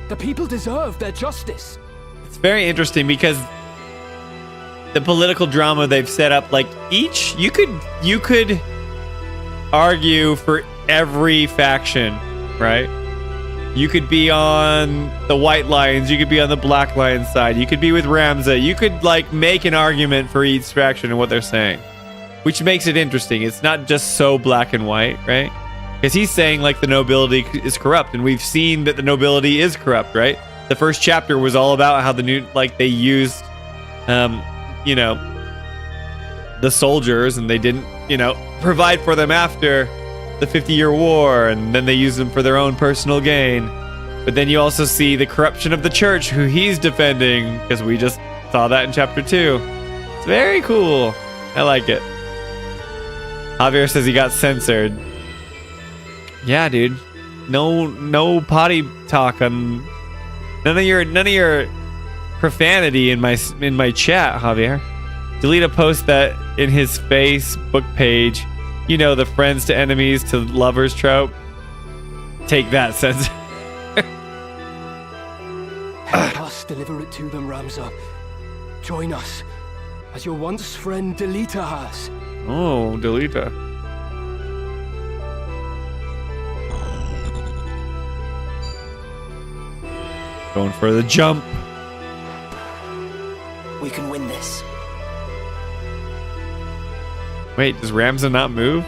The people deserve their justice. It's very interesting because the political drama they've set up, like each, you could argue for every faction, right? You could be on the White Lions, you could be on the Black Lions side, you could be with Ramza, you could like make an argument for each faction and what they're saying, which makes it interesting. It's not just so black and white, right? Because he's saying like the nobility is corrupt, and we've seen that the nobility is corrupt, right? The first chapter was all about how the new, like they used, you know, the soldiers, and they didn't, you know, provide for them after the 50-year war, and then they use them for their own personal gain. But then you also see the corruption of the church, who he's defending, because we just saw that in chapter 2. It's very cool. I like it. Javier says he got censored. Yeah, dude. No potty talk on none of your profanity in my chat, Javier. Delete a post that in his Facebook page. You know, the friends to enemies to lovers trope. Take that, sense. Help us deliver it to them, Ramza. Join us, as your once friend Delita has. Oh, Delita. Going for the jump. We can win this. Wait, does Ramza not move?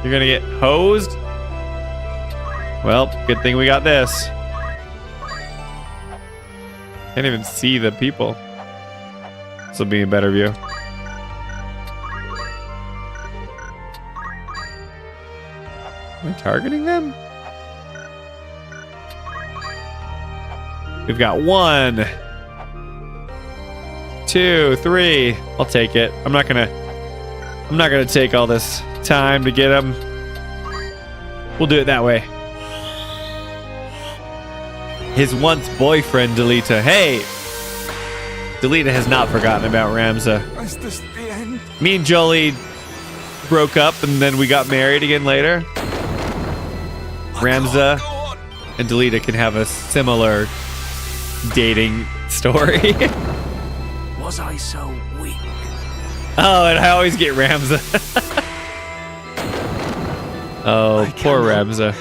You're gonna get hosed? Well, good thing we got this. Can't even see the people. This will be a better view. Am I targeting them? We've got 1, 2, 3. I'll take it. I'm not gonna take all this time to get them. We'll do it that way. His once boyfriend, Delita. Hey! Delita has not forgotten about Ramza. Is this the end? Me and Jolie broke up, and then we got married again later. Ramza and Delita can have a similar dating story. Was I so weak? Oh, and I always get Ramza. Oh, poor Ramza.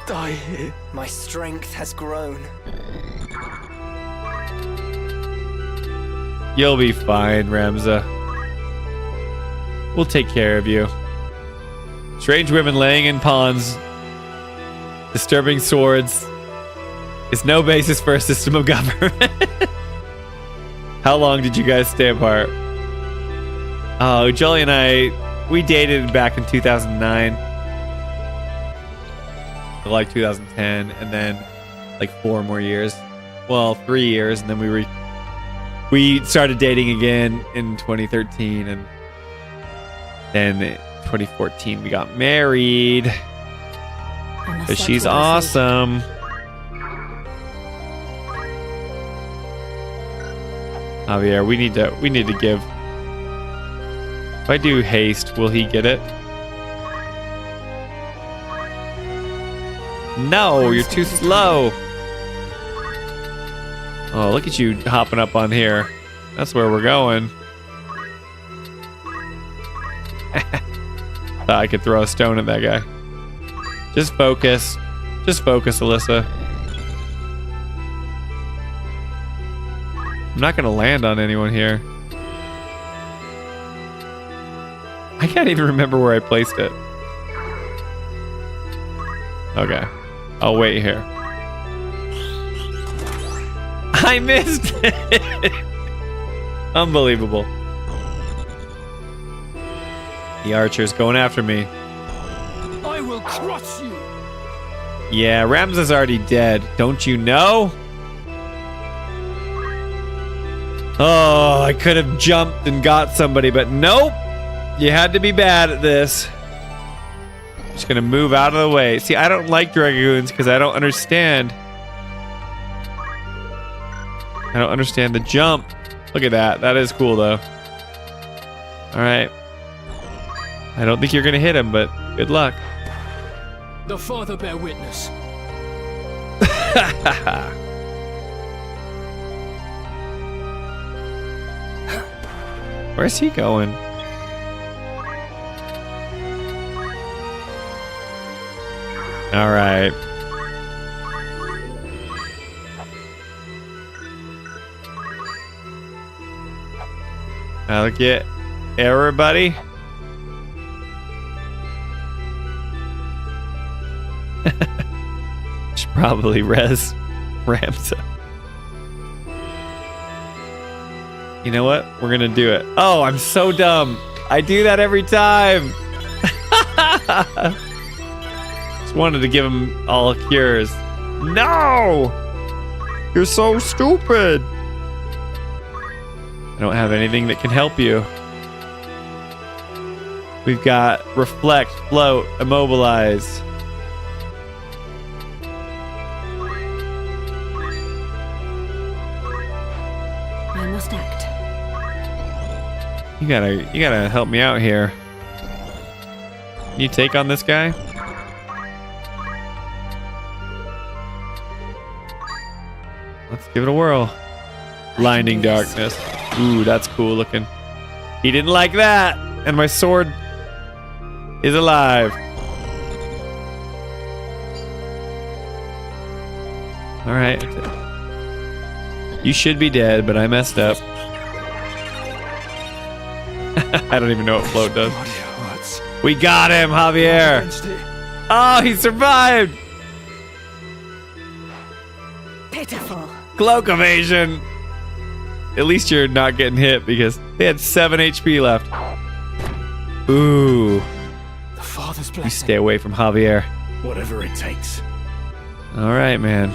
Die here. My strength has grown. You'll be fine, Ramza. We'll take care of you. Strange women laying in ponds, disturbing swords, is no basis for a system of government. How long did you guys stay apart? Oh, Jolie and I, we dated back in 2009. Like 2010, and then like 4 more years. Well, 3 years, and then we started dating again in 2013, and then in 2014 we got married. But she's awesome. Javier, we need to give If I do haste, will he get it? No, you're too slow. Oh, look at you hopping up on here. That's where we're going. Thought I could throw a stone at that guy. Just focus. Just focus, Alyssa. I'm not gonna land on anyone here. I can't even remember where I placed it. Okay. I'll wait here. I missed it! Unbelievable. The archer's going after me. I will crush you. Yeah, Ramza's already dead. Don't you know? Oh, I could have jumped and got somebody, but nope. You had to be bad at this. Just gonna move out of the way. See, I don't like dragoons because I don't understand. I don't understand the jump. Look at that. That is cool, though. All right. I don't think you're gonna hit him, but good luck. The Father bear witness. Where's he going? All right. I'll get everybody. Should probably res Ramza. You know what? We're gonna do it. Oh, I'm so dumb. I do that every time. Just wanted to give him all cures. No! You're so stupid. I don't have anything that can help you. We've got reflect, float, immobilize. I must act. You gotta help me out here. Can you take on this guy? Let's give it a whirl. Blinding darkness. Ooh, that's cool looking. He didn't like that. And my sword is alive. All right. You should be dead, but I messed up. I don't even know what float does. We got him, Javier. Oh, he survived. Pitiful. Cloak evasion. At least you're not getting hit because they had 7 HP left. Ooh. The Father's blessing. You stay away from Javier. Whatever it takes. All right, man.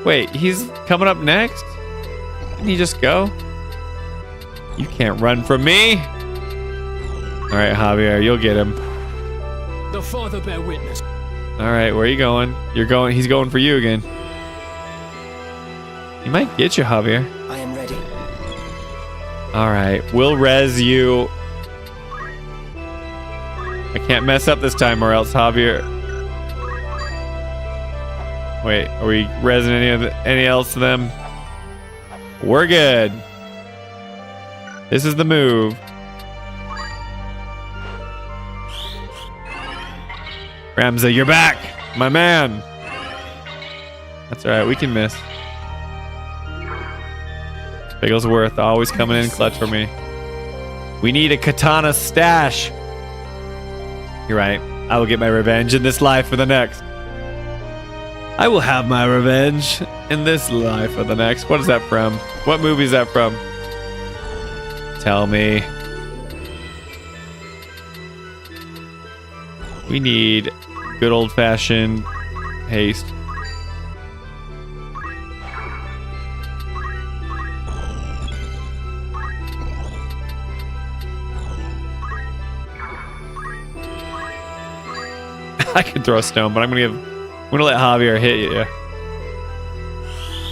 Wait, he's coming up next? Didn't he just go? You can't run from me. All right, Javier, you'll get him. The Father bear witness. All right, where are you going? You're going. He's going for you again. He might get you, Javier. I am ready. All right, we'll res you. I can't mess up this time or else Javier. Wait, are we resing any else to them? We're good. This is the move. Ramza, you're back, my man. That's all right, we can miss. Bigglesworth always coming in clutch for me. We need a katana stash. You're right. I will get my revenge in this life or the next. I will have my revenge in this life or the next. What is that from? What movie is that from? Tell me. We need good old-fashioned haste. I could throw a stone, but I'm gonna let Javier hit you.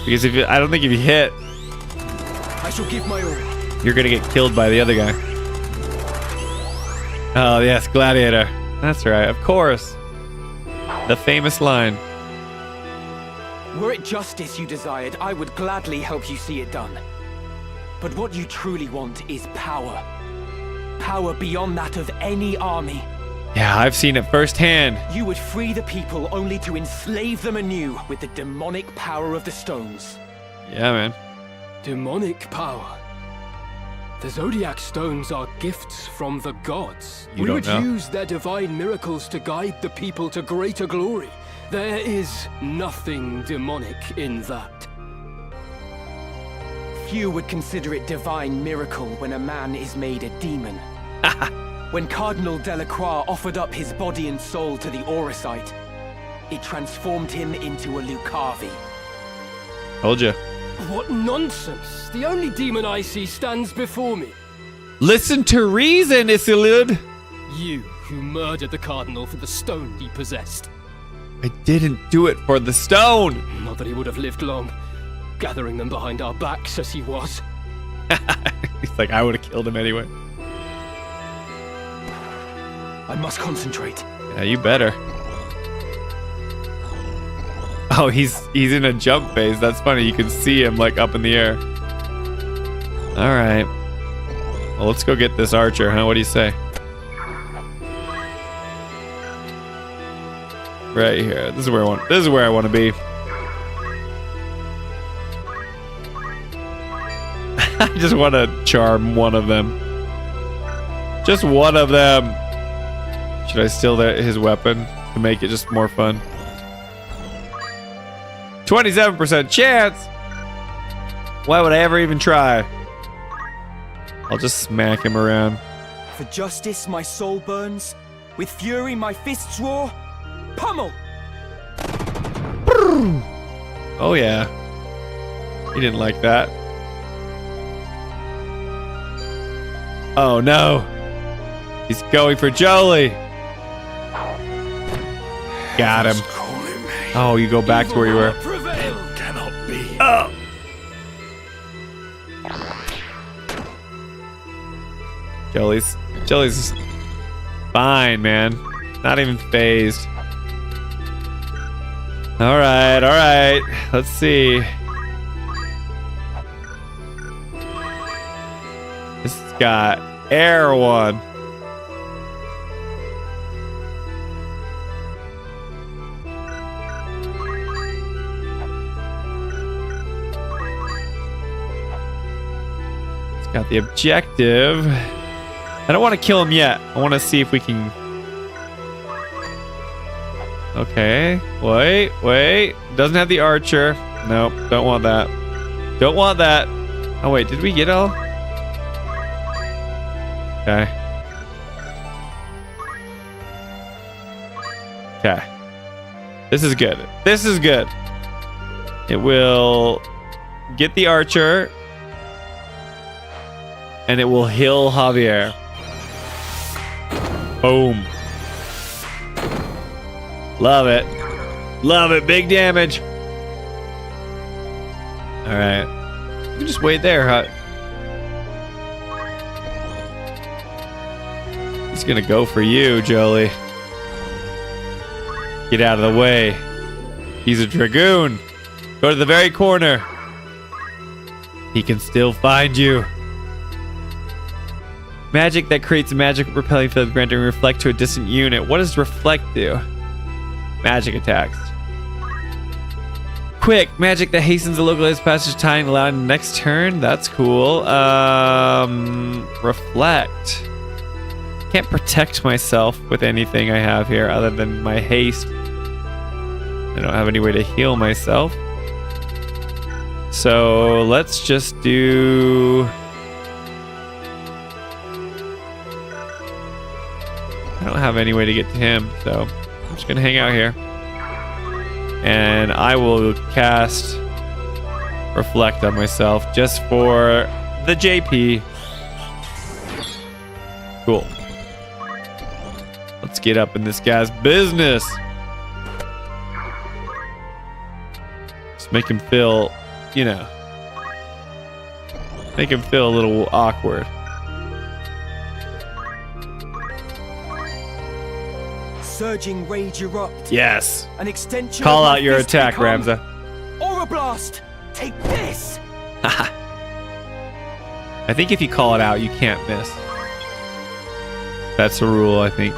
Because I don't think if you hit, I shall give my all. you're gonna get killed by the other guy. Oh yes, gladiator. That's right, of course. The famous line. Were it justice you desired, I would gladly help you see it done. But what you truly want is power. Power beyond that of any army. Yeah, I've seen it firsthand. You would free the people only to enslave them anew with the demonic power of the stones. Yeah, man. Demonic power. The Zodiac stones are gifts from the gods. You We don't would know. use their divine miracles to guide the people to greater glory. There is nothing demonic in that. Few would consider it divine miracle when a man is made a demon. When Cardinal Delacroix offered up his body and soul to the Auracite, it transformed him into a Lucavi. Told you. What nonsense! The only demon I see stands before me. Listen to reason, Isilud. You, who murdered the Cardinal for the stone he possessed. I didn't do it for the stone. Not that he would have lived long, gathering them behind our backs as he was. He's like, I would have killed him anyway. I must concentrate. Yeah, you better. Oh, he's in a jump phase. That's funny. You can see him like up in the air. All right. Well, let's go get this archer, huh? What do you say? Right here. This is where I want. This is where I want to be. I just want to charm one of them. Just one of them. Should I steal his weapon to make it just more fun? 27% chance. Why would I ever even try? I'll just smack him around. For justice my soul burns, with fury my fists roar. Pummel! Oh yeah. He didn't like that. Oh no. He's going for Jolie. Got him. Oh, you go back to where you were. It cannot be. Oh. Jolie's fine, man. Not even phased. All right. Let's see. This has got air one. It's got the objective. I don't want to kill him yet. I want to see if we can. Okay. Wait. Doesn't have the archer. Nope. Don't want that. Don't want that. Oh, wait. Did we get all? Okay. Okay. This is good. This is good. It will get the archer. And it will heal Javier. Boom. Love it. Love it. Big damage. All right. You can just wait there, huh? He's gonna go for you, Jolie. Get out of the way. He's a dragoon. Go to the very corner. He can still find you. Magic that creates a magic repelling field granting reflect to a distant unit. What does reflect do? Magic attacks. Quick, magic that hastens the localized passage of time allowing the next turn. That's cool. Reflect. Can't protect myself with anything I have here other than my haste. I don't have any way to heal myself. So let's just do... I don't have any way to get to him, so I'm just gonna hang out here. And I will cast Reflect on myself just for the JP. Cool. Let's get up in this guy's business. Just make him feel, you know. Make him feel a little awkward. Surging rage erupt. Yes. An extension. Call of my out your fist attack, become Ramza. Aura blast. Take this. I think if you call it out, you can't miss. That's a rule, I think.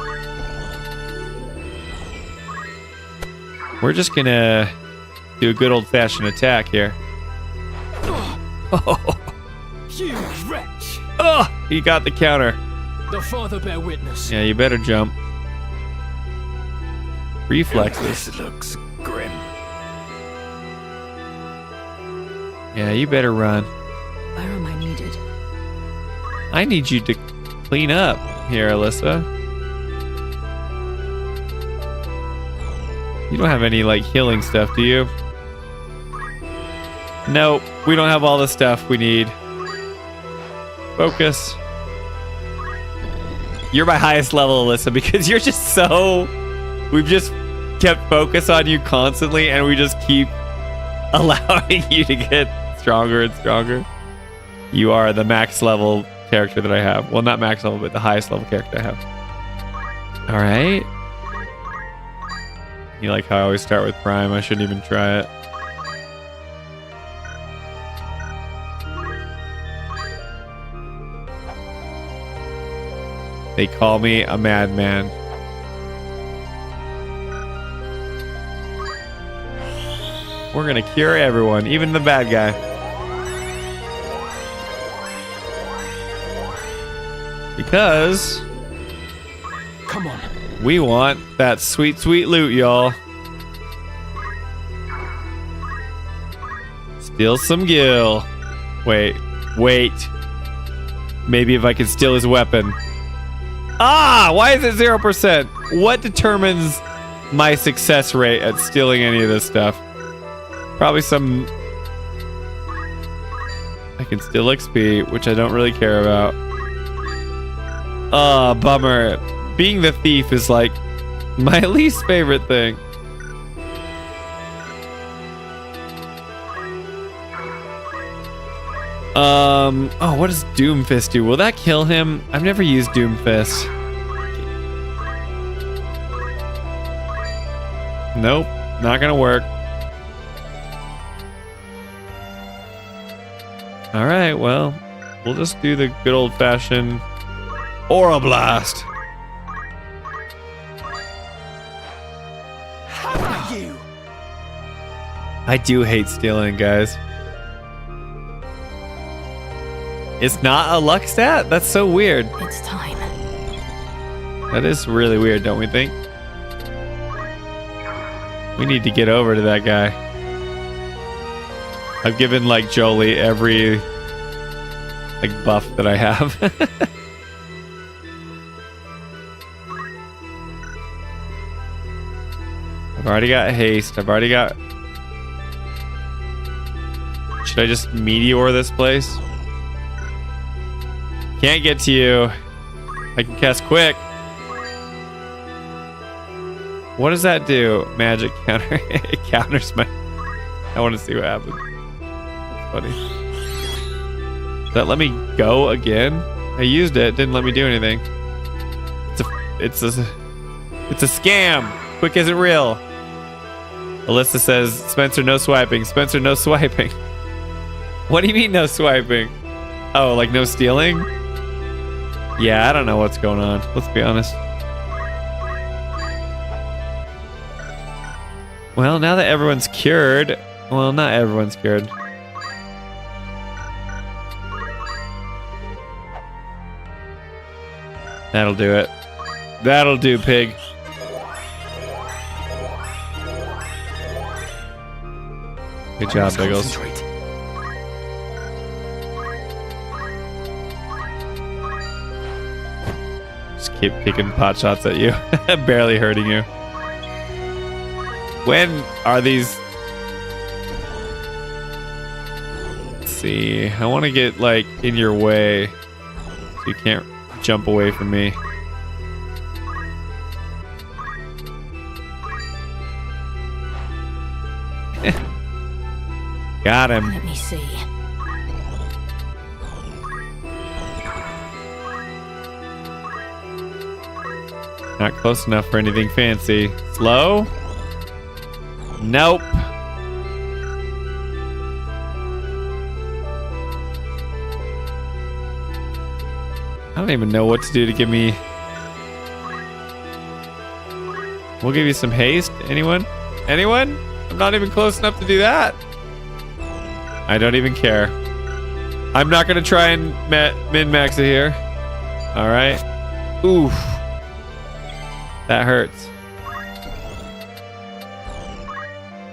We're just gonna do a good old-fashioned attack here. Oh, You wretch! oh, he got the counter. The father bear witness. Yeah, you better jump. Reflexes. This looks grim. Yeah, you better run. Where am I needed? I need you to clean up here, Alyssa. You don't have any, like, healing stuff, do you? Nope, we don't have all the stuff we need. Focus. You're my highest level, Alyssa, because you're just so... We've just kept focus on you constantly, and we just keep allowing you to get stronger and stronger. You are the max level character that I have. Well, not max level, but the highest level character I have. All right. You like how I always start with Prime? I shouldn't even try it. They call me a madman. We're gonna cure everyone, even the bad guy. Because Come on. we want that sweet, sweet loot, y'all. Steal some gil. Wait. Maybe if I can steal his weapon. Ah, why is it 0%? What determines my success rate at stealing any of this stuff? Probably some... I can steal XP, which I don't really care about. Ah, bummer. Being the thief is like my least favorite thing. Oh, what does Doomfist do? Will that kill him? I've never used Doomfist. Nope, not gonna work. All right, well, we'll just do the good old-fashioned Aura Blast. How about you? I do hate stealing, guys. It's not a luck stat? That's so weird. It's time. That is really weird, don't we think? We need to get over to that guy. I've given, like, Jolie every, like, buff that I have. I've already got haste. I've already got... Should I just meteor this place? Can't get to you. I can cast quick. What does that do? Magic counter. It counters my... I want to see what happens. That's funny. Does that let me go again? I used it. Didn't let me do anything. It's a scam. Quick isn't real. Alyssa says, Spencer, no swiping. Spencer, no swiping. What do you mean no swiping? Oh, like no stealing? Yeah, I don't know what's going on. Let's be honest. Well, now that everyone's cured... Well, not everyone's cured. That'll do it. That'll do, pig. Good job, Biggles. Just keep kicking pot shots at you. Barely hurting you. When are these... Let's see. I want to get, like, in your way. So you can't jump away from me. Got him. Let me see. Not close enough for anything fancy. Slow? Nope. I don't even know what to do to give me... We'll give you some haste. Anyone? Anyone? I'm not even close enough to do that. I don't even care. I'm not going to try and min-max it here. All right. Oof. That hurts.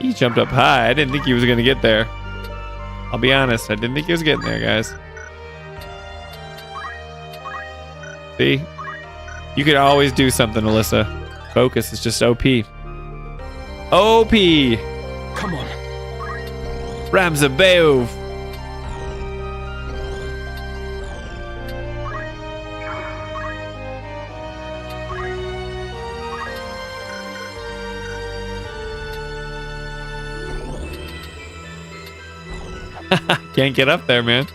He jumped up high. I didn't think he was going to get there. I'll be honest. I didn't think he was getting there, guys. See? You could always do something, Alyssa. Focus is just OP. OP! Come on. Ramzabeov. Can't get up there, man.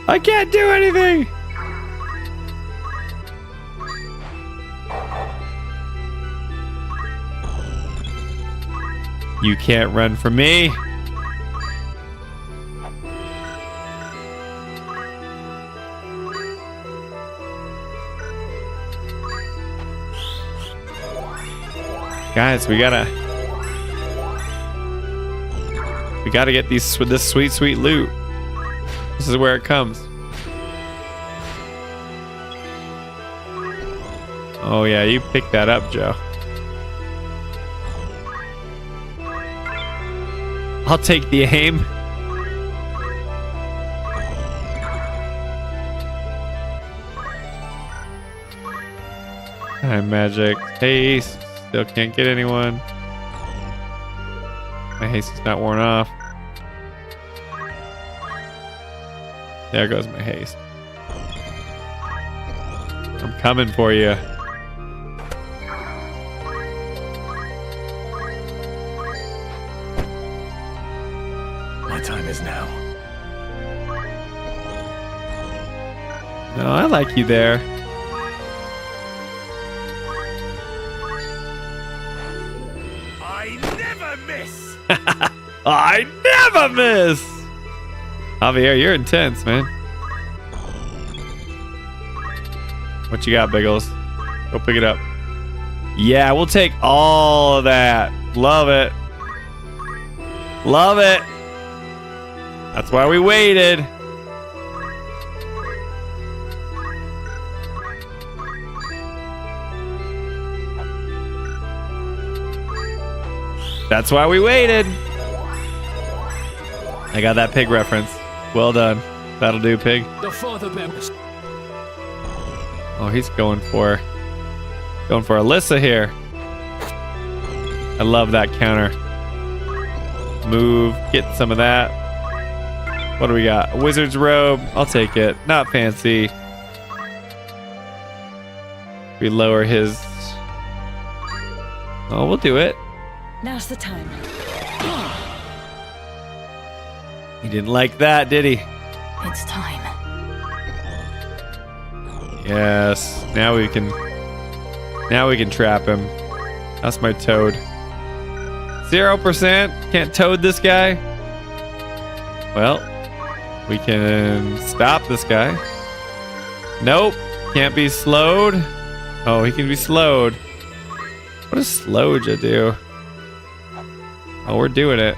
I can't do anything. You can't run from me. Guys, we gotta get this sweet loot. This is where it comes. Oh yeah, you picked that up, Joe. I'll take the aim. Time magic. Haste. Still can't get anyone. My haste is not worn off. There goes my haste. I'm coming for you. My time is now. No, I like you there. I never miss. I never miss. Javier, you're intense, man. What you got, Biggles? Go pick it up. Yeah, we'll take all of that. Love it. Love it. That's why we waited. That's why we waited. I got that pig reference. Well done. That'll do, pig. The father members. Oh, he's going for Alyssa here. I love that counter. Move, get some of that. What do we got? A wizard's robe. I'll take it. Not fancy. We lower his. Oh, we'll do it. Now's the time. He didn't like that, did he? It's time. Yes. Now we can trap him. That's my toad. 0%. Can't toad this guy. Well, we can stop this guy. Nope. Can't be slowed. Oh, he can be slowed. What does Slowja do? Oh, we're doing it.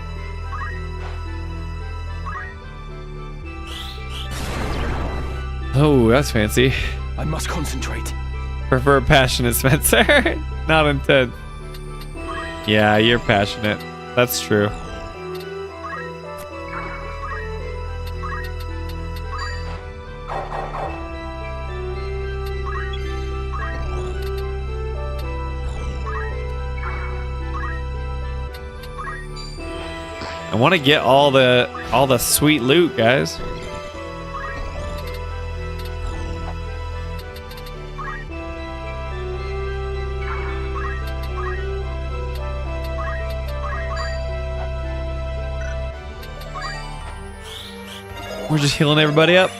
Oh, that's fancy. I must concentrate. Prefer passionate, Spencer. Not intense. Yeah, you're passionate. That's true. I want to get all the sweet loot, guys. We're just healing everybody up.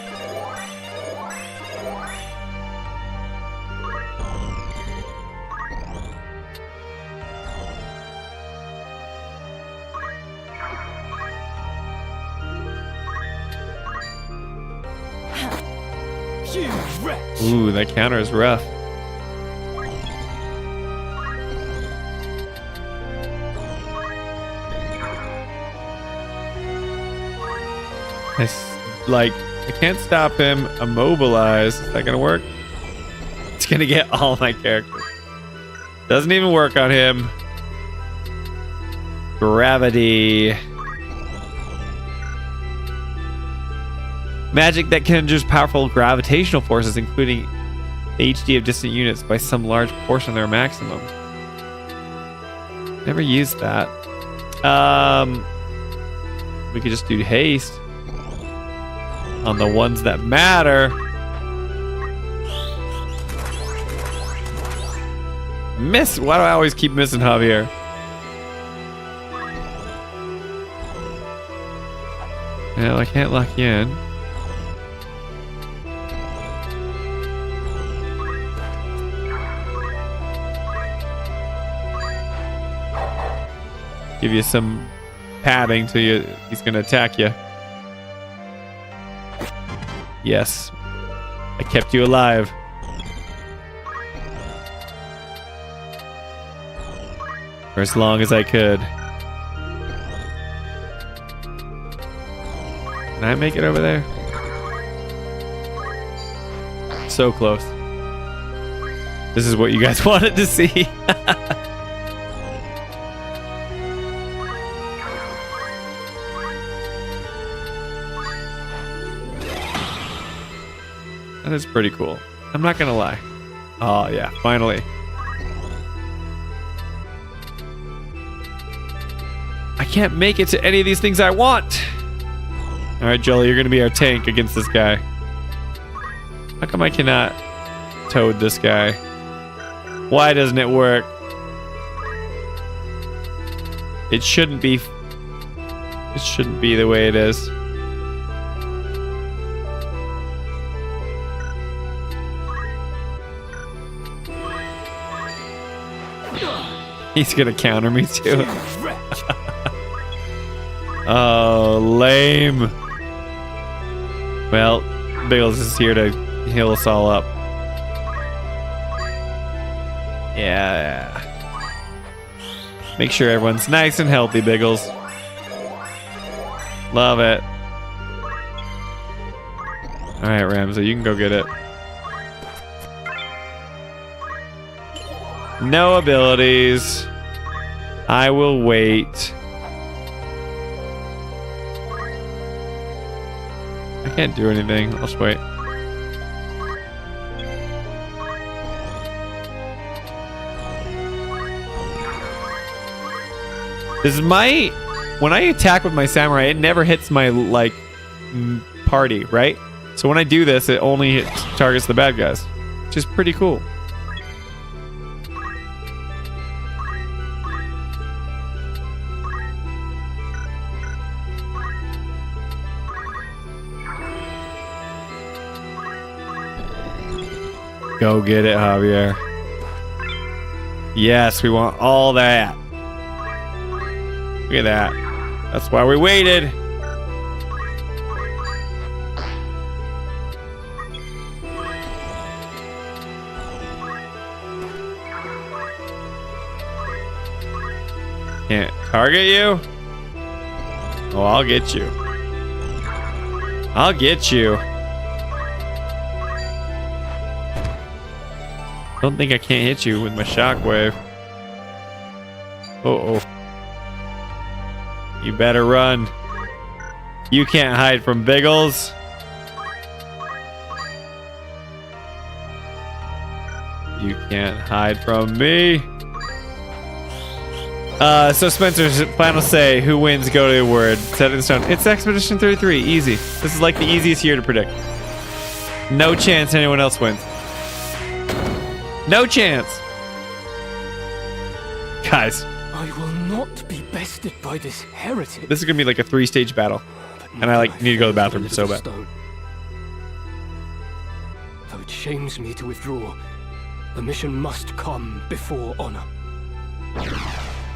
You wretch! Ooh, that counter is rough. I can't stop him. Immobilize. Is that gonna work? It's gonna get all my characters. Doesn't even work on him. Gravity. Magic that conjures powerful gravitational forces, including the HD of distant units by some large portion of their maximum. Never used that. We could just do haste on the ones that matter. Miss. Why do I always keep missing Javier? Well, I can't lock you in. Give you some padding till he's gonna attack you. Yes. I kept you alive. For as long as I could. Can I make it over there? So close. This is what you guys wanted to see. That is pretty cool. I'm not gonna lie. Oh yeah, finally. I can't make it to any of these things I want. All right, Jolie, you're gonna be our tank against this guy. How come I cannot toad this guy? Why doesn't it work? It shouldn't be. It shouldn't be the way it is. He's gonna counter me too. Oh, lame. Well, Biggles is here to heal us all up. Yeah. Make sure everyone's nice and healthy, Biggles. Love it. All right, Ramsey, you can go get it. No abilities. I will wait. I can't do anything. I'll just wait. This is my... When I attack with my samurai, it never hits my, like, party, right? So when I do this, it only targets the bad guys, which is pretty cool. Go get it, Javier. Yes, we want all that. Look at that. That's why we waited. Can't target you? Oh, I'll get you. I'll get you. Don't think I can't hit you with my shockwave. Uh-oh. You better run. You can't hide from Biggles. You can't hide from me. So Spencer's final say, who wins, go to the word. Set in stone. It's Expedition 33. Easy. This is like the easiest year to predict. No chance anyone else wins. No chance. Guys. I will not be bested by this heretic. This is gonna be like a 3-stage battle. And I like need to go to the bathroom so bad. Though it shames me to withdraw, the mission must come before honor.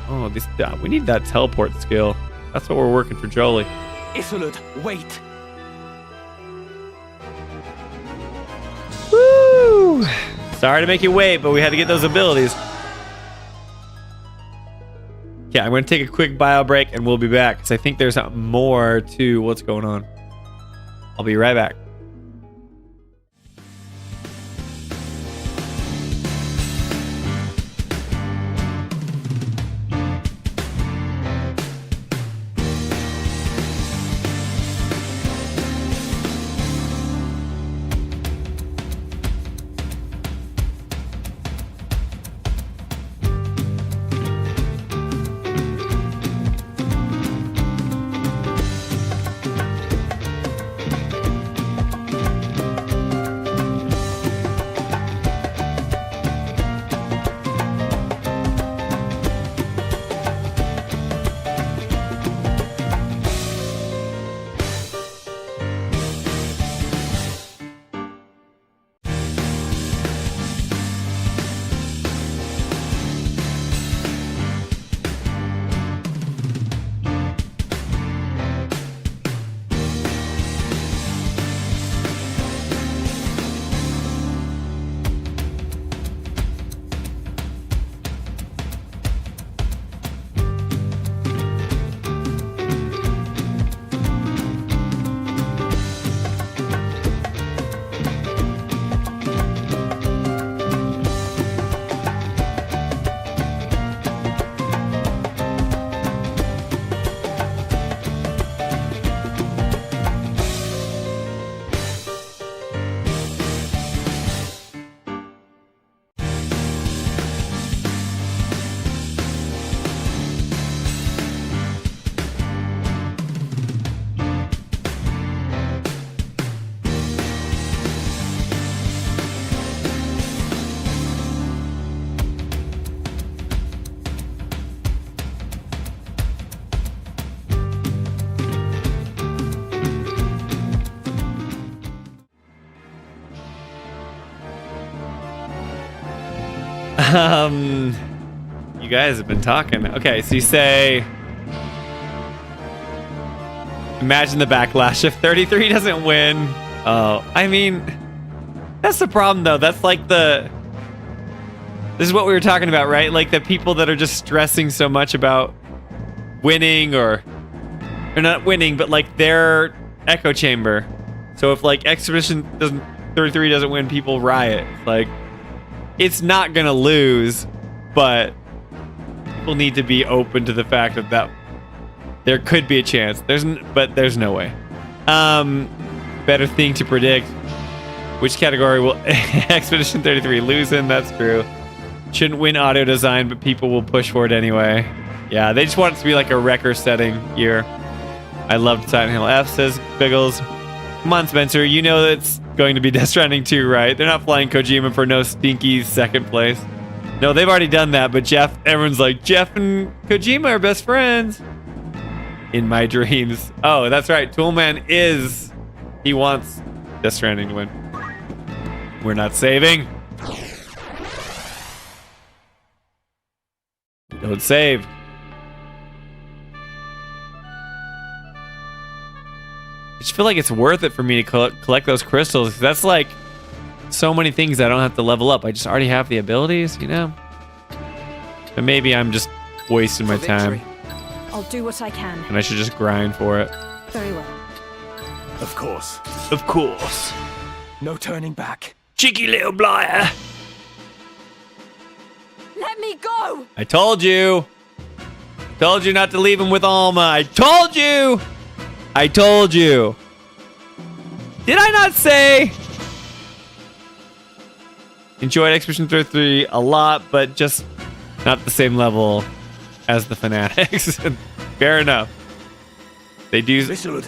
Oh, this we need that teleport skill. That's what we're working for Jolie. Isolde, wait. Sorry to make you wait, but we had to get those abilities. Okay, I'm going to take a quick bio break and we'll be back because I think there's more to what's going on. I'll be right back. You guys have been talking. Okay, so you say, imagine the backlash if 33 doesn't win. Oh, I mean, that's the problem though. That's like this is what we were talking about, right? Like the people that are just stressing so much about winning or not winning, but like their echo chamber. So if like Expedition 33 doesn't win, people riot. Like, it's not gonna lose, but people need to be open to the fact that there could be a chance. But there's no way. Better thing to predict. Which category will Expedition 33 lose in? That's true. Shouldn't win audio design, but people will push for it anyway. Yeah, they just want it to be like a record-setting year. I loved Silent Hill F, says Biggles. Come on, Spencer, you know it's going to be Death Stranding 2, right? They're not flying Kojima for no stinky second place. No, they've already done that, but everyone's like, Jeff and Kojima are best friends. In my dreams. Oh, that's right. Toolman he wants Death Stranding to win. We're not saving. Don't save. I just feel like it's worth it for me to collect those crystals. That's like so many things I don't have to level up. I just already have the abilities, you know? But maybe I'm just wasting my time. I'll do what I can. And I should just grind for it. Very well. Of course. Of course. No turning back. Cheeky little blighter. Let me go! I told you. Told you not to leave him with Alma. I told you. I told you. Did I not say? Enjoyed Expedition 33 a lot, but just not the same level as the Fanatics. Fair enough. They do. Visserud,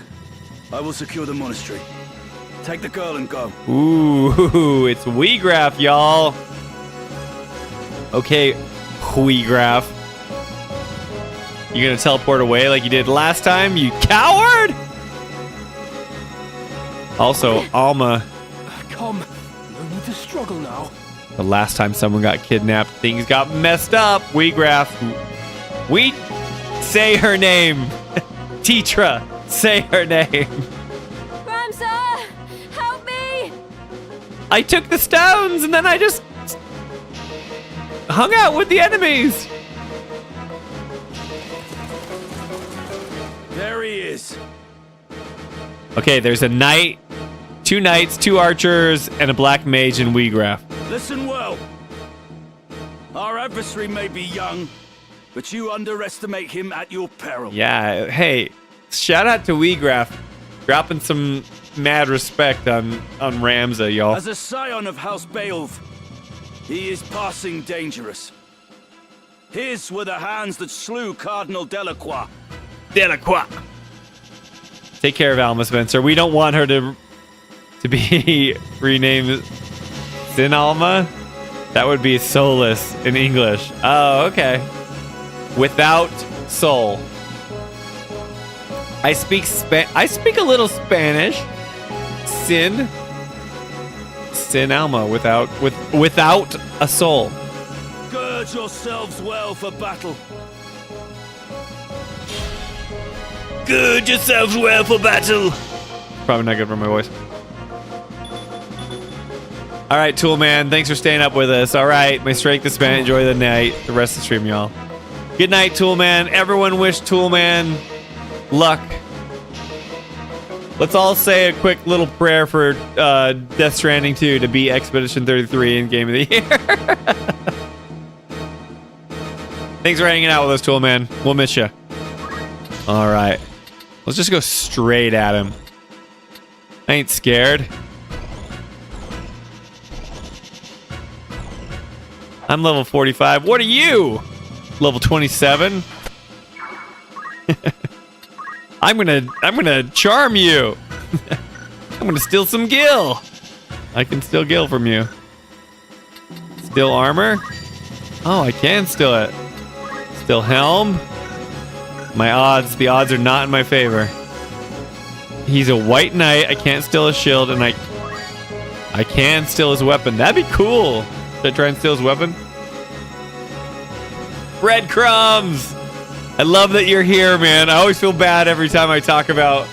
I will secure the monastery. Take the girl and go. Ooh, it's Weegraph, y'all. Okay, Weegraph. You gonna teleport away like you did last time, you coward? Also, Alma. Come, no need to struggle now. The last time someone got kidnapped, things got messed up. Weegraph. We say her name. Tetra, say her name. Ramsa, help me! I took the stones and then I just hung out with the enemies. There he is. Okay, there's a knight, 2 knights, 2 archers, and a black mage in Weegraph. Listen well. Our adversary may be young, but you underestimate him at your peril. Yeah, hey, shout out to Weegraph, dropping some mad respect on Ramza, y'all. As a scion of House Beowulf, he is passing dangerous. His were the hands that slew Cardinal Delacroix. Delacroix. Take care of Alma, Spencer. We don't want her to be renamed Sin Alma. That would be soulless in English. Oh, okay. Without soul. I speak a little Spanish. Sin Alma without a soul. Gird yourselves well for battle. Gird yourselves well for battle. Probably not good for my voice. All right, Toolman, thanks for staying up with us. All right, my strength is spent. Enjoy the night. The rest of the stream, y'all. Good night, Toolman. Everyone wish Toolman luck. Let's all say a quick little prayer for Death Stranding 2 to beat Expedition 33 in Game of the Year. Thanks for hanging out with us, Toolman. We'll miss you. All right. Let's just go straight at him. I ain't scared. I'm level 45. What are you? Level 27. I'm gonna charm you. I'm gonna steal some gil. I can steal gil from you. Steal armor? Oh, I can steal it. Steal helm. The odds are not in my favor. He's a white knight. I can't steal his shield, and I can steal his weapon. That'd be cool. Should I try and steal his weapon? Breadcrumbs! I love that you're here, man. I always feel bad every time I talk about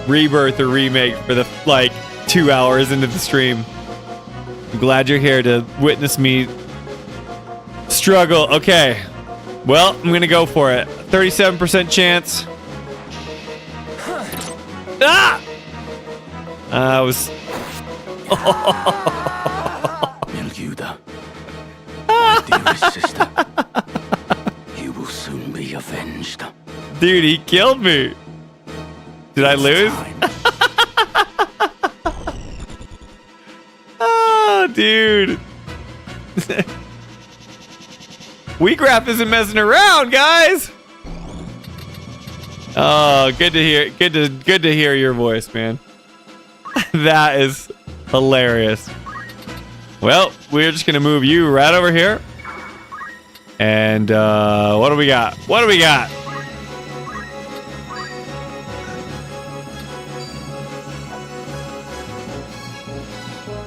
Rebirth or Remake for the, 2 hours into the stream. I'm glad you're here to witness me struggle. Okay. Well, I'm gonna go for it. 37% chance. Ah! I was... Milguda, my dearest sister, you will soon be avenged. Dude, he killed me. Did I lose? Oh, dude. Weegraph isn't messing around, guys. Oh, good to hear. Good to hear your voice, man. That is hilarious. Well, we're just gonna move you right over here. And what do we got? What do we got?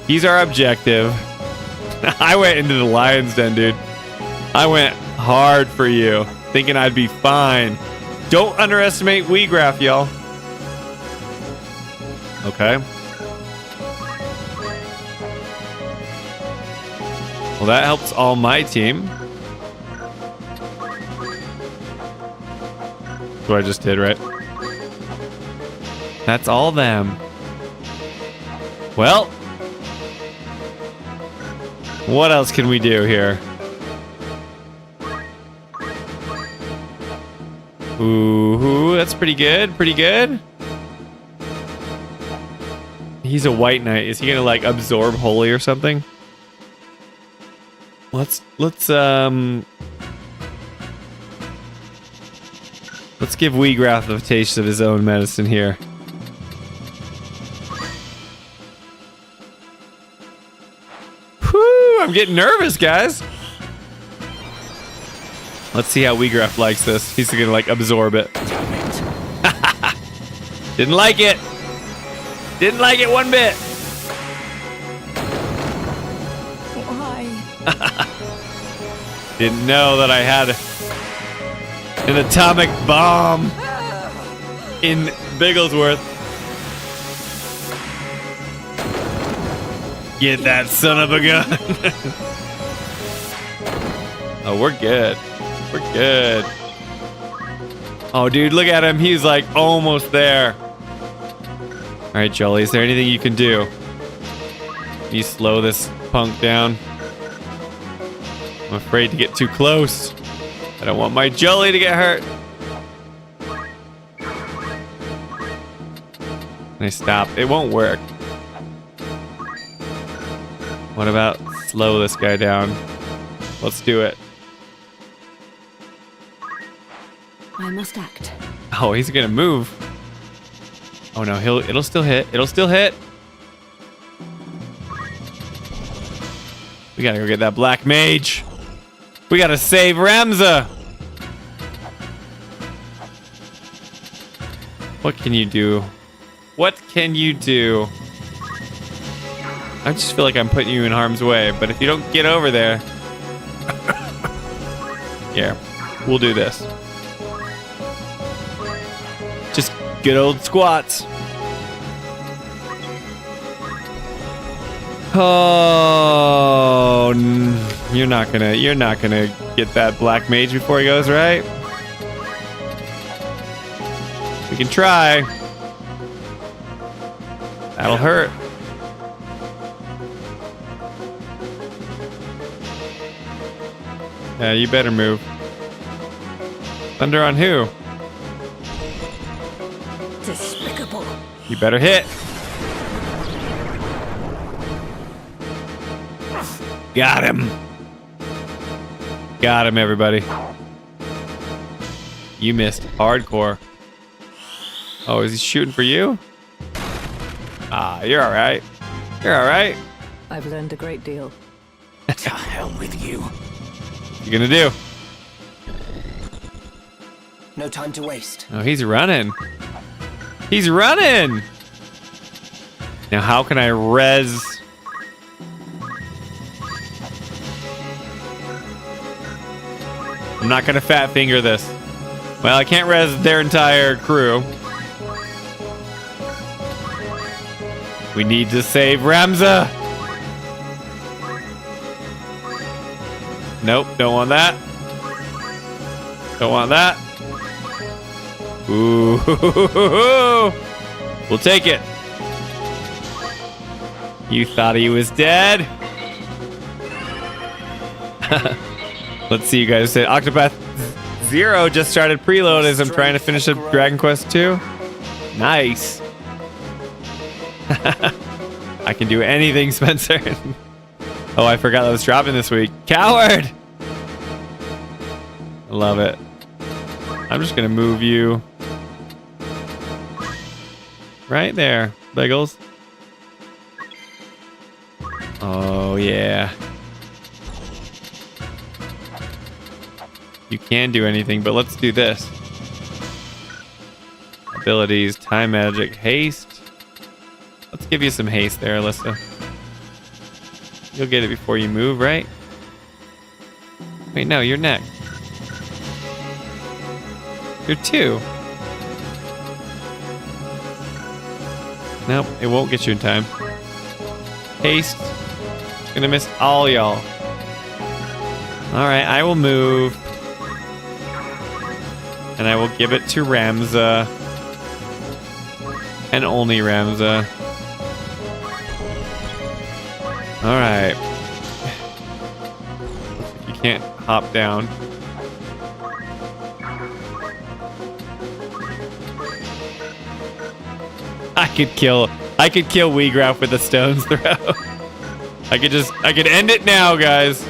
He's our objective. I went into the lion's den, dude. I went hard for you, thinking I'd be fine. Don't underestimate Weegraph, y'all. Okay. Well, that helps all my team. That's what I just did, right? That's all them. Well, what else can we do here? Ooh, that's pretty good. Pretty good. He's a white knight. Is he gonna absorb holy or something? Let's give Weegraph a taste of his own medicine here. Whew, I'm getting nervous, guys. Let's see how Weegraph likes this. He's gonna absorb it. Didn't like it. Didn't like it one bit. Why? Didn't know that I had an atomic bomb in Bigglesworth. Get that son of a gun. Oh, we're good. We're good. Oh, dude, look at him. He's like almost there. All right, Jolie, is there anything you can do? Can you slow this punk down? I'm afraid to get too close. I don't want my Jolie to get hurt. Can I stop? It won't work. What about slow this guy down? Let's do it. I must act. Oh, he's gonna move. Oh no, it'll still hit. It'll still hit. We gotta go get that black mage. We gotta save Ramza. What can you do? What can you do? I just feel like I'm putting you in harm's way, but if you don't get over there... Here, we'll do this. Just good old squats. Oh, you're not gonna get that black mage before he goes, right? We can try. That'll hurt. Yeah, you better move. Thunder on who? Despicable. You better hit. Got him. Got him, everybody. You missed hardcore. Oh, is he shooting for you? Ah, you're all right. You're all right. I've learned a great deal. To hell with you. What you gonna do? No time to waste. Oh, he's running. He's running. Now, how can I res? I'm not gonna fat finger this. Well, I can't res their entire crew. We need to save Ramza. Nope, don't want that. Don't want that. Ooh, we'll take it. You thought he was dead? Let's see, you guys said Octopath Zero just started preload as I'm trying to finish up Dragon Quest 2. Nice. I can do anything, Spencer. Oh, I forgot that was dropping this week. Coward! I love it. I'm just gonna move you right there, Biggles. Oh, yeah. You can do anything, but let's do this. Abilities, time magic, haste. Let's give you some haste there, Alyssa. You'll get it before you move, right? Wait, no, you're next. You're 2. Nope, it won't get you in time. Haste. Gonna miss all y'all. Alright, I will move. And I will give it to Ramza. And only Ramza. Alright. You can't hop down. I could kill Weegraf with a stone's throw. I could end it now, guys.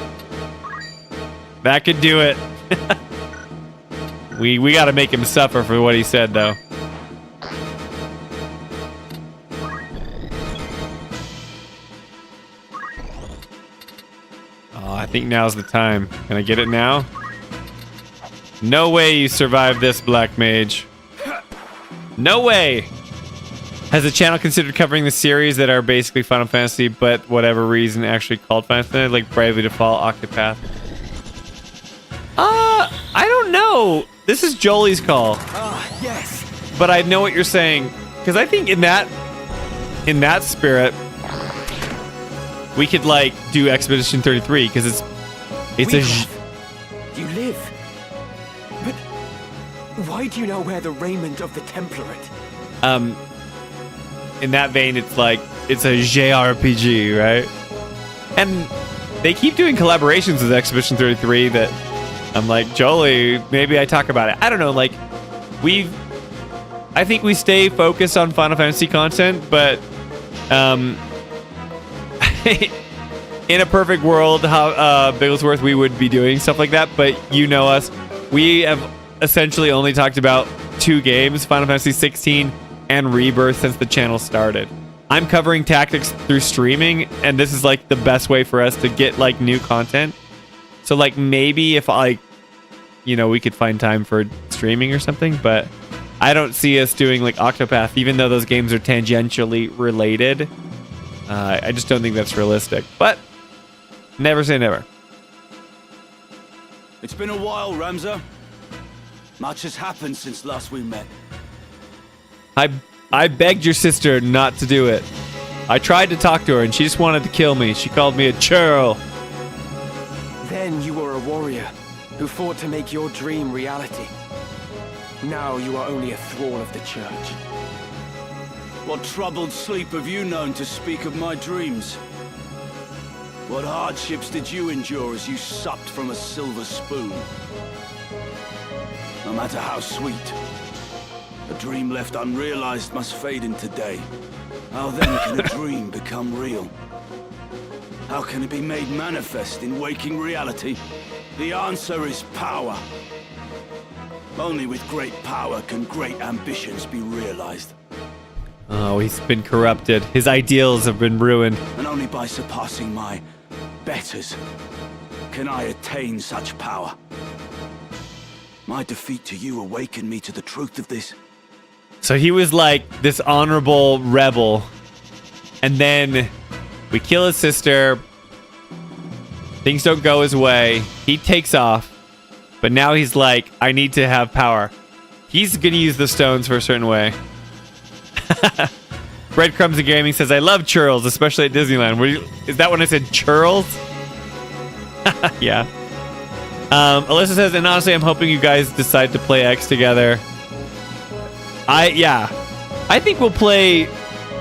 That could do it. We gotta make him suffer for what he said, though. Oh, I think now's the time. Can I get it now? No way you survived this, Black Mage. No way! Has the channel considered covering the series that are basically Final Fantasy, but whatever reason actually called Final Fantasy, like Bravely Default, Octopath? I don't know. This is Jolie's call. Yes. But I know what you're saying, because I think in that spirit, we could like do Expedition 33 because it's Why do you now wear the raiment of the Template? In that vein, it's like it's a JRPG, right? And they keep doing collaborations with Expedition 33 that I'm like, Jolie, maybe I talk about it. I don't know, like I think we stay focused on Final Fantasy content, but in a perfect world, Bigglesworth, we would be doing stuff like that. But you know us, we have essentially only talked about 2 games, Final Fantasy 16 and Rebirth, since the channel started. I'm covering tactics through streaming, and this is like the best way for us to get like new content. So like maybe if we could find time for streaming or something, but I don't see us doing like Octopath, even though those games are tangentially related. I just don't think that's realistic, but never say never. It's been a while, Ramza. Much has happened since last we met. I begged your sister not to do it. I tried to talk to her and she just wanted to kill me. She called me a churl. Then you were a warrior who fought to make your dream reality. Now you are only a thrall of the church. What troubled sleep have you known to speak of my dreams? What hardships did you endure as you supped from a silver spoon? No matter how sweet, a dream left unrealized must fade into day. How then can a dream become real? How can it be made manifest in waking reality? The answer is power. Only with great power can great ambitions be realized. Oh, he's been corrupted. His ideals have been ruined. And only by surpassing my betters can I attain such power. My defeat to you awakened me to the truth of this. So he was like this honorable rebel, and then we kill his sister. Things don't go his way. He takes off, but now he's like, I need to have power. He's gonna use the stones for a certain way. Breadcrumbs and Gaming says, I love churls, especially at Disneyland. Is that when I said churls? Yeah. Alyssa says, and honestly, I'm hoping you guys decide to play X together. I think we'll play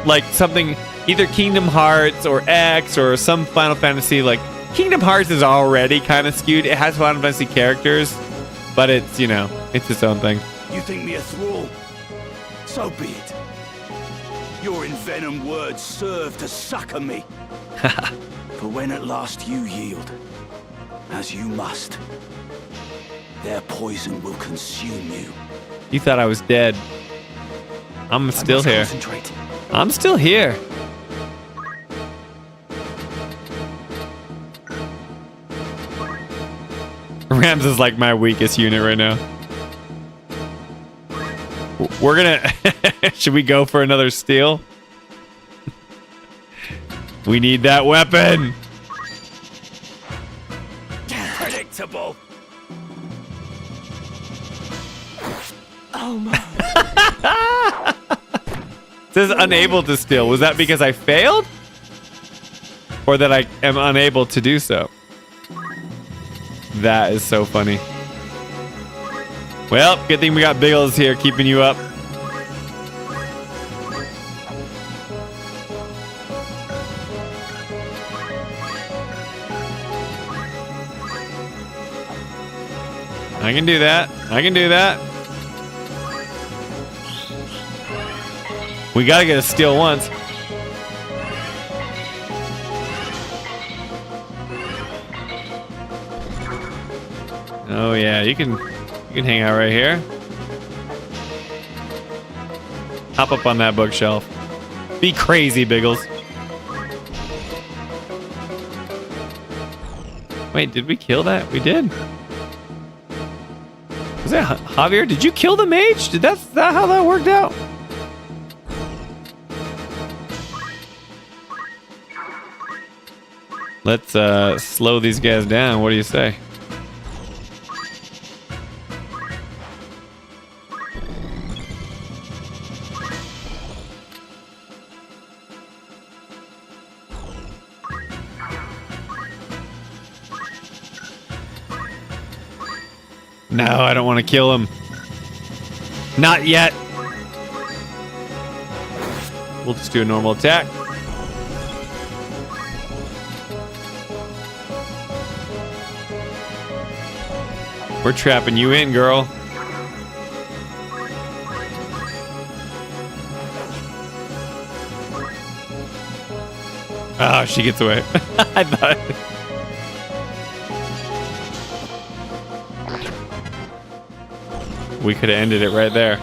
like something, either Kingdom Hearts or X or some Final Fantasy. Like Kingdom Hearts is already kind of skewed. It has Final Fantasy characters, but it's, it's its own thing. You think me a thrall? So be it. Your envenomed words serve to succor me. For when at last you yield, as you must, their poison will consume you. You thought I was dead. I'm still here. I'm still here. Rams is like my weakest unit right now. We're gonna... Should we go for another steal? We need that weapon. Predictable. Alma. It says unable to steal. Was that because I failed? Or that I am unable to do so? That is so funny. Well, good thing we got Biggles here keeping you up. I can do that. I can do that. We gotta get a steal once. Oh yeah, you can hang out right here. Hop up on that bookshelf. Be crazy, Biggles. Wait, did we kill that? We did. Was that Javier? Did you kill the mage? Is that how that worked out? Let's slow these guys down. What do you say? No, I don't want to kill him. Not yet. We'll just do a normal attack. We're trapping you in, girl. Oh, she gets away. I thought. We could have ended it right there.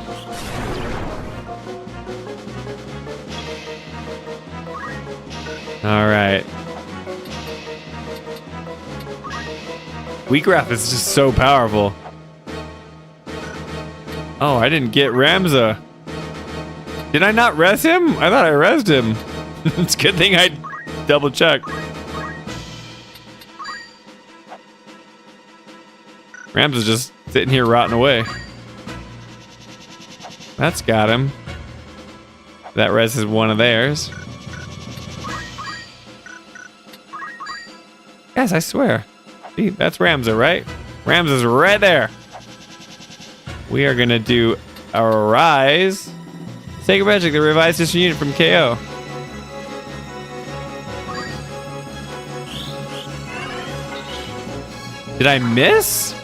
All right. Wheatgraph is just so powerful. Oh, I didn't get Ramza. Did I not res him? I thought I resed him. It's a good thing I double checked. Ramza's just sitting here rotting away. That's got him. That res is one of theirs. Guys, I swear. See, that's Ramza, right? Ramza's right there. We are gonna do a rise. Sacred Magic, the revised district unit from KO. Did I miss?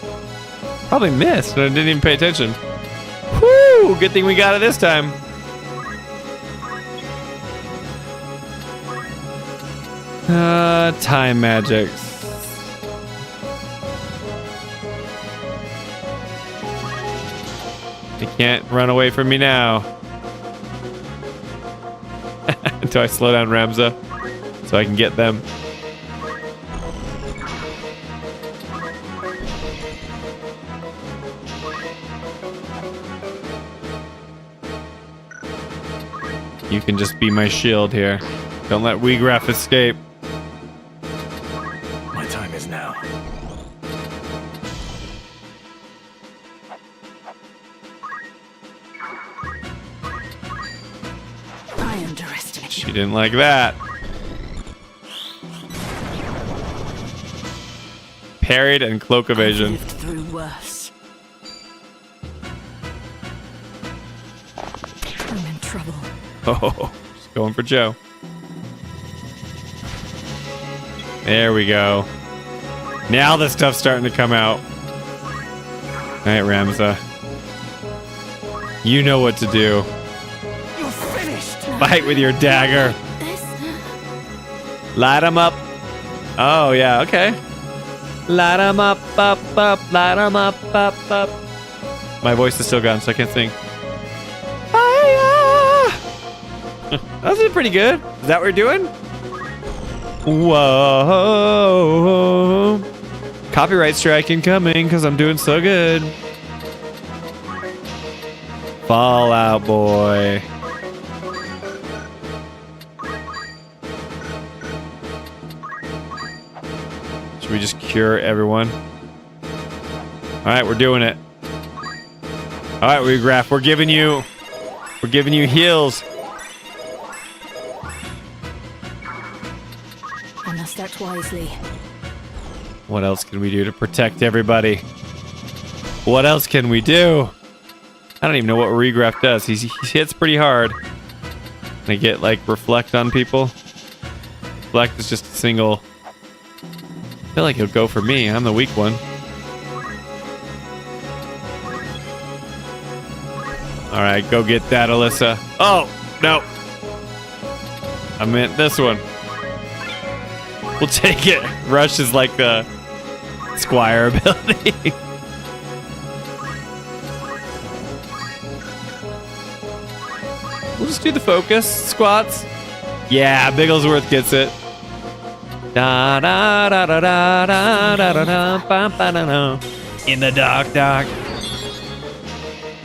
Probably missed, but I didn't even pay attention. Whoo! Good thing we got it this time. Time magics. They can't run away from me now. Until I slow down Ramza so I can get them. You can just be my shield here. Don't let Wheatgraph escape. My time is now. I underestimate She didn't like that. Parried and cloak evasion. Lived through worse. I'm in trouble. Oh, just going for Joe. There we go. Now the stuff's starting to come out. All right, Ramza. You know what to do. You're finished. Fight with your dagger. Light him up. Oh, yeah, okay. Light him up, up, light him up, up. My voice is still gone, so I can't sing. Fire! That was pretty good. Is that what we're doing? Whoa. Copyright strike incoming because I'm doing so good. Fallout Boy. Should we just cure everyone? All right, we're doing it. All right, Wheatgraph, we're giving you heals. I must act wisely. What else can we do to protect everybody? What else can we do? I don't even know what Wheatgraph does. He hits pretty hard. They get like reflect on people. Reflect is just a single. I feel like he'll go for me. I'm the weak one. All right, go get that, Alyssa. Oh, no. I meant this one. We'll take it. Rush is like the Squire ability. We'll just do the focus squats. Yeah, Bigglesworth gets it. Da da da da da da da da da ba ba da da. In the dark.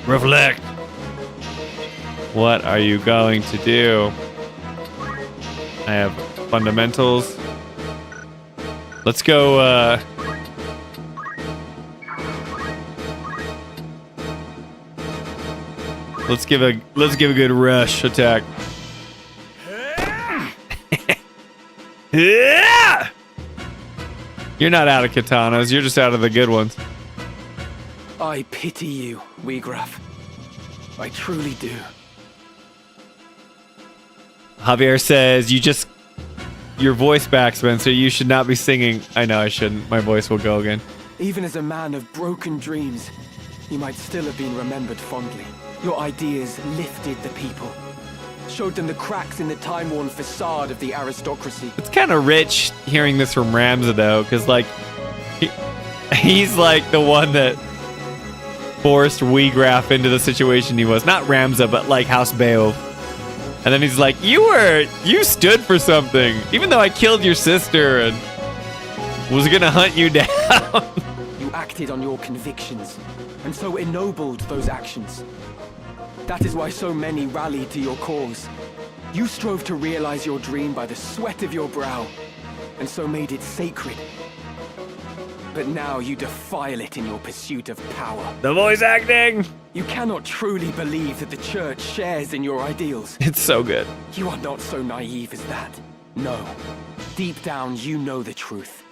Reflect. What are you going to do? I have fundamentals. Let's go. Let's give a good rush attack. Yeah! You're not out of katanas. You're just out of the good ones. I pity you, Wheatgraph. I truly do. Javier says, your voice back, Spencer. You should not be singing. I know I shouldn't. My voice will go again. Even as a man of broken dreams, you might still have been remembered fondly. Your ideas lifted the people, showed them the cracks in the time-worn facade of the aristocracy. It's kind of rich hearing this from Ramza, though, because, like, he's, like, the one that forced Weegraf into the situation he was. Not Ramza, but, like, House Beowulf. And then he's like, you stood for something, even though I killed your sister and was gonna hunt you down. You acted on your convictions, and so ennobled those actions. That is why so many rallied to your cause. You strove to realize your dream by the sweat of your brow, and so made it sacred. But now you defile it in your pursuit of power. The voice acting! You cannot truly believe that the church shares in your ideals. It's so good. You are not so naive as that. No. Deep down, you know the truth.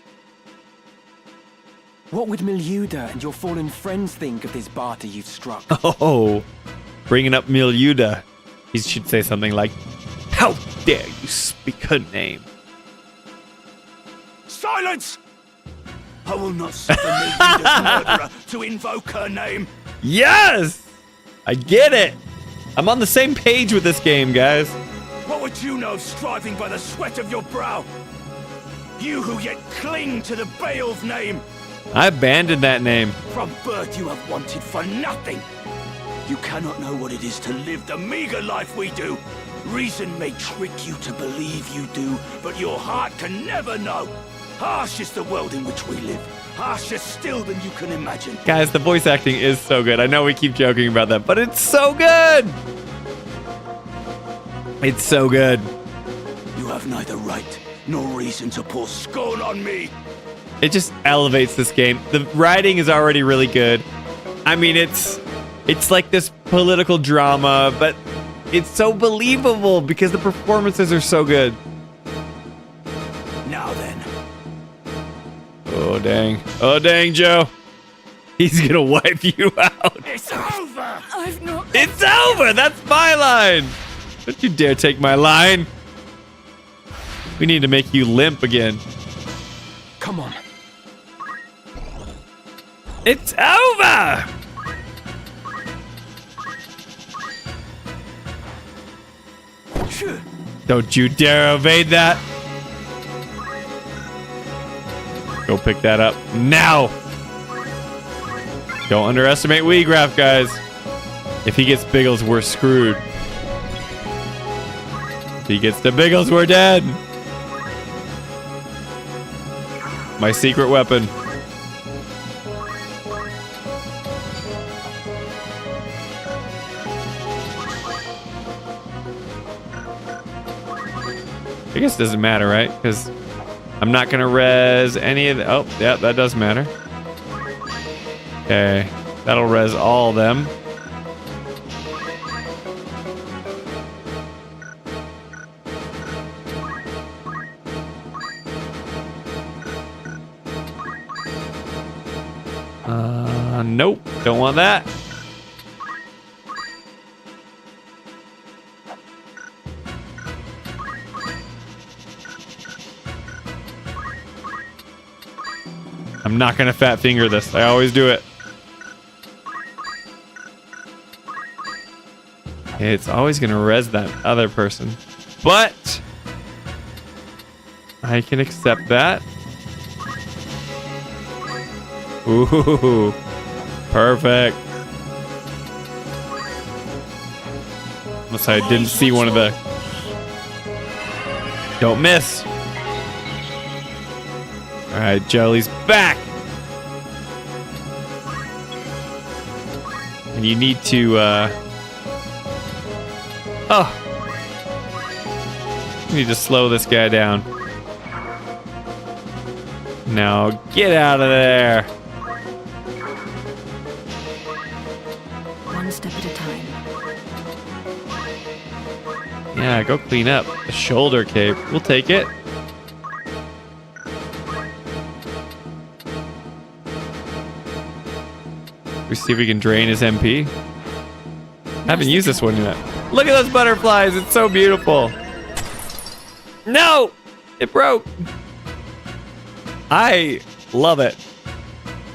What would Miluda and your fallen friends think of this barter you've struck? Oh, bringing up Miluda. He should say something like, how dare you speak her name? Silence! I will not suffer Miluda's murderer to invoke her name. Yes! I get it. I'm on the same page with this game, guys. What would you know of striving by the sweat of your brow? You who yet cling to the Beowulf name. I abandoned that name. From birth you have wanted for nothing. You cannot know what it is to live the meager life we do. Reason may trick you to believe you do, but your heart can never know. Harsh is the world in which we live. Harsher still than you can imagine. Guys, the voice acting is so good. I know we keep joking about that, but it's so good. It's so good. You have neither right nor reason to pour scorn on me. It just elevates this game. The writing is already really good. I mean, it's like this political drama, but it's so believable because the performances are so good. Now then. Oh, dang. Oh, dang, Joe. He's gonna wipe you out. It's over. I've not. It's over. That's my line. Don't you dare take my line. We need to make you limp again. Come on. It's over. Don't you dare evade that. Go pick that up now. Don't underestimate Weegraf, guys. If he gets Biggles, we're screwed. If he gets the Biggles, we're dead. My secret weapon. I guess it doesn't matter, right? Because I'm not gonna res any of the. Oh, yeah, that does matter. Okay, that'll res all of them. Nope, don't want that. I'm not gonna fat finger this. I always do it. It's always gonna res that other person, but I can accept that. Ooh, perfect. Unless I didn't see one of the. Don't miss. All right, Jolie's back. And you need to, you need to slow this guy down. Now, get out of there. One step at a time. Yeah, go clean up. The shoulder cape. We'll take it. We see if we can drain his MP. I haven't used this one yet. Look at those butterflies. It's so beautiful. No, it broke. I love it.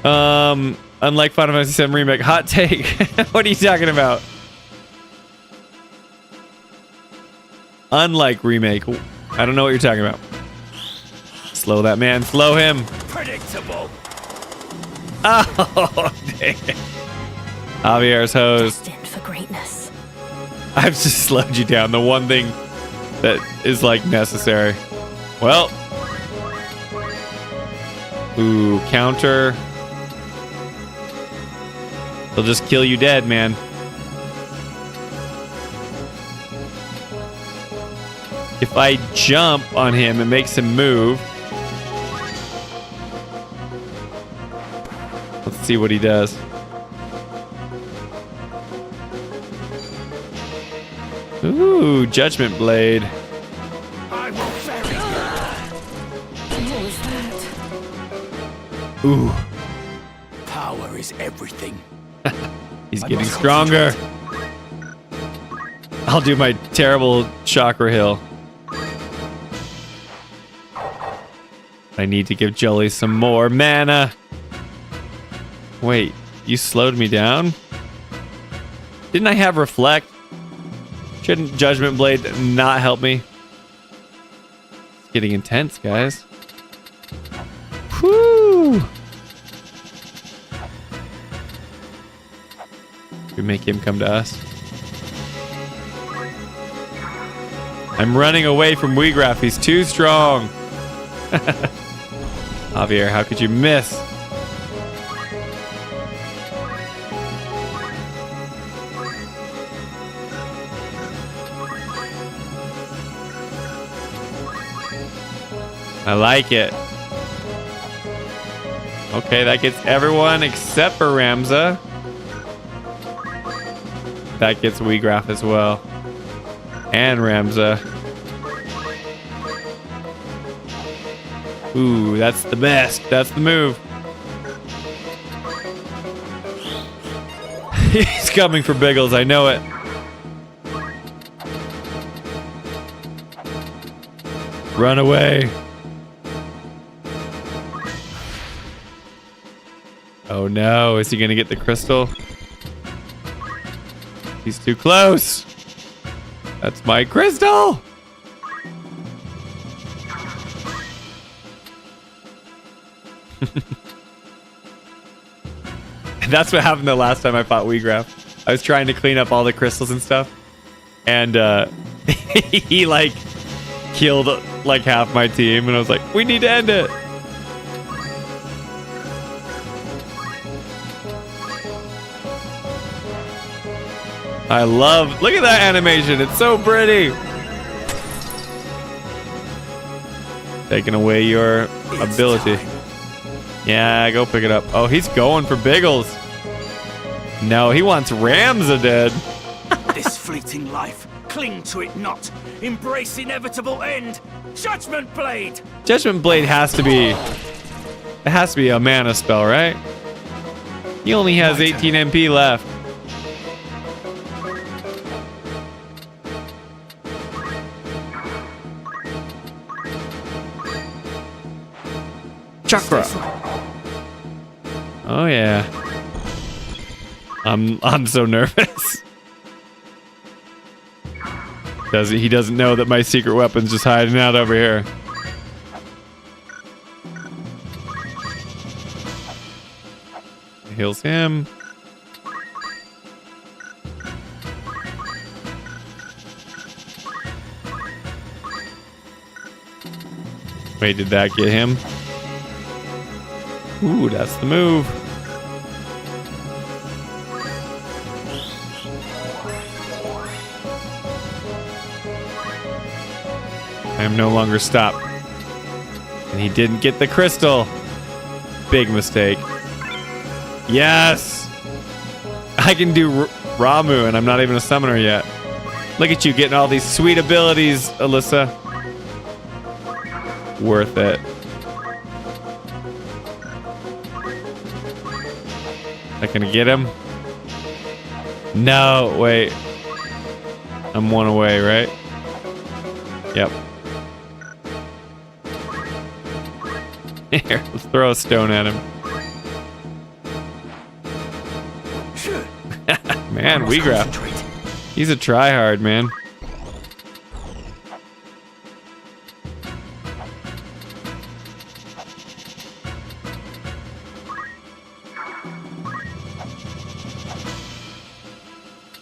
Unlike Final Fantasy VII Remake, hot take. What are you talking about? Unlike Remake, I don't know what you're talking about. Slow that man. Slow him. Predictable. Oh, dang it. Javier's hose. Destined for greatness. I've just slowed you down. The one thing that is like necessary. Well. Ooh, counter. They'll just kill you dead, man. If I jump on him, it makes him move. Let's see what he does. Ooh, Judgment Blade. I will bury you. What was that? Ooh. Power is everything. He's getting stronger. I'll do my terrible chakra hill. I need to give Jolie some more mana. Wait, you slowed me down? Didn't I have Reflect? Shouldn't Judgment Blade not help me? It's getting intense, guys. Whew! We make him come to us. I'm running away from Weegraf. He's too strong. Javier, how could you miss? I like it. Okay, that gets everyone except for Ramza. That gets Weegraf as well. And Ramza. Ooh, that's the best. That's the move. He's coming for Biggles. I know it. Run away. Oh no, is he gonna get the crystal? He's too close. That's my crystal. That's what happened the last time I fought Weegraf. I was trying to clean up all the crystals and stuff, and he like killed like half my team, and I was like, we need to end it. I love, look at that animation. It's so pretty. Taking away your ability. Yeah, go pick it up. Oh, he's going for Biggles. No, he wants Ramza dead. This fleeting life, cling to it not. Embrace inevitable end. Judgment Blade. Judgment Blade has to be, it has to be a mana spell, right? He only has 18 MP left. Chakra. Oh yeah. I'm so nervous. He doesn't know that my secret weapon's just hiding out over here. Heals him. Wait, did that get him? Ooh, that's the move. I am no longer stopped. And he didn't get the crystal. Big mistake. Yes! I can do Ramu, and I'm not even a summoner yet. Look at you getting all these sweet abilities, Alyssa. Worth it. Not gonna get him. No, wait. I'm one away, right? Yep. Here, let's throw a stone at him. Man, Weegraf. He's a tryhard, man.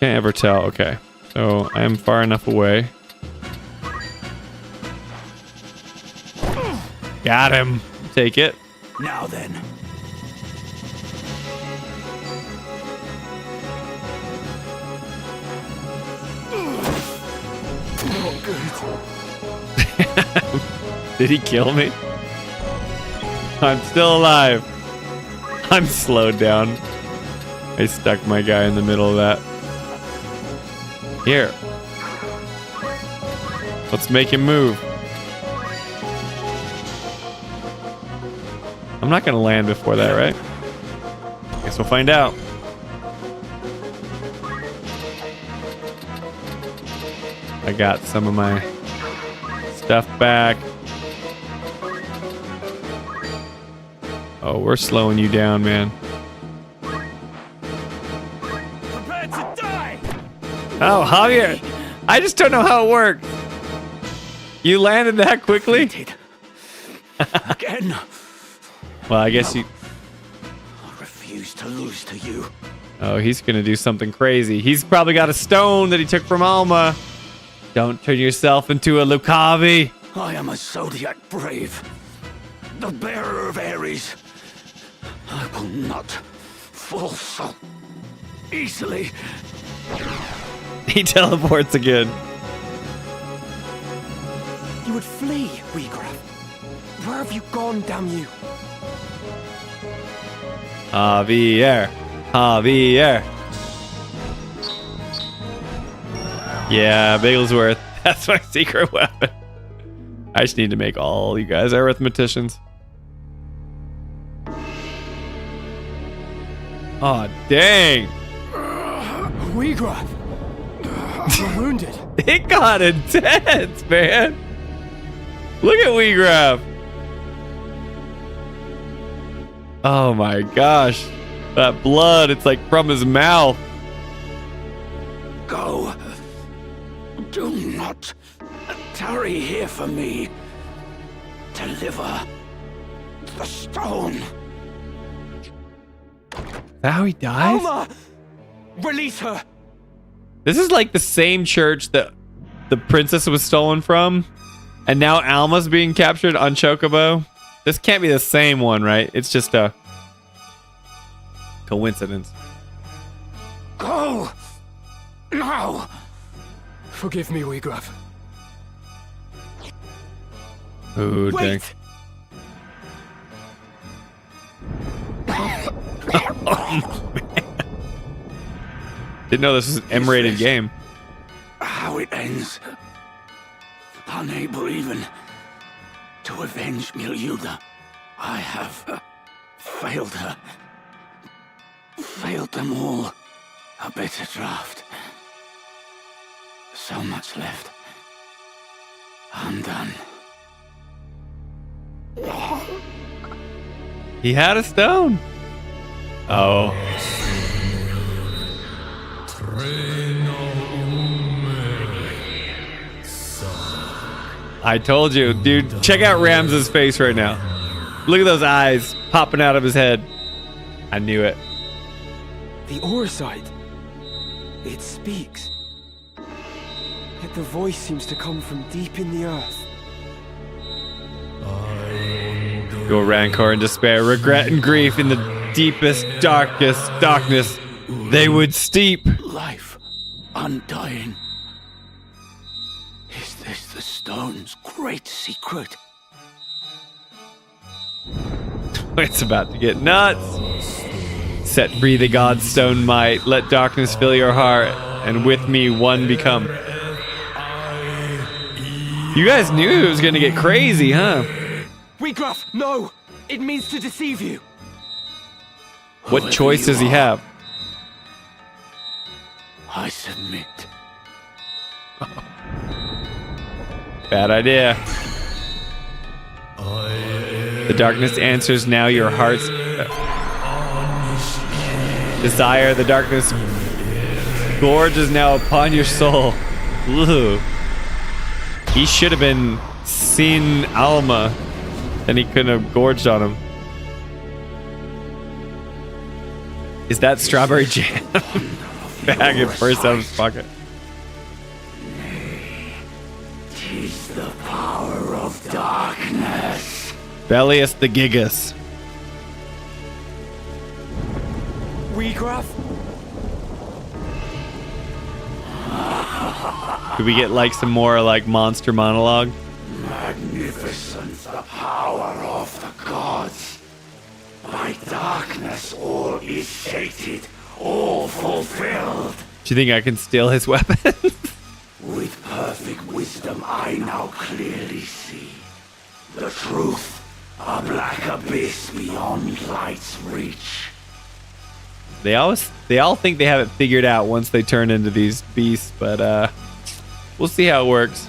Can't ever tell. Okay. So I am far enough away. Got him. Take it. Now then. Did he kill me? I'm still alive. I'm slowed down. I stuck my guy in the middle of that. Here. Let's make him move. I'm not gonna land before that, right? Guess we'll find out. I got some of my stuff back. Oh, we're slowing you down, man. Prepare to die. Oh, Javier, I just don't know how it works. You landed that quickly? Again. Well, I guess you... I refuse to lose to you. Oh, he's gonna do something crazy. He's probably got a stone that he took from Alma. Don't turn yourself into a Lucavi. I am a Zodiac brave, the bearer of Ares. I will not fall so easily. He teleports again. You would flee, Weegraf. Where have you gone, damn you? Javier. Javier. Yeah, Bagelsworth. That's my secret weapon. I just need to make all you guys arithmeticians. Oh, dang. Weegraf. You're wounded. It got intense, man. Look at Weegraf. Oh my gosh. That blood, it's like from his mouth. Go. Do not tarry here for me. Deliver the stone. Is that how he dies? Alma! Release her! This is like the same church that the princess was stolen from. And now Alma's being captured on Chocobo. This can't be the same one, right? It's just a coincidence. Go! Now! Forgive me, Weegraf. Ooh, dang. Oh, man. Didn't know this was an M-rated game. How it ends. Unable even to avenge Milyuda. I have failed her. Failed them all. A bitter draft. So much left. Undone. He had a stone. Oh. I told you, dude. Check out Ramses' face right now. Look at those eyes popping out of his head. I knew it. The Auracite. It speaks. Yet the voice seems to come from deep in the earth. Your rancor and despair, regret and grief in the deepest, darkest darkness they would steep. Life undying. Is this the stone's great secret? It's about to get nuts. Set free the Godstone might. Let darkness fill your heart, and with me one become. You guys knew it was gonna get crazy, huh? Weegraf, no! It means to deceive you. What choice does he have? I submit. Bad idea. The darkness answers now your heart's desire. The darkness gorge is now upon your soul. Ooh. He should have been seen Alma, and he couldn't have gorged on him. Is that strawberry jam? Bag at first out of his pocket. Tis the power of darkness. Bellius the Gigas. Weegraph? Could we get like some more like monster monologue? Magnificent the power of the gods. By darkness all is sated, all fulfilled. Do you think I can steal his weapon? With perfect wisdom I now clearly see. The truth, a black abyss beyond light's reach. They all think they have it figured out once they turn into these beasts, but we'll see how it works.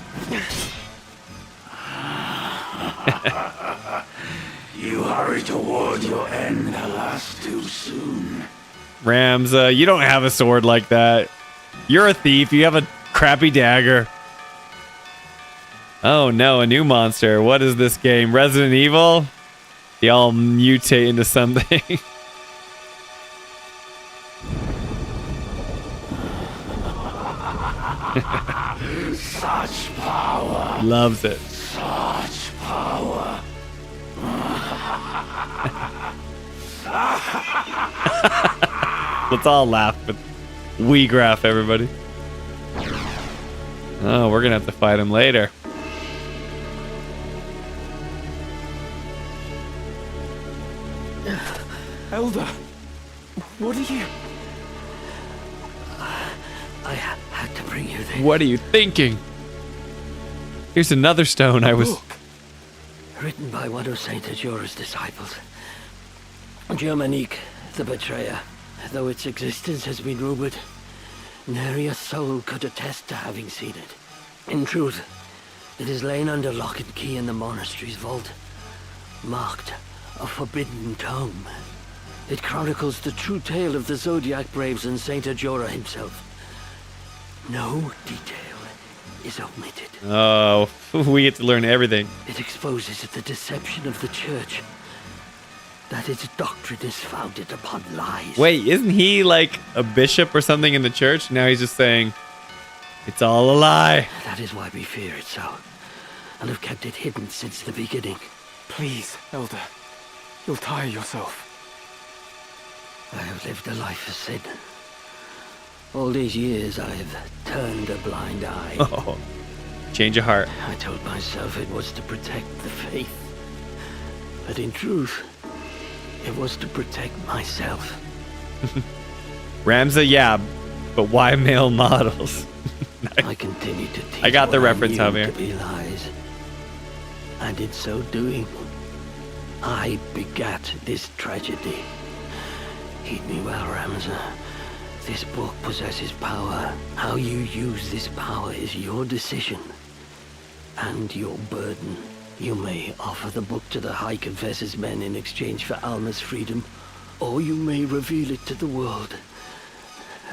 You hurry toward your end, alas, too soon. Rams, you don't have a sword like that. You're a thief. You have a crappy dagger. Oh no, a new monster. What is this game? Resident Evil? They all mutate into something. Such power. Loves it. Such power. Let's all laugh with Weegraph, everybody. Oh, we're gonna have to fight him later. Elder, what are you? I had to bring you this. What are you thinking? Here's another stone I was... Written by one of Saint Ajora's disciples. Germanique, the betrayer. Though its existence has been rumored, nary a soul could attest to having seen it. In truth, it is lain under lock and key in the monastery's vault, marked a forbidden tome. It chronicles the true tale of the Zodiac Braves and Saint Ajora himself. No detail is omitted. Oh, we get to learn everything. It exposes the deception of the church, that its doctrine is founded upon lies. Wait, isn't he like a bishop or something in the church? Now he's just saying, it's all a lie. That is why we fear it so, and have kept it hidden since the beginning. Please, Elder, you'll tire yourself. I have lived a life of sin. All these years I have turned a blind eye. Oh, change of heart. I told myself it was to protect the faith. But in truth, it was to protect myself. Ramza, yeah, but why male models? I continued to teach I got the what reference, I knew Javier. to be lies. And in so doing, I begat this tragedy. Heed me well, Ramza. This book possesses power. How you use this power is your decision and your burden. You may offer the book to the High Confessor's men in exchange for Alma's freedom, or you may reveal it to the world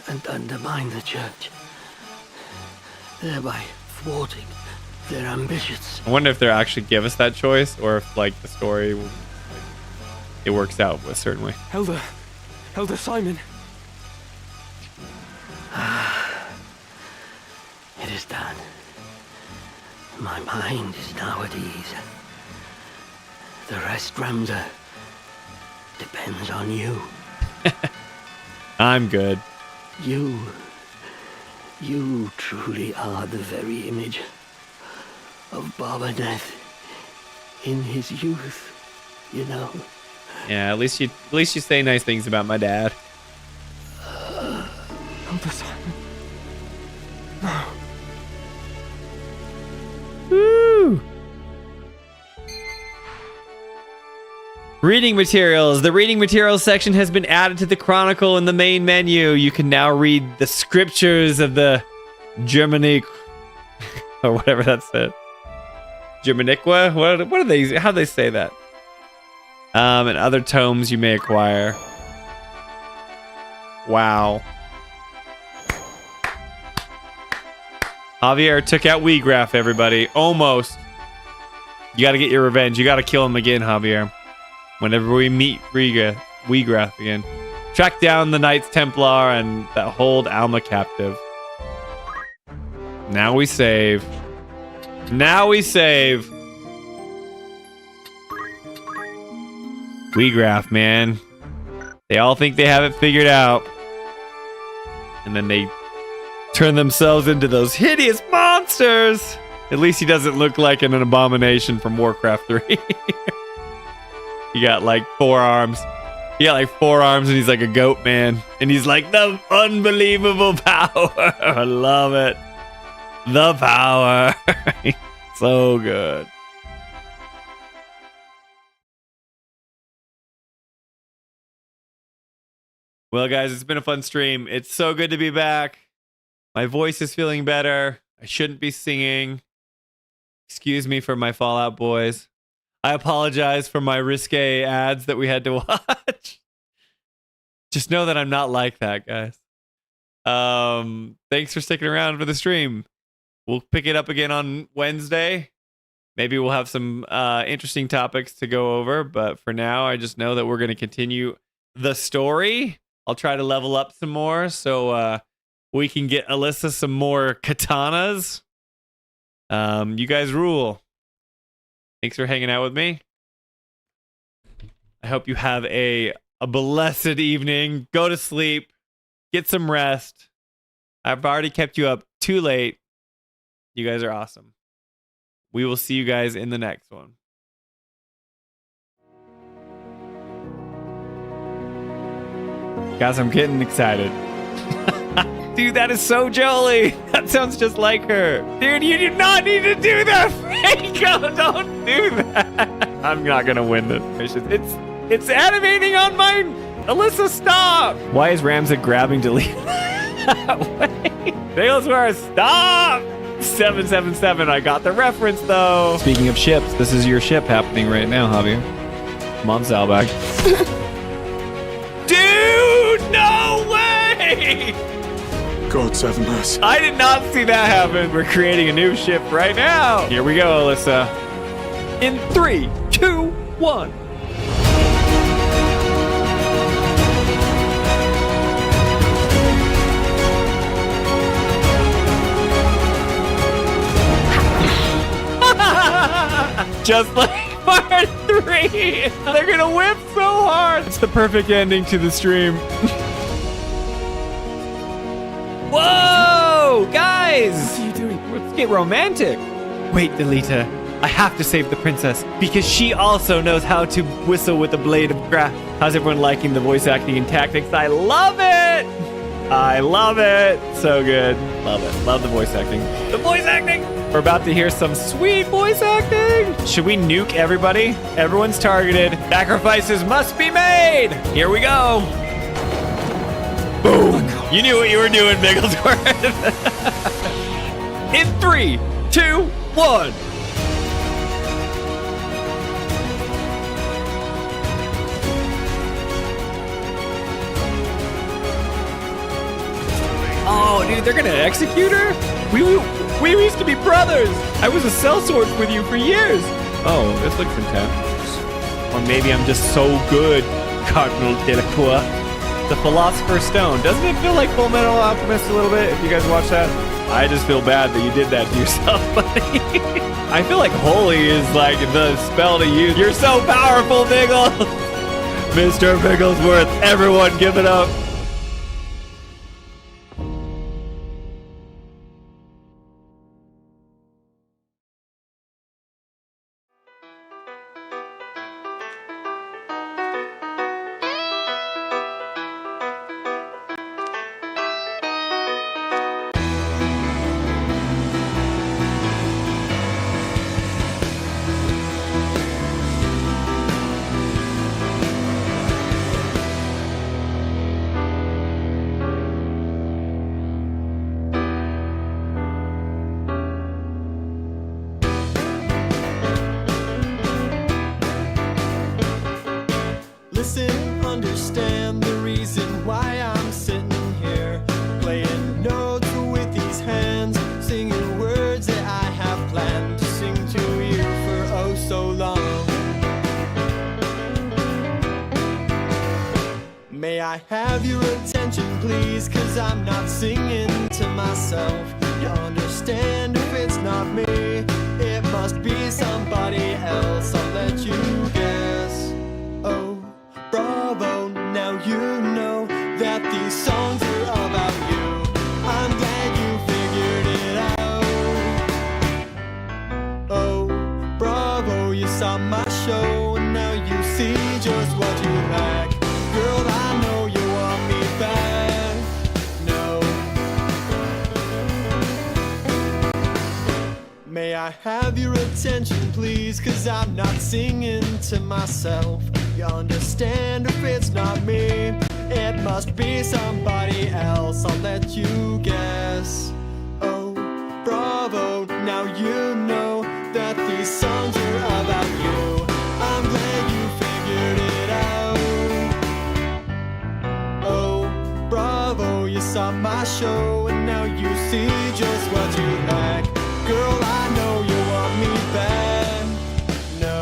and undermine the church, thereby thwarting their ambitions. I wonder if they'll actually give us that choice, or if like the story, it works out a certain way. Elder Simon. It is done. My mind is now at ease. The rest, Ramza, depends on you. I'm good. You truly are the very image of Barbadeath in his youth, you know. Yeah, at least you say nice things about my dad. Elder Simon. No. Woo! Reading materials. The reading materials section has been added to the chronicle in the main menu. You can now read the scriptures of the Germanic, or whatever that said. Germaniqua? What are they? How do they say that? And other tomes you may acquire. Wow. Javier took out Weegraph, everybody. Almost. You got to get your revenge. You got to kill him again, Javier. Whenever we meet Weegraph again. Track down the Knights Templar and that hold Alma captive. Now we save. Now we save. Weegraph, man. They all think they have it figured out. And then they turn themselves into those hideous monsters. At least he doesn't look like an abomination from Warcraft 3. He got like 4 arms. He got like 4 arms and he's like a goat man. And he's like the unbelievable power. I love it. The power. So good. Well, guys, it's been a fun stream. It's so good to be back. My voice is feeling better. I shouldn't be singing. Excuse me for my Fallout Boys. I apologize for my risque ads that we had to watch. Just know that I'm not like that, guys. Thanks for sticking around for the stream. We'll pick it up again on Wednesday. Maybe we'll have some interesting topics to go over. But for now, I just know that we're going to continue the story. I'll try to level up some more so we can get Alyssa some more katanas. You guys rule. Thanks for hanging out with me. I hope you have a blessed evening. Go to sleep. Get some rest. I've already kept you up too late. You guys are awesome. We will see you guys in the next one. Guys, I'm getting excited. Dude, that is so Jolie. That sounds just like her. Dude, you do not need to do that, Franco. Don't do that. I'm not going to win this. It's animating on mine. Alyssa, stop. Why is Ramsey grabbing delete? Tailsworth, stop. 777. I got the reference, though. Speaking of ships, this is your ship happening right now, Javier. Come on, Zalbag. Dude, no way. God's have mercy. I did not see that happen. We're creating a new ship right now. Here we go, Alyssa. In 3, 2, 1. Just like part 3. They're gonna whip so hard. It's the perfect ending to the stream. Whoa, guys! What are you doing? Let's get romantic. Wait, Delita. I have to save the princess because she also knows how to whistle with a blade of grass. How's everyone liking the voice acting and tactics? I love it! I love it. So good. Love it. Love the voice acting. The voice acting! We're about to hear some sweet voice acting. Should we nuke everybody? Everyone's targeted. Sacrifices must be made. Here we go. Boom. You knew what you were doing, Bigglesworth. In 3, 2, 1. Oh, dude, they're gonna execute her? We used to be brothers. I was a sellsword with you for years. Oh, this looks intense. Or maybe I'm just so good, Cardinal Delacroix. The Philosopher's Stone. Doesn't it feel like Full Metal Alchemist a little bit if you guys watch that? I just feel bad that you did that to yourself, buddy. I feel like holy is like the spell to use. You're so powerful, Biggles. Mr. Bigglesworth, everyone give it up. understand the reason why I'm sitting here, playing notes with these hands, singing words that I have planned to sing to you for oh so long. May I have your attention, please, 'cause I'm not singing to myself. You understand if it's not me, it must be somebody else. I'll let you guess. Oh, bravo, now you know that these songs are about you. I'm glad you figured it out. Oh, bravo, you saw my show, and now you see just what you lack. Girl, I know you want me back. No. May I have your attention, please, 'cause I'm not singing to myself. You understand if it's not me, it must be somebody else. I'll let you guess. Oh, bravo, now you know that these songs are about you. I'm glad you figured it out. Oh, bravo, you saw my show, and now you see just what you lack. Girl, I know you want me back. No.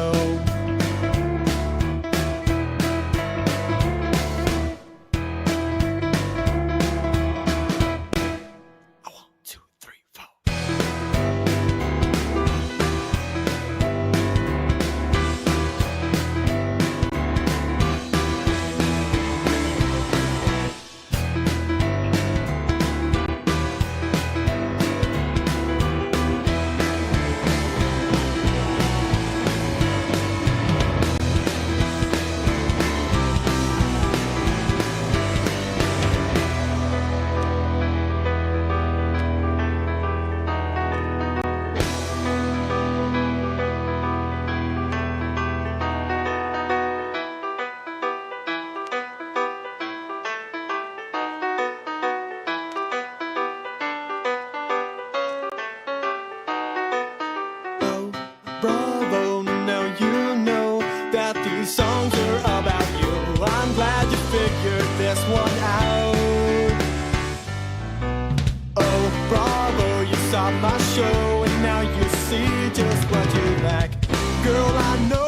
Bravo, now you know that these songs are about you. I'm glad you figured this one out. Oh, bravo, you saw my show, and now you see just what you lack. Girl, I know